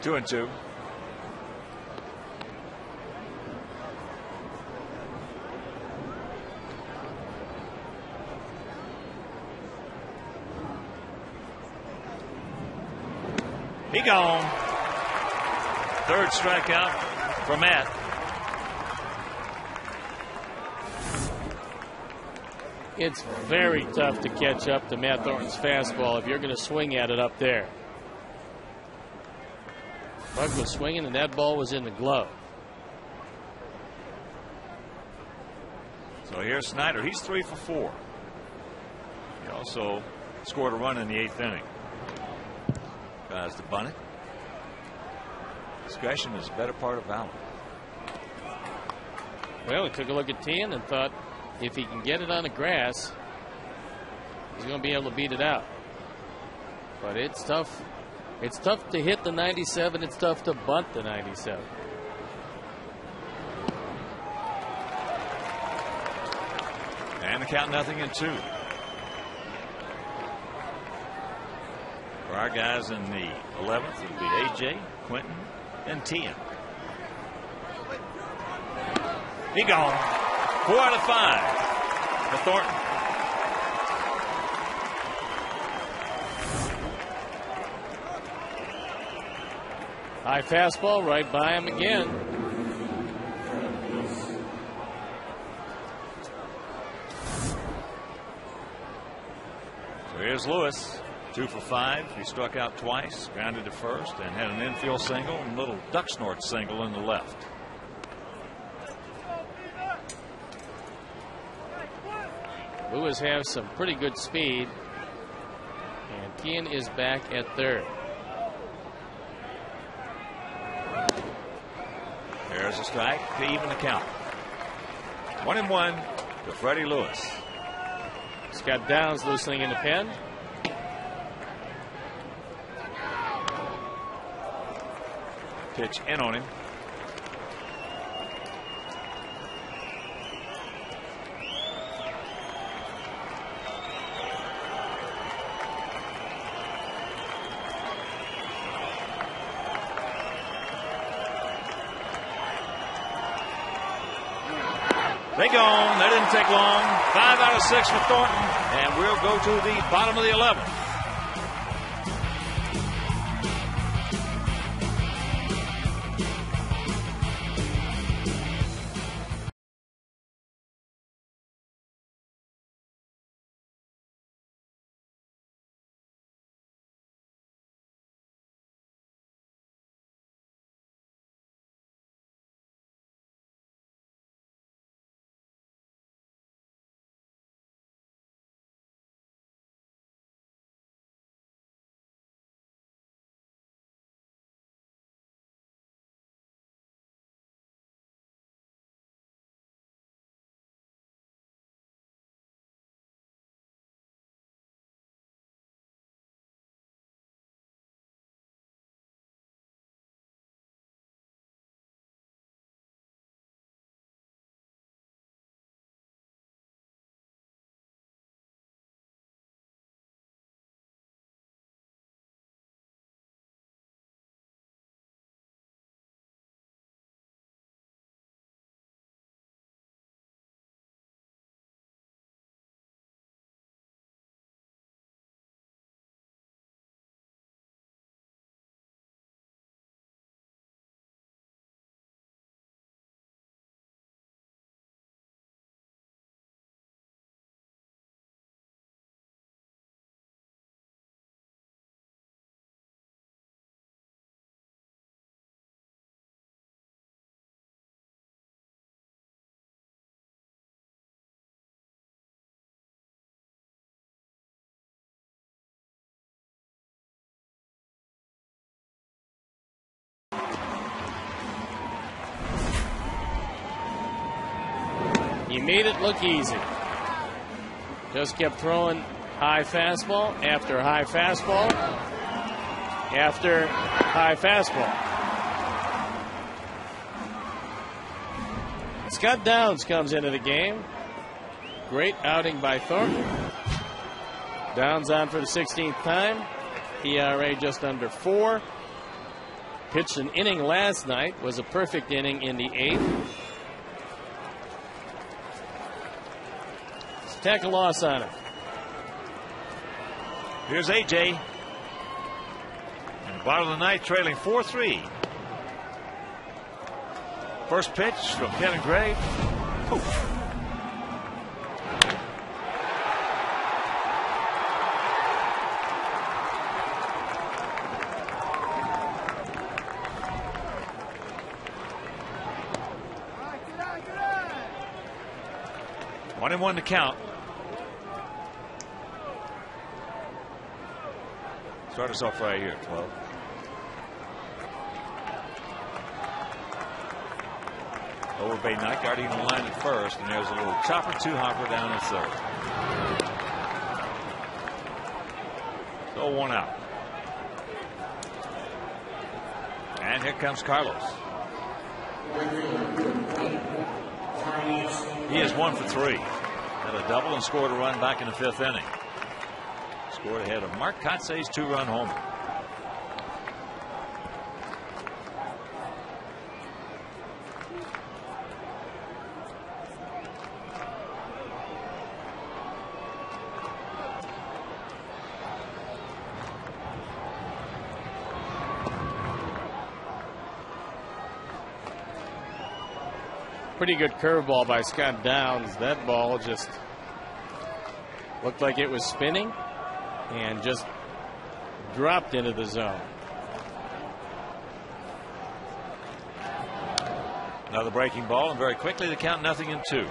B: Two and two. He gone. Third strikeout for Matt.
A: It's very tough to catch up to Matt Thornton's fastball if you're going to swing at it up there. Buck was swinging and that ball was in the glove.
B: So here's Snyder. He's 3 for 4. He also scored a run in the 8th inning. Tries to bunt it. Discretion is a better part of valor.
A: Well, he took a look at Tien and thought if he can get it on the grass, he's going to be able to beat it out. But it's tough. It's tough to hit the 97. It's tough to bunt the 97.
B: And the count 0-2. For our guys in the 11th, it'll be AJ, Quentin, and Tien. He gone. 4 out of 5 for Thornton.
A: High fastball right by him again.
B: So here's Lewis. 2 for 5. He struck out twice, grounded to first, and had an infield single and a little duck snort single in the left.
A: Lewis has some pretty good speed, and Tien is back at third.
B: There's a strike to even the count. 1-1 to Freddie Lewis.
A: Scott Downs loosening in the pen.
B: Pitch in on him. They gone. That didn't take long. 5 out of 6 for Thornton. And we'll go to the bottom of the 11th.
A: made it look easy. Just kept throwing high fastball after high fastball after high fastball. Scott Downs comes into the game. Great outing by Thornton. Downs on for the 16th time. ERA just under 4. Pitched an inning last night. Was a perfect inning in the 8th. Let's tack a loss on it.
B: Here's AJ. In the bottom of the ninth, trailing 4-3. First pitch from Kevin Gray. Poof. One and one to count. Start us off right here, 12. Overbay not guarding the line at first, and there's a little chopper two-hopper down at third. So one out. And here comes Carlos. He is 1 for 3. Had a double and scored a run back in the 5th inning. Scored ahead of Mark Kotze's 2-run homer.
A: Pretty good curveball by Scott Downs. That ball just looked like it was spinning and just dropped into the zone.
B: Another breaking ball, and very quickly the count 0-2.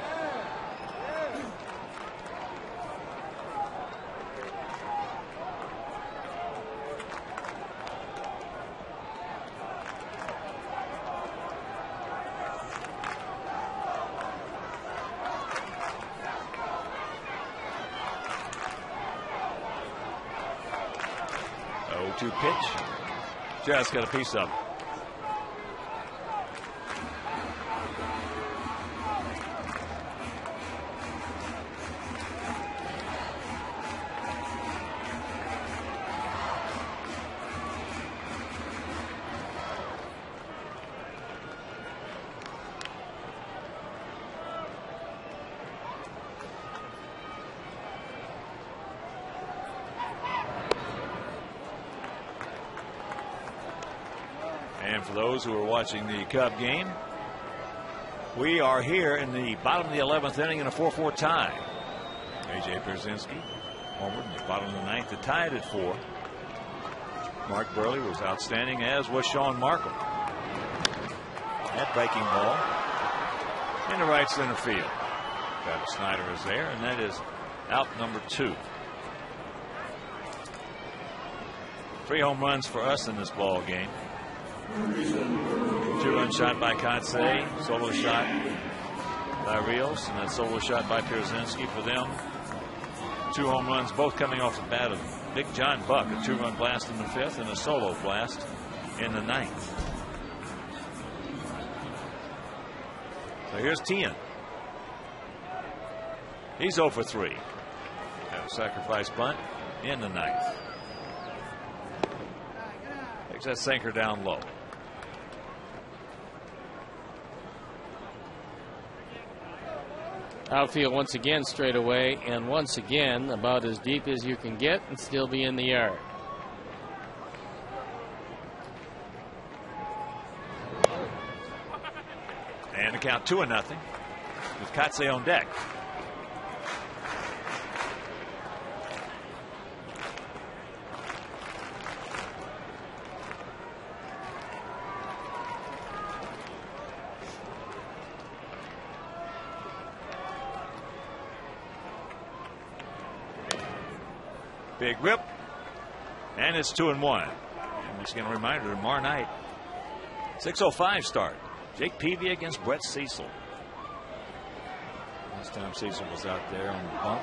B: Pitch. Just got a piece of it. And for those who are watching the Cub game, we are here in the bottom of the 11th inning in a 4-4 tie. A.J. Pierzynski homered in the bottom of the 9th to tie it at 4. Mark Burley was outstanding, as was Sean Markham. That breaking ball in the right center field. Travis Snyder is there, and that is out number 2. 3 home runs for us in this ball game. 2-run shot by Kotze, solo shot by Rios, and that solo shot by Pierzynski for them. 2 home runs, both coming off the bat of Big John Buck, a 2-run blast in the 5th and a solo blast in the 9th. So here's Tian. He's 0 for 3. Got a sacrifice bunt in the 9th. Takes that sinker down low.
A: Outfield once again straight away, and once again about as deep as you can get and still be in the yard.
B: And the count 2-0 with Kotze on deck. Big rip, and it's 2-1. And just again a reminder, tomorrow night, 6:05 start. Jake Peavy against Brett Cecil. Last time Cecil was out there on the bump.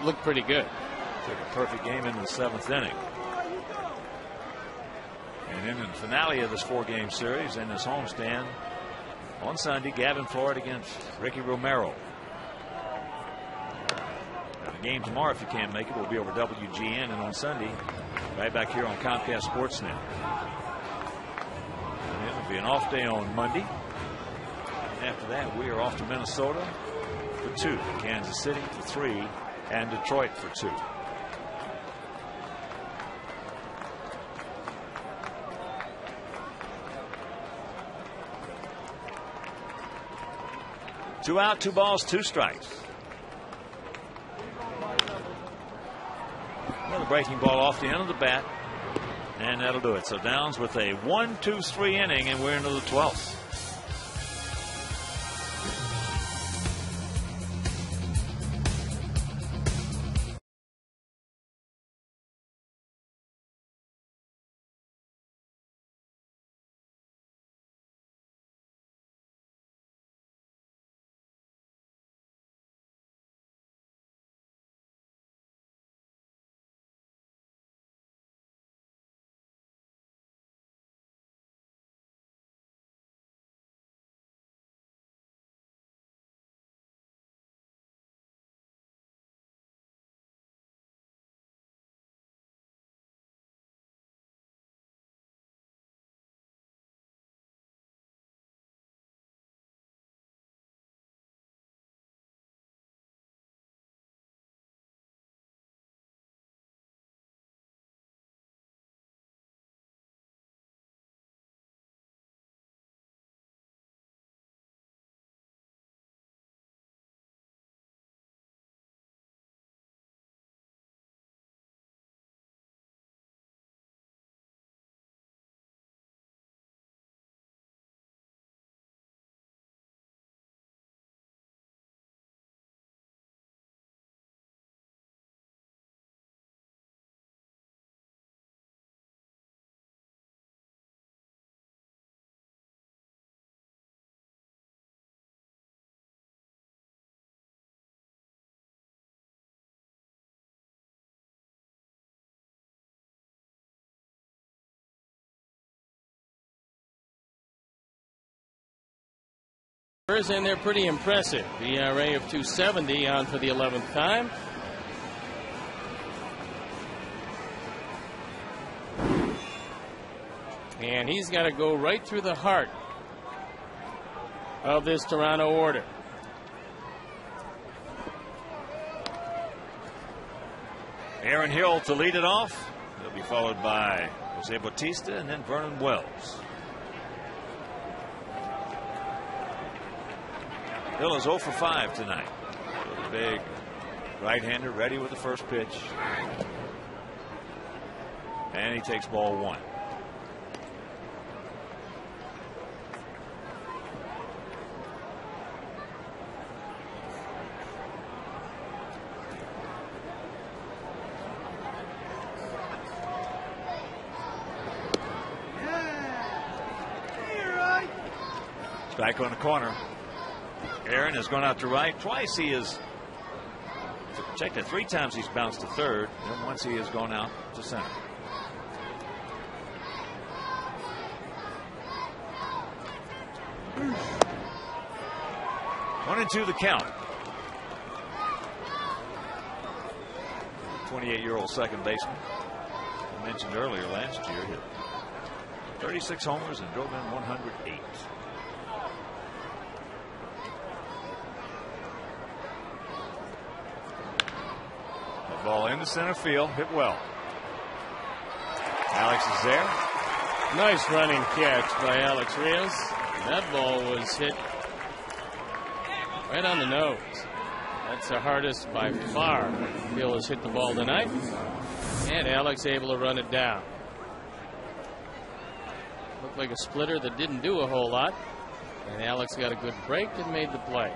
A: Looked pretty good.
B: Took a perfect game into the 7th inning. And in the finale of this 4-game series, in this homestand on Sunday, Gavin Floyd against Ricky Romero. Now, the game tomorrow, if you can't make it, will be over WGN, and on Sunday, right back here on Comcast Sportsnet. And it'll be an off day on Monday. And after that, we are off to Minnesota for 2, Kansas City for 3, and Detroit for 2. Two out, 2 balls, 2 strikes. Another breaking ball off the end of the bat, and that'll do it. So Downs with a 1-2-3 inning, and we're into the 12th.
A: And they're pretty impressive. The ERA of 270 on for the 11th time. And he's got to go right through the heart of this Toronto order.
B: Aaron Hill to lead it off. He'll be followed by Jose Bautista and then Vernon Wells. Hill is 0 for 5 tonight. The big right-hander ready with the first pitch. And he takes ball 1. Strike on the corner. Aaron has gone out to right. Twice he has checked it. 3 times he's bounced to third. And once he has gone out to center. One and 2 the count. 28-year-old second baseman. I mentioned earlier last year hit 36 homers and drove in 108. Ball into center field, hit well. Alex is there.
A: Nice running catch by Alex Rios. That ball was hit right on the nose. That's the hardest by far Bill has hit the ball tonight. And Alex able to run it down. Looked like a splitter that didn't do a whole lot. And Alex got a good break and made the play.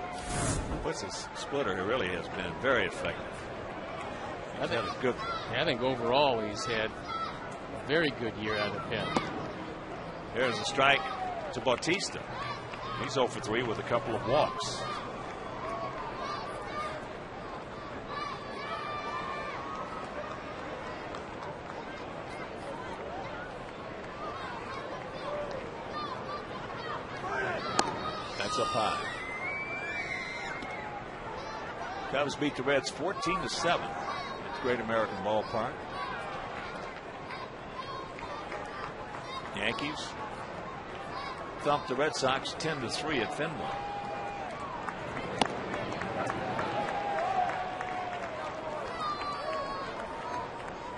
B: What's this splitter? He really has been very effective.
A: I think overall he's had a very good year out of him.
B: There's a strike to Bautista. He's 0 for 3 with a couple of walks. Cubs up high. Cubs beat the Reds 14-7 at Great American Ballpark. Yankees thumped the Red Sox 10-3 at Fenway.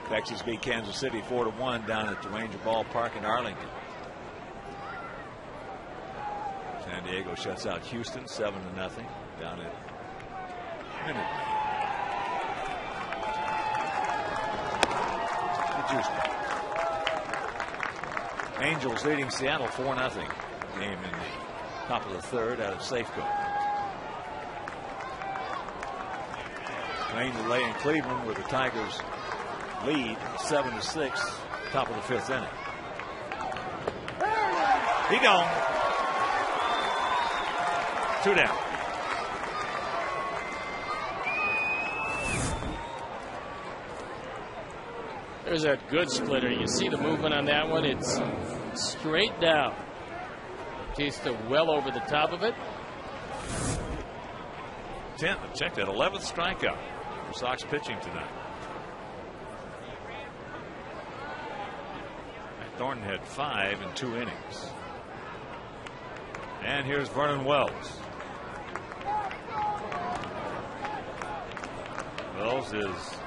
B: Texas beat Kansas City 4-1 down at the Ranger Ballpark in Arlington. San Diego shuts out Houston 7-0 down at Minute Maid. Angels leading Seattle 4-0 game in the top of the third out of Safeco. Rain delay in Cleveland with the Tigers lead 7-6 top of the fifth inning. He gone. 2 down.
A: There's that good splitter. You see the movement on that one. It's straight down. Bautista well over the top of it.
B: 10th, check that, 11th strikeout for Sox pitching tonight. Thornton had 5 in 2 innings. And here's Vernon Wells. Wells is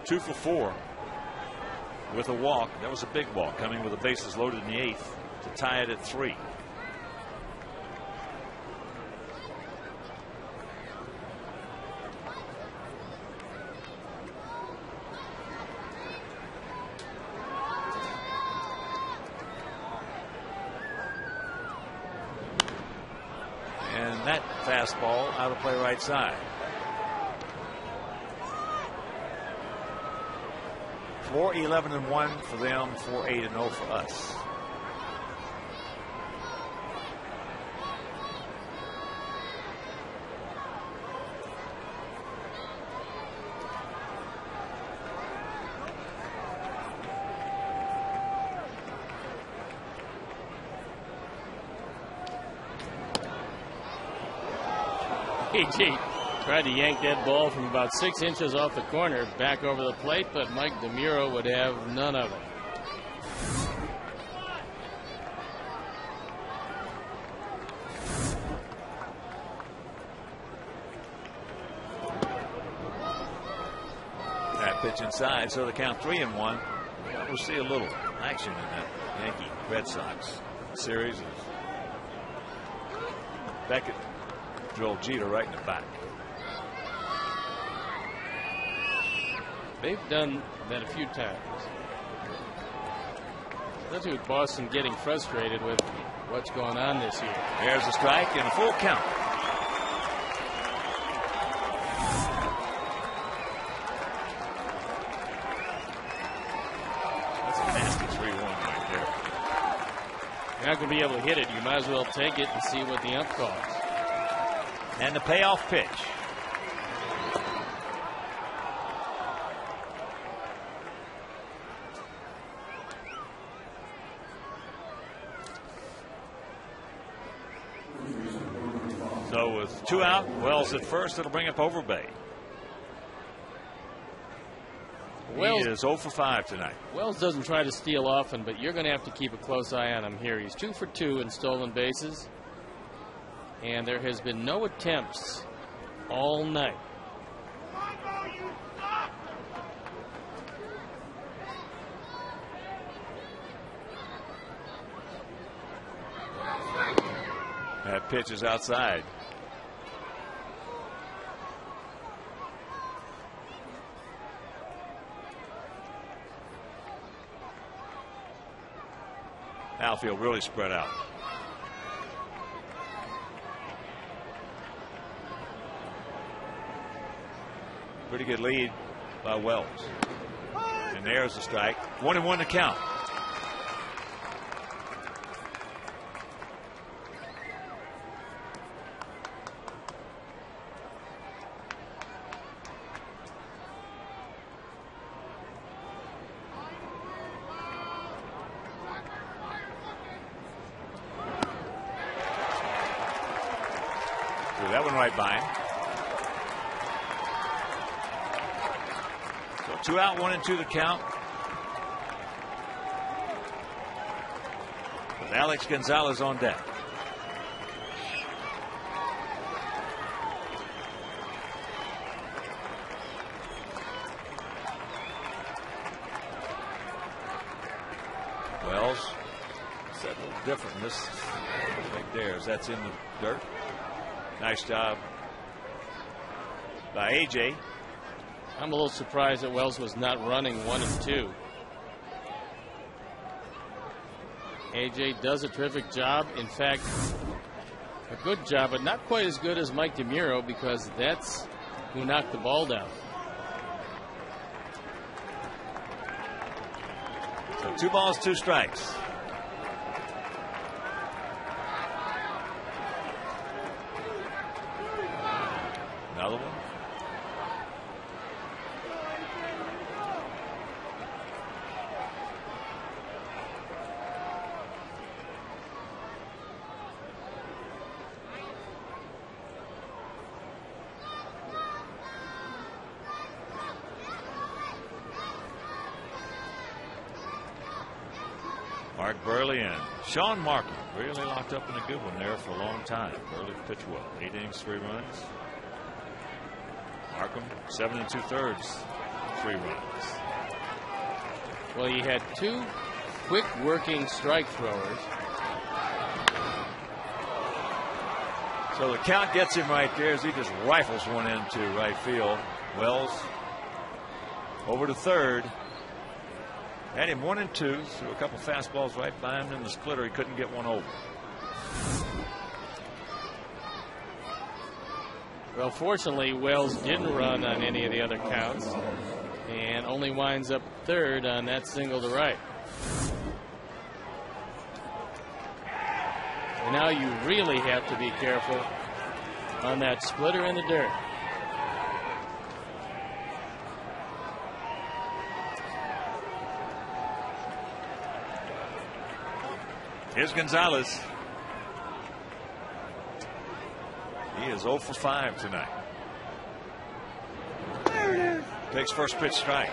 B: 2 for 4 with a walk. That was a big walk, coming with the bases loaded in the 8th to tie it at 3. And that fastball out of play right side. 4-11-1 for them, 4-8-0 for us.
A: KG tried to yank that ball from about 6 inches off the corner back over the plate, but Mike DeMuro would have none of it.
B: That pitch inside, so the count 3-1. We'll see a little action in that Yankee Red Sox series. Beckett drilled Jeter right in the back.
A: They've done that a few times. That's with Boston getting frustrated with what's going on this year.
B: There's a strike and a full count. That's a nasty 3-1 right there.
A: You're not going to be able to hit it. You might as well take it and see what the ump calls.
B: And the payoff pitch. So with 2 out, Wells at first, it'll bring up Overbay. Wells, he is 0 for 5 tonight.
A: Wells doesn't try to steal often, but you're going to have to keep a close eye on him here. He's 2 for 2 in stolen bases. And there has been no attempts all night.
B: That pitch is outside. Outfield really spread out. Pretty good lead by Wells. And there's the strike. 1-1 to count. went right by him. So 2 out, 1 and 2 the count. With Alex Gonzalez on deck. Wells set a little different. This right there, as that's in the dirt. Nice job by AJ.
A: I'm a little surprised that Wells was not running 1 and 2. AJ does a terrific job. In fact, a good job, but not quite as good as Mike DeMuro, because that's who knocked the ball down.
B: So 2 balls, 2 strikes. Another one. Mark Burley and Sean Markham really locked up in a good one there for a long time. Burley pitched well. 8 innings, 3 runs. Markham 7 2/3, 3 runs.
A: Well, he had 2 quick working strike throwers.
B: So the count gets him right there as he just rifles one into right field. Wells over to third. Had him 1 and 2, threw a couple fastballs right by him in the splitter. He couldn't get one over.
A: Well, fortunately, Wells didn't run on any of the other counts and only winds up third on that single to right. And now you really have to be careful on that splitter in the dirt.
B: Here's Gonzalez. He is 0 for 5 tonight. Takes first pitch strike.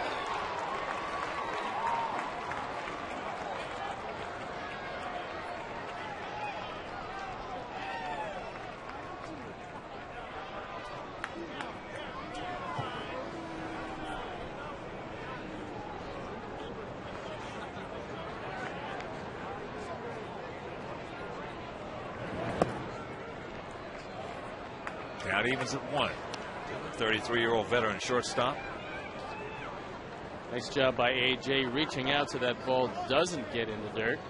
B: Count evens at 1. The 33-year-old veteran shortstop.
A: Nice job by AJ reaching out so that ball doesn't get in the dirt.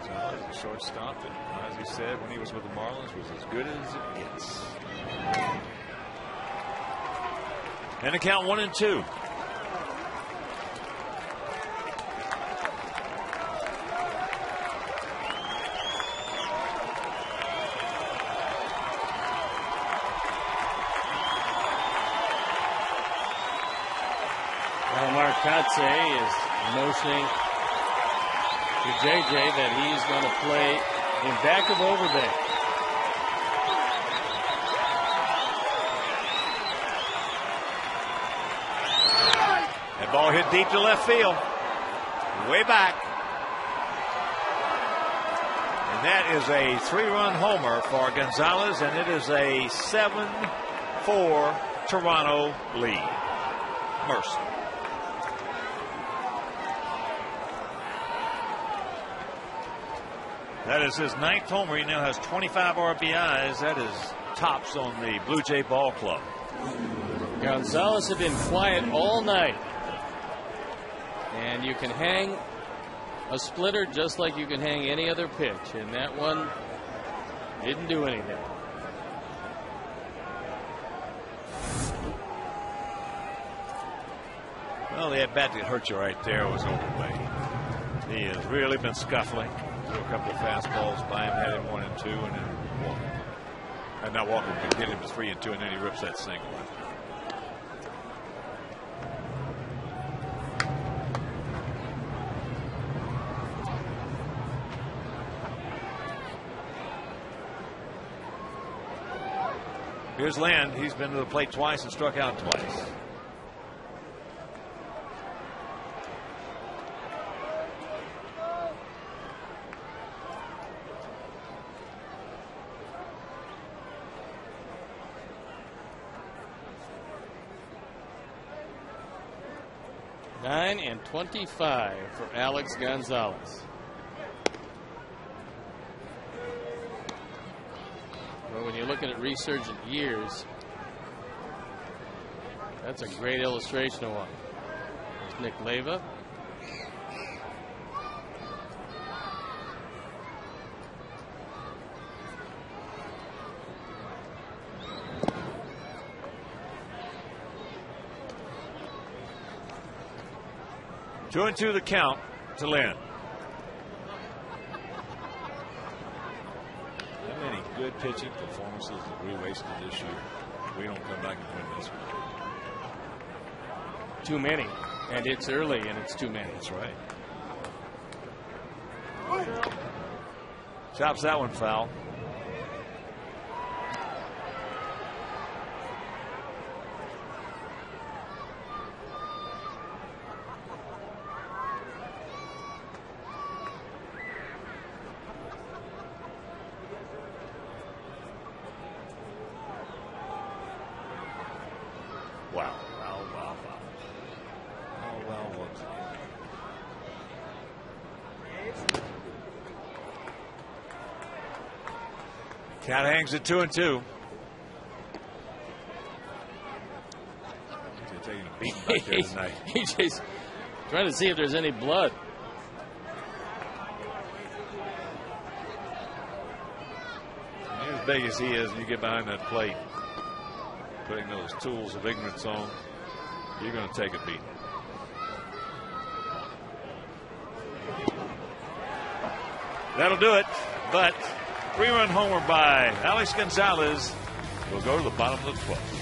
B: Gonzalez, a shortstop that, as he said when he was with the Marlins, was as good as it gets. And the count 1 and 2.
A: Katse is motioning to JJ that he's going to play in back of Overbay.
B: That ball hit deep to left field. Way back. And that is a 3-run homer for Gonzalez, and it is a 7-4 Toronto lead. Mercer. That is his 9th homer. He now has 25 RBIs. That is tops on the Blue Jay ball club.
A: Gonzalez had been quiet all night. And you can hang a splitter just like you can hang any other pitch. And that one didn't do anything.
B: Well, the at-bat that hurt you right there was Overbay. He has really been scuffling. Threw a couple of fastballs by him, had him 1 and 2, and then walked. And not walking, but get him to 3 and 2, and then he rips that single. Here's Land. He's been to the plate twice and struck out twice.
A: And 25 for Alex Gonzalez. Well, when you're looking at resurgent years, that's a great illustration of one. There's Nick Leyva.
B: Two and two the count to Lynn.
C: How many good pitching performances that we wasted this year? We don't come back and win this one.
A: Too many. And it's early and it's too many.
C: That's right.
B: Chops that one foul. Count hangs at 2 and 2.
C: He's taking a beating back there tonight.
A: He's just trying to see if there's any blood.
C: And as big as he is, you get behind that plate, putting those tools of ignorance on, you're going to take a beating.
B: That'll do it. But 3-run homer by Alex Gonzalez will go to the bottom of the 12th.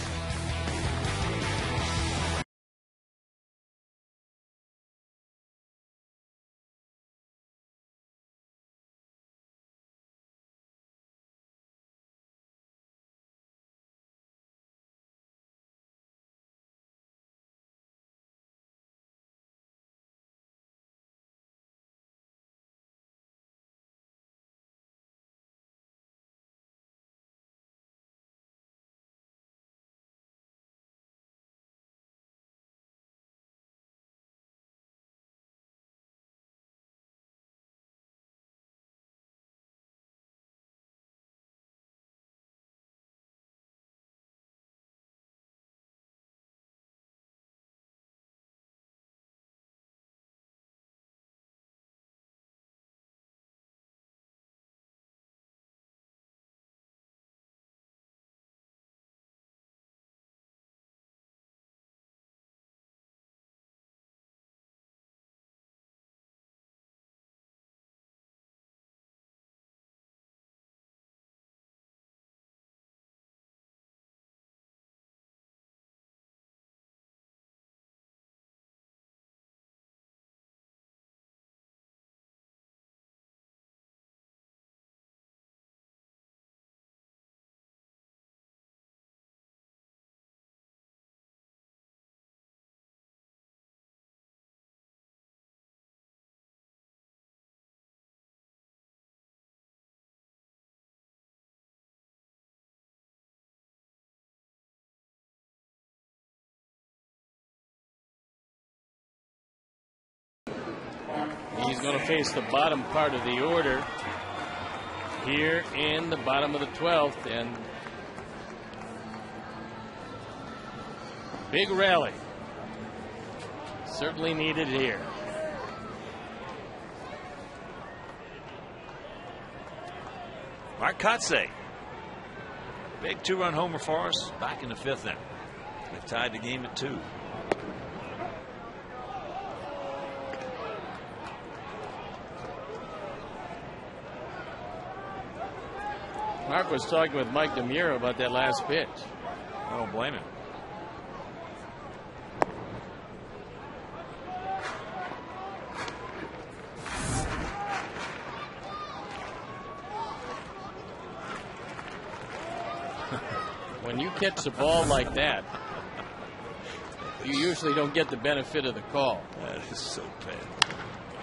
A: He's going to face the bottom part of the order here in the bottom of the 12th, and big rally certainly needed here.
B: Mark Kotze, big 2-run homer for us back in the 5th inning. They've tied the game at 2.
A: Mark was talking with Mike DeMuro about that last pitch.
B: I don't blame him.
A: When you catch the ball like that, you usually don't get the benefit of the call.
B: That is so bad.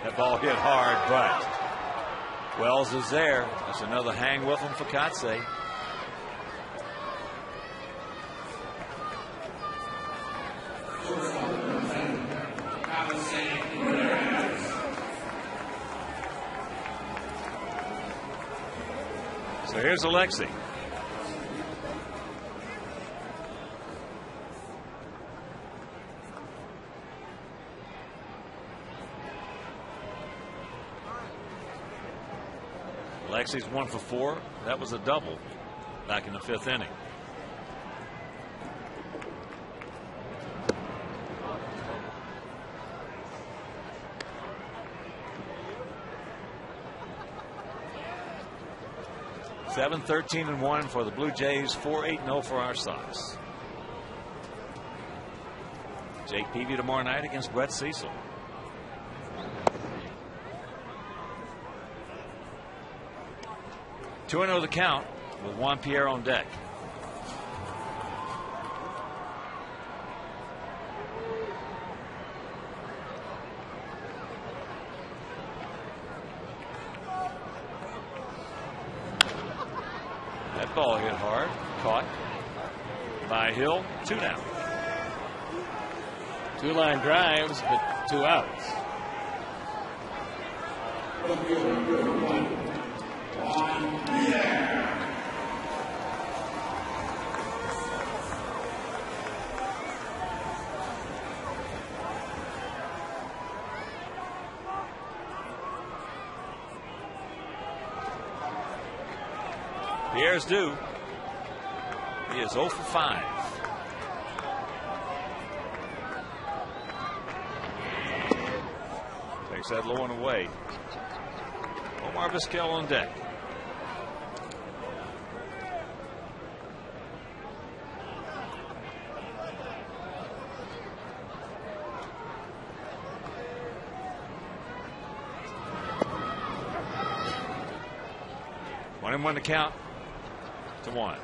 B: That ball hit hard, but Wells is there. That's another hang with him for Kotsay. So here's Alexi. Alexi's 1 for 4. That was a double back in the 5th inning. Seven, 13-1 for the Blue Jays. 4-8-0 for our Sox. Jake Peavy tomorrow night against Brett Cecil. Two and 0 the count with Juan Pierre on deck. That ball hit hard, caught by Hill. 2 down.
A: 2 line drives, but 2 outs.
B: Pierre's due. He is 0 for 5. Takes that low one away. Omar Vizquel on deck. One and one to count. To 1.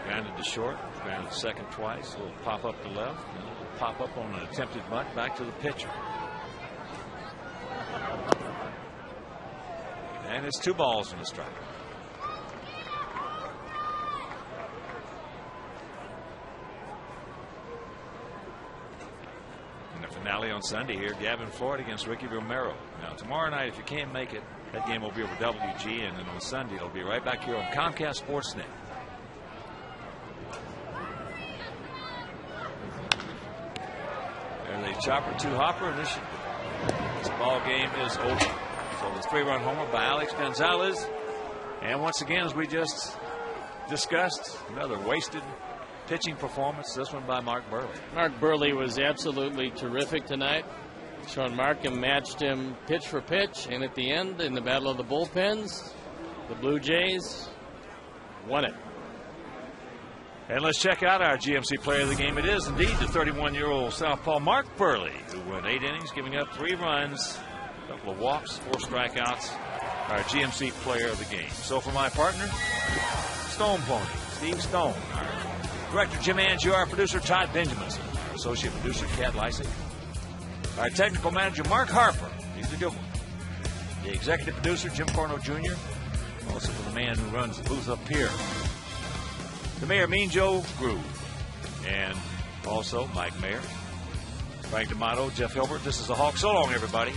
B: Grounded to short. Grounded second twice. A little pop up to left. And a little pop up on an attempted bunt back to the pitcher. And it's 2 balls and a strike. And the finale on Sunday here, Gavin Floyd against Ricky Romero. Now tomorrow night, if you can't make it, that game will be over WG, and then on Sunday it'll be right back here on Comcast Sportsnet. There's a chopper 2 hopper, and this ball game is over. So the 3-run homer by Alex Gonzalez, and once again, as we just discussed, another wasted pitching performance. This one by Mark Burley.
A: Mark Burley was absolutely terrific tonight. Sean Markham matched him pitch for pitch, and at the end, in the battle of the bullpens, the Blue Jays won it.
B: And let's check out our GMC player of the game. It is indeed the 31-year-old southpaw Mark Burley, who went 8 innings, giving up 3 runs, a couple of walks, 4 strikeouts. Our GMC player of the game. So for my partner, Stone Pony, Steve Stone, our director Jim Angier, our producer Todd Benjaminson, our associate producer Cat Lysick, our technical manager Mark Harper, he's a good one, the executive producer Jim Corno Jr., also for the man who runs the booth up here, the mayor Mean Joe Groove, and also Mike Mayer, Frank D'Amato, Jeff Hilbert. This is the Hawk. So long, everybody.